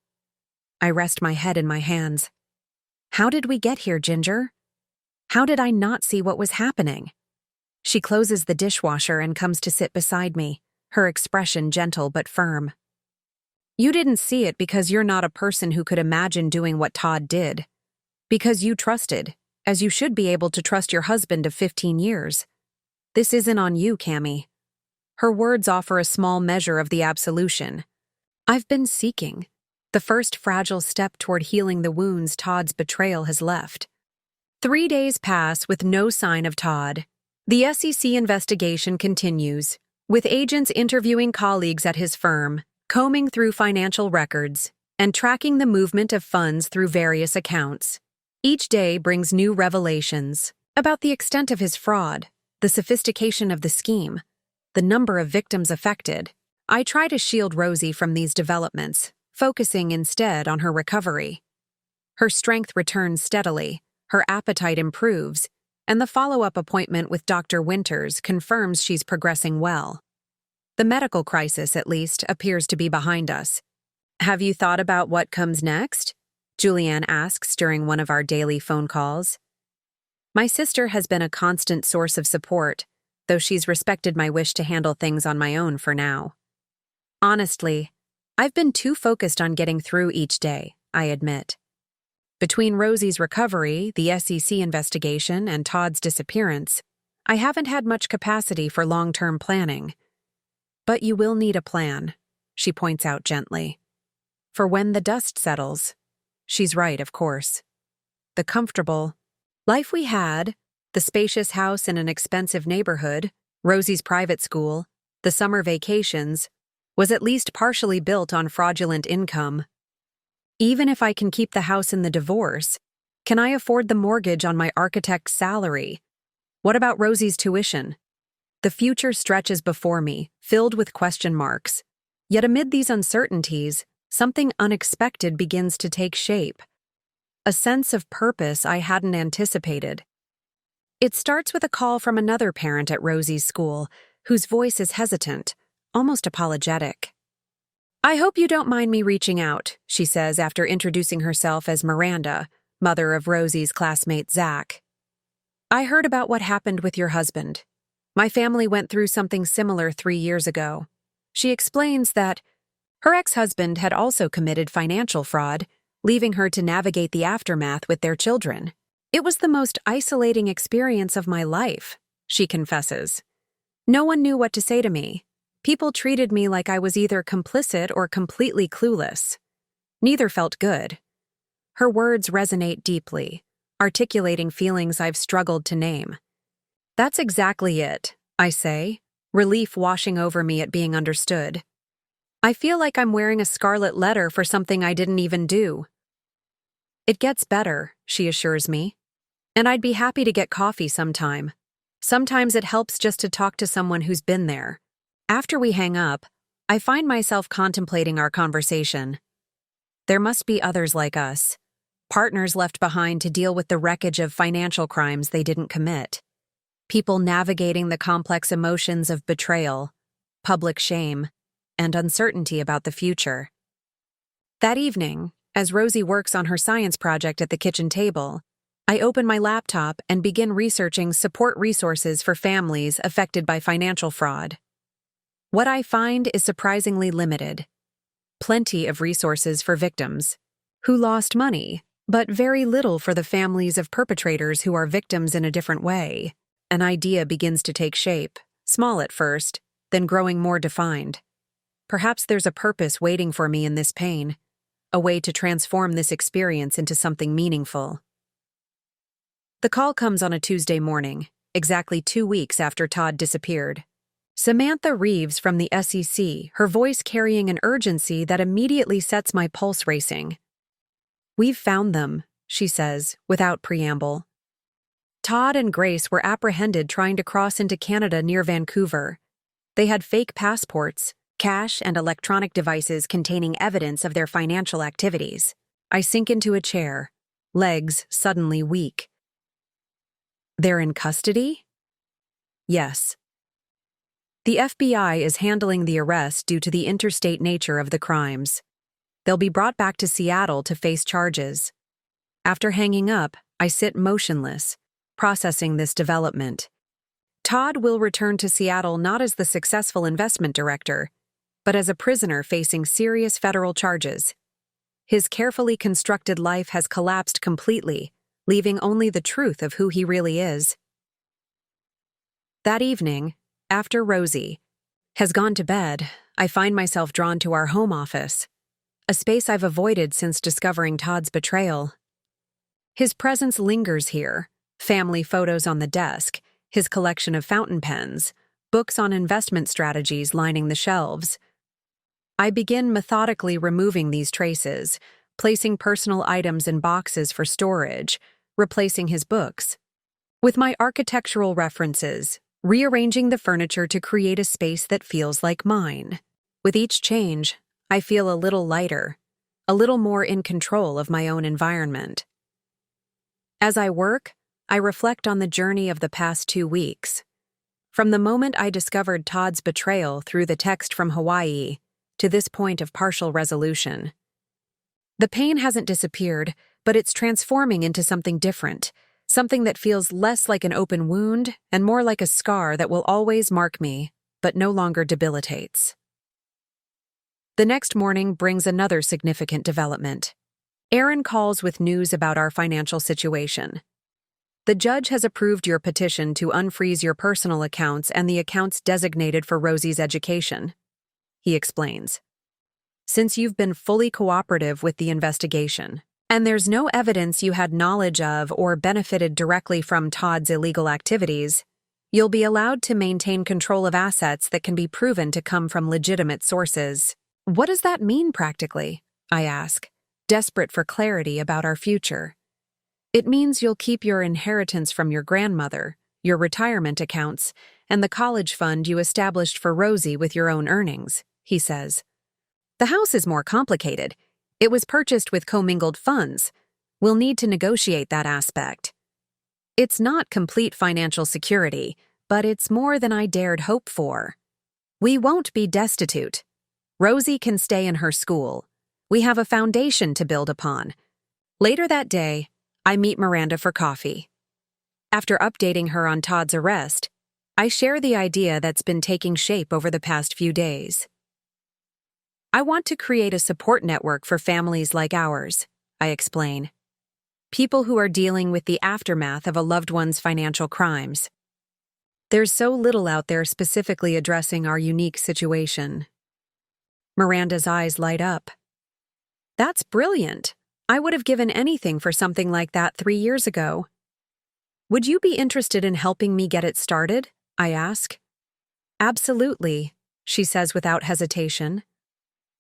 I rest my head in my hands. How did we get here, Ginger? How did I not see what was happening? She closes the dishwasher and comes to sit beside me, her expression gentle but firm. You didn't see it because you're not a person who could imagine doing what Todd did. Because you trusted, as you should be able to trust your husband of 15 years. This isn't on you, Cammy. Her words offer a small measure of the absolution. I've been seeking. The first fragile step toward healing the wounds Todd's betrayal has left. 3 days pass with no sign of Todd. The SEC investigation continues, with agents interviewing colleagues at his firm, combing through financial records, and tracking the movement of funds through various accounts. Each day brings new revelations about the extent of his fraud, the sophistication of the scheme, the number of victims affected. I try to shield Rosie from these developments, focusing instead on her recovery. Her strength returns steadily, her appetite improves, and the follow-up appointment with Dr. Winters confirms she's progressing well. The medical crisis, at least, appears to be behind us. Have you thought about what comes next? Julianne asks during one of our daily phone calls. My sister has been a constant source of support, though she's respected my wish to handle things on my own for now. Honestly, I've been too focused on getting through each day, I admit. Between Rosie's recovery, the SEC investigation, and Todd's disappearance, I haven't had much capacity for long-term planning. But you will need a plan, she points out gently. For when the dust settles. She's right, of course. The comfortable life we had, the spacious house in an expensive neighborhood, Rosie's private school, the summer vacations, was at least partially built on fraudulent income. Even if I can keep the house in the divorce, can I afford the mortgage on my architect's salary? What about Rosie's tuition? The future stretches before me, filled with question marks. Yet amid these uncertainties, something unexpected begins to take shape. A sense of purpose I hadn't anticipated. It starts with a call from another parent at Rosie's school, whose voice is hesitant, almost apologetic. I hope you don't mind me reaching out, she says after introducing herself as Miranda, mother of Rosie's classmate Zach. I heard about what happened with your husband. My family went through something similar 3 years ago. She explains that her ex-husband had also committed financial fraud, leaving her to navigate the aftermath with their children. It was the most isolating experience of my life, she confesses. No one knew what to say to me. People treated me like I was either complicit or completely clueless. Neither felt good. Her words resonate deeply, articulating feelings I've struggled to name. That's exactly it, I say, relief washing over me at being understood. I feel like I'm wearing a scarlet letter for something I didn't even do. It gets better, she assures me. And I'd be happy to get coffee sometime. Sometimes it helps just to talk to someone who's been there. After we hang up, I find myself contemplating our conversation. There must be others like us, partners left behind to deal with the wreckage of financial crimes they didn't commit. People navigating the complex emotions of betrayal, public shame, and uncertainty about the future. That evening, as Rosie works on her science project at the kitchen table, I open my laptop and begin researching support resources for families affected by financial fraud. What I find is surprisingly limited. Plenty of resources for victims who lost money, but very little for the families of perpetrators who are victims in a different way. An idea begins to take shape, small at first, then growing more defined. Perhaps there's a purpose waiting for me in this pain, a way to transform this experience into something meaningful. The call comes on a Tuesday morning, exactly 2 weeks after Todd disappeared. Samantha Reeves from the SEC, her voice carrying an urgency that immediately sets my pulse racing. We've found them, she says, without preamble. Todd and Grace were apprehended trying to cross into Canada near Vancouver. They had fake passports, cash and electronic devices containing evidence of their financial activities. I sink into a chair, legs suddenly weak. They're in custody? Yes. The FBI is handling the arrest due to the interstate nature of the crimes. They'll be brought back to Seattle to face charges. After hanging up, I sit motionless, processing this development. Todd will return to Seattle not as the successful investment director, but as a prisoner facing serious federal charges. His carefully constructed life has collapsed completely, leaving only the truth of who he really is. That evening, after Rosie has gone to bed, I find myself drawn to our home office, a space I've avoided since discovering Todd's betrayal. His presence lingers here, family photos on the desk, his collection of fountain pens, books on investment strategies lining the shelves. I begin methodically removing these traces, placing personal items in boxes for storage, replacing his books. With my architectural references, rearranging the furniture to create a space that feels like mine. With each change, I feel a little lighter, a little more in control of my own environment. As I work, I reflect on the journey of the past 2 weeks. From the moment I discovered Todd's betrayal through the text from Hawaii to this point of partial resolution. The pain hasn't disappeared, but it's transforming into something different, something that feels less like an open wound and more like a scar that will always mark me, but no longer debilitates. The next morning brings another significant development. Aaron calls with news about our financial situation. The judge has approved your petition to unfreeze your personal accounts and the accounts designated for Rosie's education, he explains. Since you've been fully cooperative with the investigation, and there's no evidence you had knowledge of or benefited directly from Todd's illegal activities, you'll be allowed to maintain control of assets that can be proven to come from legitimate sources. What does that mean practically? I ask, desperate for clarity about our future. It means you'll keep your inheritance from your grandmother, your retirement accounts, and the college fund you established for Rosie with your own earnings, he says. The house is more complicated. It was purchased with commingled funds. We'll need to negotiate that aspect. It's not complete financial security, but it's more than I dared hope for. We won't be destitute. Rosie can stay in her school. We have a foundation to build upon. Later that day, I meet Miranda for coffee. After updating her on Todd's arrest, I share the idea that's been taking shape over the past few days. I want to create a support network for families like ours, I explain. People who are dealing with the aftermath of a loved one's financial crimes. There's so little out there specifically addressing our unique situation. Miranda's eyes light up. That's brilliant. I would have given anything for something like that 3 years ago. Would you be interested in helping me get it started? I ask. Absolutely, she says without hesitation.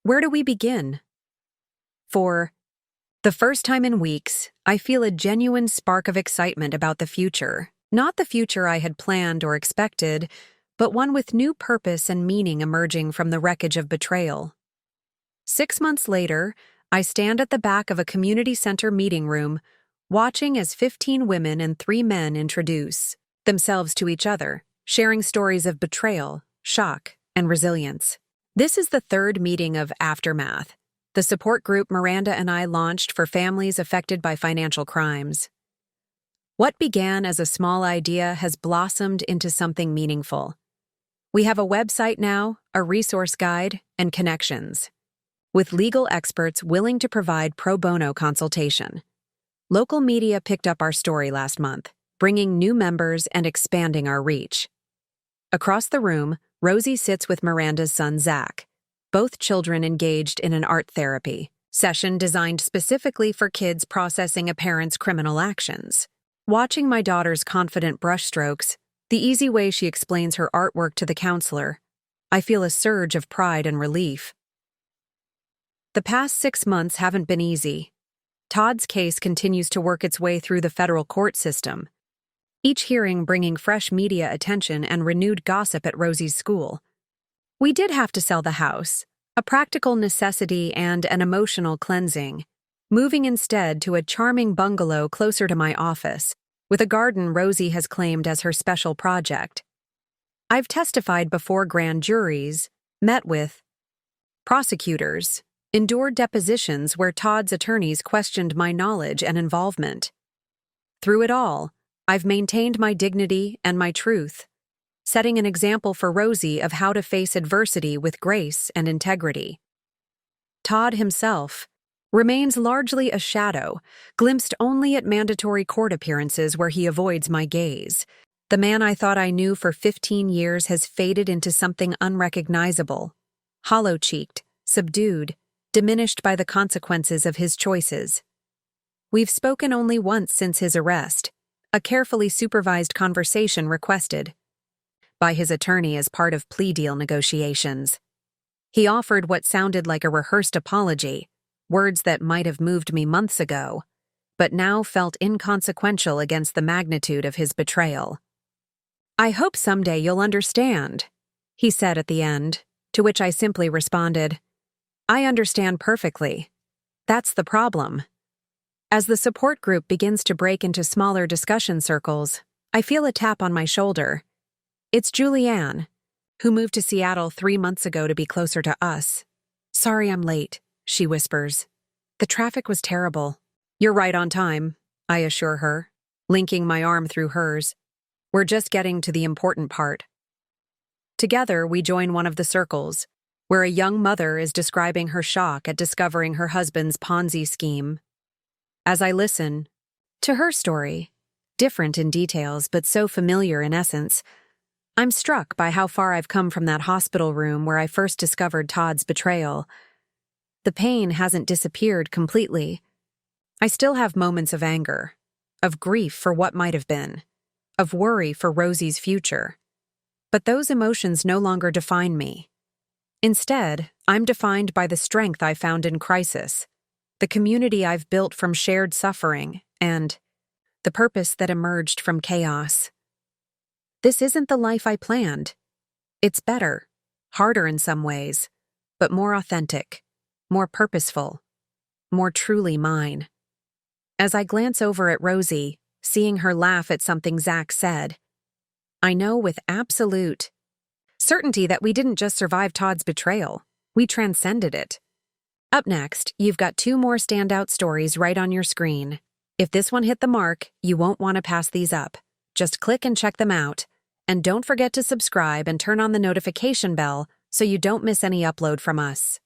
Where do we begin? For the first time in weeks, I feel a genuine spark of excitement about the future. Not the future I had planned or expected, but one with new purpose and meaning emerging from the wreckage of betrayal. 6 months later, I stand at the back of a community center meeting room, watching as 15 women and 3 men introduce themselves to each other, sharing stories of betrayal, shock, and resilience. This is the 3rd meeting of Aftermath, the support group Miranda and I launched for families affected by financial crimes. What began as a small idea has blossomed into something meaningful. We have a website now, a resource guide, and connections, with legal experts willing to provide pro bono consultation. Local media picked up our story last month, bringing new members and expanding our reach. Across the room, Rosie sits with Miranda's son, Zach, both children engaged in an art therapy session designed specifically for kids processing a parent's criminal actions. Watching my daughter's confident brushstrokes, the easy way she explains her artwork to the counselor, I feel a surge of pride and relief. The past 6 months haven't been easy. Todd's case continues to work its way through the federal court system, each hearing bringing fresh media attention and renewed gossip at Rosie's school. We did have to sell the house, a practical necessity and an emotional cleansing, moving instead to a charming bungalow closer to my office, with a garden Rosie has claimed as her special project. I've testified before grand juries, met with prosecutors, endured depositions where Todd's attorneys questioned my knowledge and involvement. Through it all, I've maintained my dignity and my truth, setting an example for Rosie of how to face adversity with grace and integrity. Todd himself remains largely a shadow, glimpsed only at mandatory court appearances where he avoids my gaze. The man I thought I knew for 15 years has faded into something unrecognizable, hollow-cheeked, subdued, diminished by the consequences of his choices. We've spoken only once since his arrest, a carefully supervised conversation requested by his attorney as part of plea deal negotiations. He offered what sounded like a rehearsed apology, words that might have moved me months ago, but now felt inconsequential against the magnitude of his betrayal. "I hope someday you'll understand," he said at the end, to which I simply responded, "I understand perfectly. That's the problem." As the support group begins to break into smaller discussion circles, I feel a tap on my shoulder. It's Julianne, who moved to Seattle 3 months ago to be closer to us. "Sorry I'm late," she whispers. "The traffic was terrible." "You're right on time," I assure her, linking my arm through hers. "We're just getting to the important part." Together, we join one of the circles, where a young mother is describing her shock at discovering her husband's Ponzi scheme. As I listen to her story, different in details but so familiar in essence, I'm struck by how far I've come from that hospital room where I first discovered Todd's betrayal. The pain hasn't disappeared completely. I still have moments of anger, of grief for what might have been, of worry for Rosie's future. But those emotions no longer define me. Instead, I'm defined by the strength I found in crisis, the community I've built from shared suffering, and the purpose that emerged from chaos. This isn't the life I planned. It's better, harder in some ways, but more authentic, more purposeful, more truly mine. As I glance over at Rosie, seeing her laugh at something Zach said, I know with absolute certainty that we didn't just survive Todd's betrayal, we transcended it. Up next, you've got 2 more standout stories right on your screen. If this one hit the mark, you won't want to pass these up. Just click and check them out. And don't forget to subscribe and turn on the notification bell so you don't miss any upload from us.